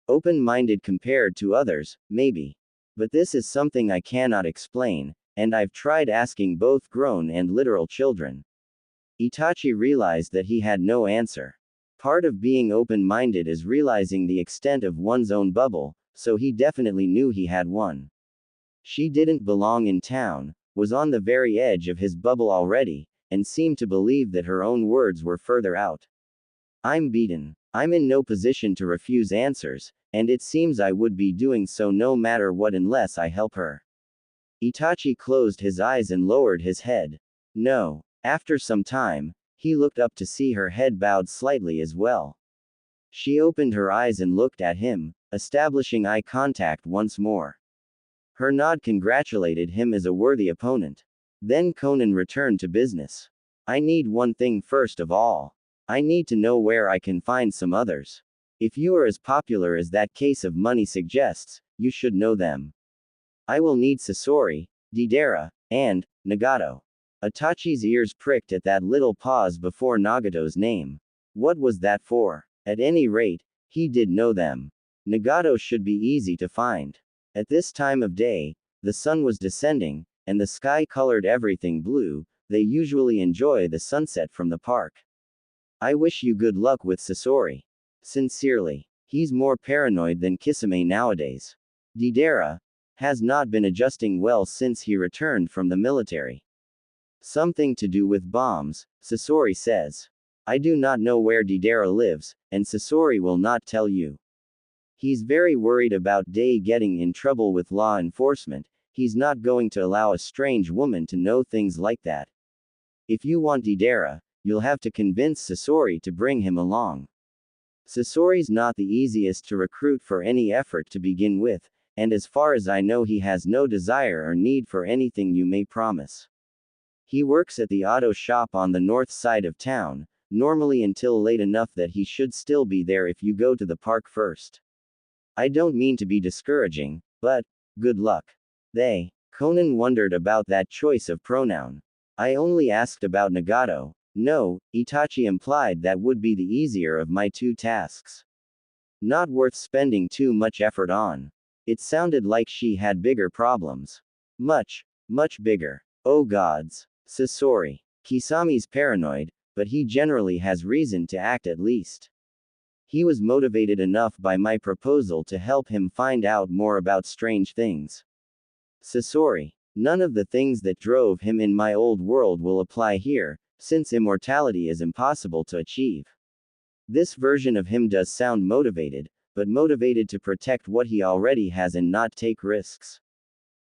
Open-minded compared to others, maybe. But this is something I cannot explain, and I've tried asking both grown and literal children. Itachi realized that he had no answer. Part of being open-minded is realizing the extent of one's own bubble, so he definitely knew he had one. She didn't belong in town, was on the very edge of his bubble already, and seemed to believe that her own words were further out. I'm beaten. I'm in no position to refuse answers, and it seems I would be doing so no matter what unless I help her. Itachi closed his eyes and lowered his head. No. After some time, he looked up to see her head bowed slightly as well. She opened her eyes and looked at him, establishing eye contact once more. Her nod congratulated him as a worthy opponent. Then Conan returned to business. I need one thing first of all. I need to know where I can find some others. If you are as popular as that case of money suggests, you should know them. I will need Sasori, Deidara, and Nagato. Itachi's ears pricked at that little pause before Nagato's name. What was that for? At any rate, he did know them. Nagato should be easy to find. At this time of day, the sun was descending, and the sky colored everything blue. They usually enjoy the sunset from the park. I wish you good luck with Sasori. Sincerely. He's more paranoid than Kisame nowadays. Deidara has not been adjusting well since he returned from the military. Something to do with bombs, Sasori says. I do not know where Deidara lives, and Sasori will not tell you. He's very worried about Day getting in trouble with law enforcement. He's not going to allow a strange woman to know things like that. If you want Deidara, you'll have to convince Sasori to bring him along. Sasori's not the easiest to recruit for any effort to begin with, and as far as I know he has no desire or need for anything you may promise. He works at the auto shop on the north side of town, normally until late enough that he should still be there if you go to the park first. I don't mean to be discouraging, but good luck. Conan wondered about that choice of pronoun. I only asked about Nagato. No, Itachi implied that would be the easier of my two tasks. Not worth spending too much effort on. It sounded like she had bigger problems. Much, much bigger. Oh gods. Sasori. Kisami's paranoid, but he generally has reason to act at least. He was motivated enough by my proposal to help him find out more about strange things. Sasori. None of the things that drove him in my old world will apply here, since immortality is impossible to achieve. This version of him does sound motivated, but motivated to protect what he already has and not take risks.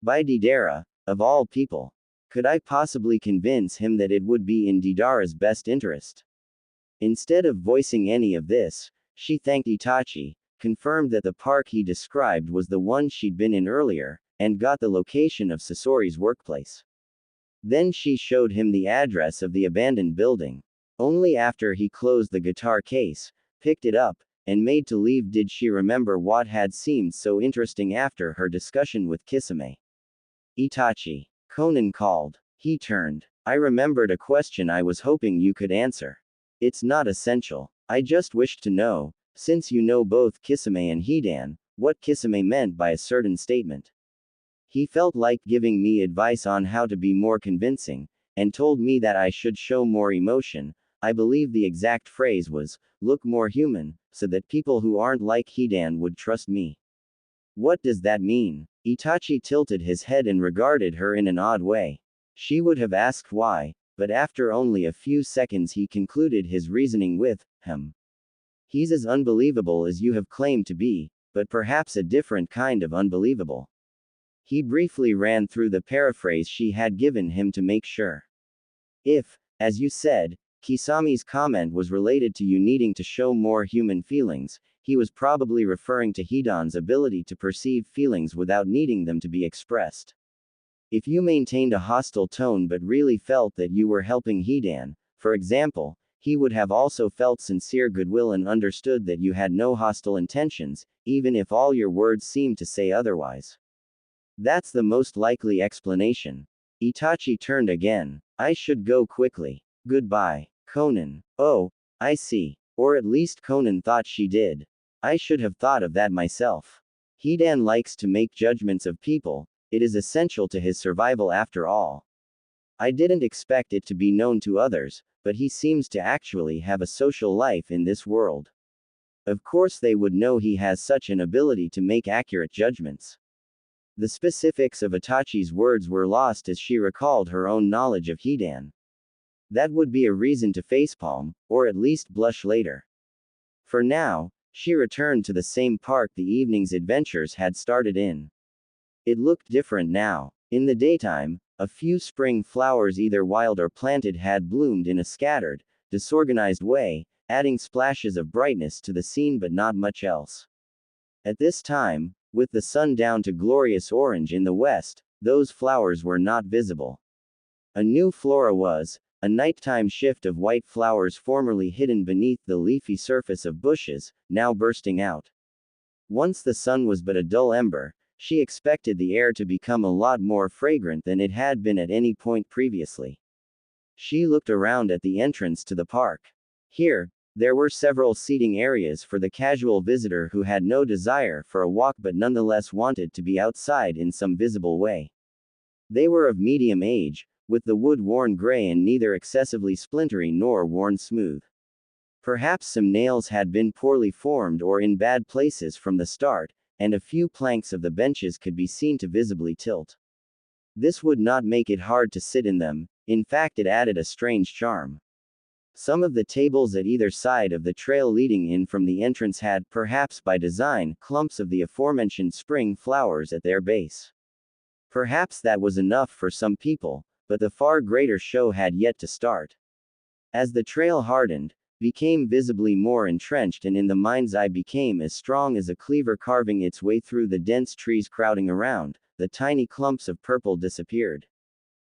By Deidara, of all people. Could I possibly convince him that it would be in Deidara's best interest? Instead of voicing any of this, she thanked Itachi, confirmed that the park he described was the one she'd been in earlier, and got the location of Sasori's workplace. Then she showed him the address of the abandoned building. Only after he closed the guitar case, picked it up, and made to leave did she remember what had seemed so interesting after her discussion with Kisame. Itachi. Conan called. He turned. I remembered a question I was hoping you could answer. It's not essential. I just wished to know, since you know both Kisame and Hidan, what Kisame meant by a certain statement. He felt like giving me advice on how to be more convincing, and told me that I should show more emotion. I believe the exact phrase was, look more human, so that people who aren't like Hidan would trust me. What does that mean? Itachi tilted his head and regarded her in an odd way. She would have asked why, but after only a few seconds he concluded his reasoning with, He's as unbelievable as you have claimed to be, but perhaps a different kind of unbelievable. He briefly ran through the paraphrase she had given him to make sure. If, as you said, Kisami's comment was related to you needing to show more human feelings, he was probably referring to Hidan's ability to perceive feelings without needing them to be expressed. If you maintained a hostile tone but really felt that you were helping Hidan, for example, he would have also felt sincere goodwill and understood that you had no hostile intentions, even if all your words seemed to say otherwise. That's the most likely explanation. Itachi turned again. I should go quickly. Goodbye, Conan. Oh, I see. Or at least Conan thought she did. I should have thought of that myself. Hidan likes to make judgments of people, it is essential to his survival after all. I didn't expect it to be known to others, but he seems to actually have a social life in this world. Of course they would know he has such an ability to make accurate judgments. The specifics of Itachi's words were lost as she recalled her own knowledge of Hidan. That would be a reason to facepalm, or at least blush later. For now, she returned to the same park the evening's adventures had started in. It looked different now. In the daytime, a few spring flowers either wild or planted had bloomed in a scattered, disorganized way, adding splashes of brightness to the scene but not much else. At this time, with the sun down to glorious orange in the west, those flowers were not visible. A new flora was, a nighttime shift of white flowers formerly hidden beneath the leafy surface of bushes, now bursting out. Once the sun was but a dull ember, she expected the air to become a lot more fragrant than it had been at any point previously. She looked around at the entrance to the park. Here, there were several seating areas for the casual visitor who had no desire for a walk but nonetheless wanted to be outside in some visible way. They were of medium age, with the wood worn gray and neither excessively splintery nor worn smooth. Perhaps some nails had been poorly formed or in bad places from the start, and a few planks of the benches could be seen to visibly tilt. This would not make it hard to sit in them, in fact it added a strange charm. Some of the tables at either side of the trail leading in from the entrance had, perhaps by design, clumps of the aforementioned spring flowers at their base. Perhaps that was enough for some people, but the far greater show had yet to start. As the trail hardened, became visibly more entrenched and in the mind's eye became as strong as a cleaver carving its way through the dense trees crowding around, the tiny clumps of purple disappeared.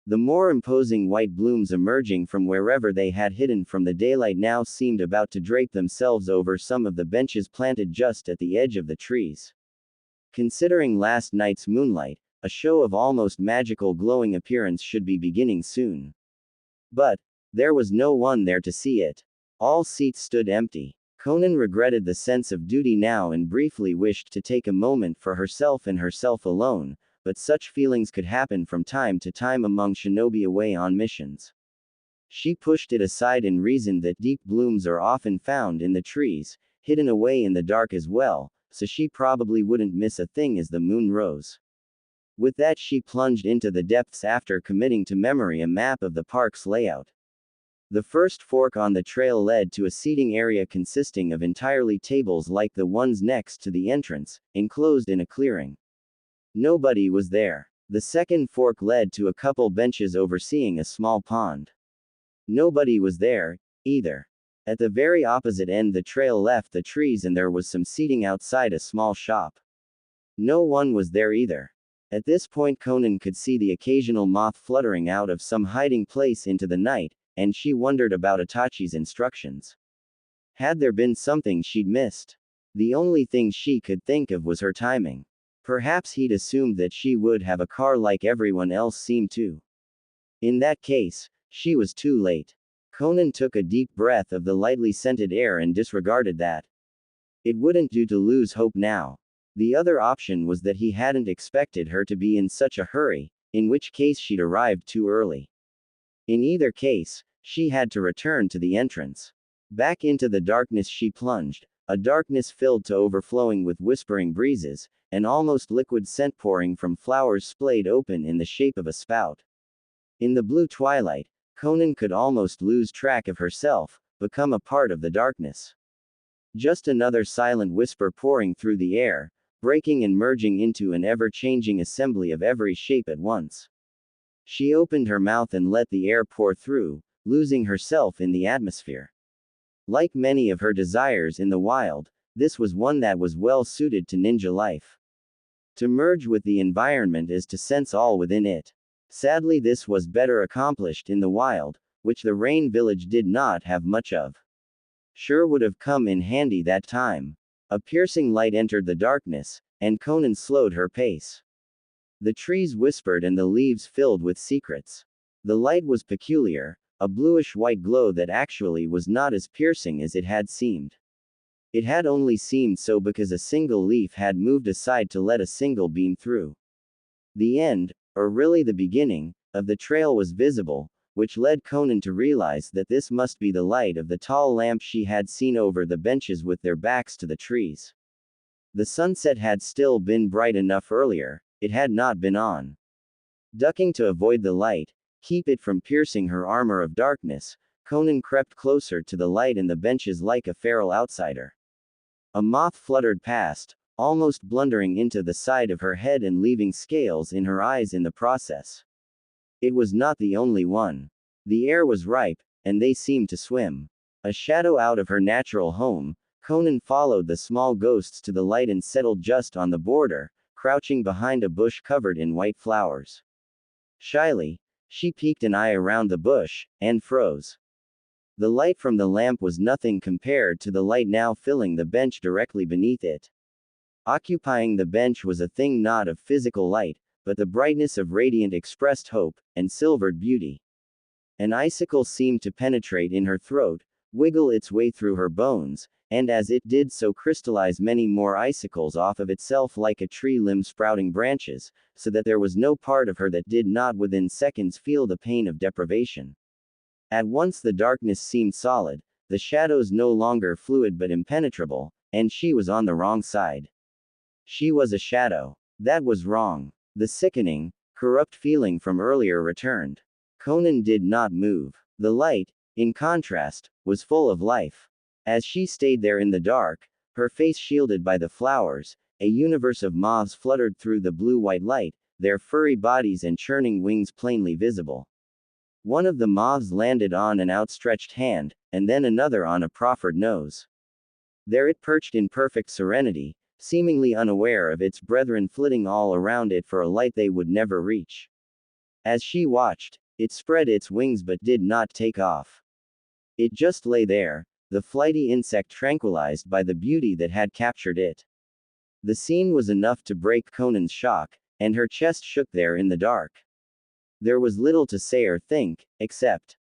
The more imposing white blooms emerging from wherever they had hidden from the daylight now seemed about to drape themselves over some of the benches planted just at the edge of the trees. Considering last night's moonlight, a show of almost magical glowing appearance should be beginning soon. But there was no one there to see it. All seats stood empty. Conan regretted the sense of duty now and briefly wished to take a moment for herself and herself alone, but such feelings could happen from time to time among shinobi away on missions. She pushed it aside and reasoned that deep blooms are often found in the trees, hidden away in the dark as well, so she probably wouldn't miss a thing as the moon rose. With that she plunged into the depths after committing to memory a map of the park's layout. The first fork on the trail led to a seating area consisting of entirely tables like the ones next to the entrance, enclosed in a clearing. Nobody was there. The second fork led to a couple benches overseeing a small pond. Nobody was there, either. At the very opposite end the trail left the trees and there was some seating outside a small shop. No one was there either. At this point Conan could see the occasional moth fluttering out of some hiding place into the night, and she wondered about Itachi's instructions. Had there been something she'd missed? The only thing she could think of was her timing. Perhaps he'd assumed that she would have a car like everyone else seemed to. In that case, she was too late. Conan took a deep breath of the lightly scented air and disregarded that. It wouldn't do to lose hope now. The other option was that he hadn't expected her to be in such a hurry, in which case she'd arrived too early. In either case, she had to return to the entrance. Back into the darkness she plunged, a darkness filled to overflowing with whispering breezes, an almost liquid scent pouring from flowers splayed open in the shape of a spout. In the blue twilight, Conan could almost lose track of herself, become a part of the darkness. Just another silent whisper pouring through the air, breaking and merging into an ever-changing assembly of every shape at once. She opened her mouth and let the air pour through, losing herself in the atmosphere. Like many of her desires in the wild, this was one that was well suited to ninja life. To merge with the environment is to sense all within it. Sadly, this was better accomplished in the wild, which the Rain Village did not have much of. Sure would have come in handy that time. A piercing light entered the darkness, and Conan slowed her pace. The trees whispered and the leaves filled with secrets. The light was peculiar, a bluish-white glow that actually was not as piercing as it had seemed. It had only seemed so because a single leaf had moved aside to let a single beam through. The end, or really the beginning, of the trail was visible, which led Conan to realize that this must be the light of the tall lamp she had seen over the benches with their backs to the trees. The sunset had still been bright enough earlier, it had not been on. Ducking to avoid the light, keep it from piercing her armor of darkness, Conan crept closer to the light and the benches like a feral outsider. A moth fluttered past, almost blundering into the side of her head and leaving scales in her eyes in the process. It was not the only one. The air was ripe, and they seemed to swim. A shadow out of her natural home, Conan followed the small ghosts to the light and settled just on the border, crouching behind a bush covered in white flowers. Shyly, she peeked an eye around the bush, and froze. The light from the lamp was nothing compared to the light now filling the bench directly beneath it. Occupying the bench was a thing not of physical light, but the brightness of radiant expressed hope, and silvered beauty. An icicle seemed to penetrate in her throat, wiggle its way through her bones, and as it did so crystallize many more icicles off of itself like a tree limb sprouting branches, so that there was no part of her that did not within seconds feel the pain of deprivation. At once the darkness seemed solid, the shadows no longer fluid but impenetrable, and she was on the wrong side. She was a shadow. That was wrong. The sickening, corrupt feeling from earlier returned. Conan did not move. The light, in contrast, was full of life. As she stayed there in the dark, her face shielded by the flowers, a universe of moths fluttered through the blue-white light, their furry bodies and churning wings plainly visible. One of the moths landed on an outstretched hand, and then another on a proffered nose. There it perched in perfect serenity, seemingly unaware of its brethren flitting all around it for a light they would never reach. As she watched, it spread its wings but did not take off. It just lay there, the flighty insect tranquilized by the beauty that had captured it. The scene was enough to break Conan's shock, and her chest shook there in the dark. There was little to say or think, except,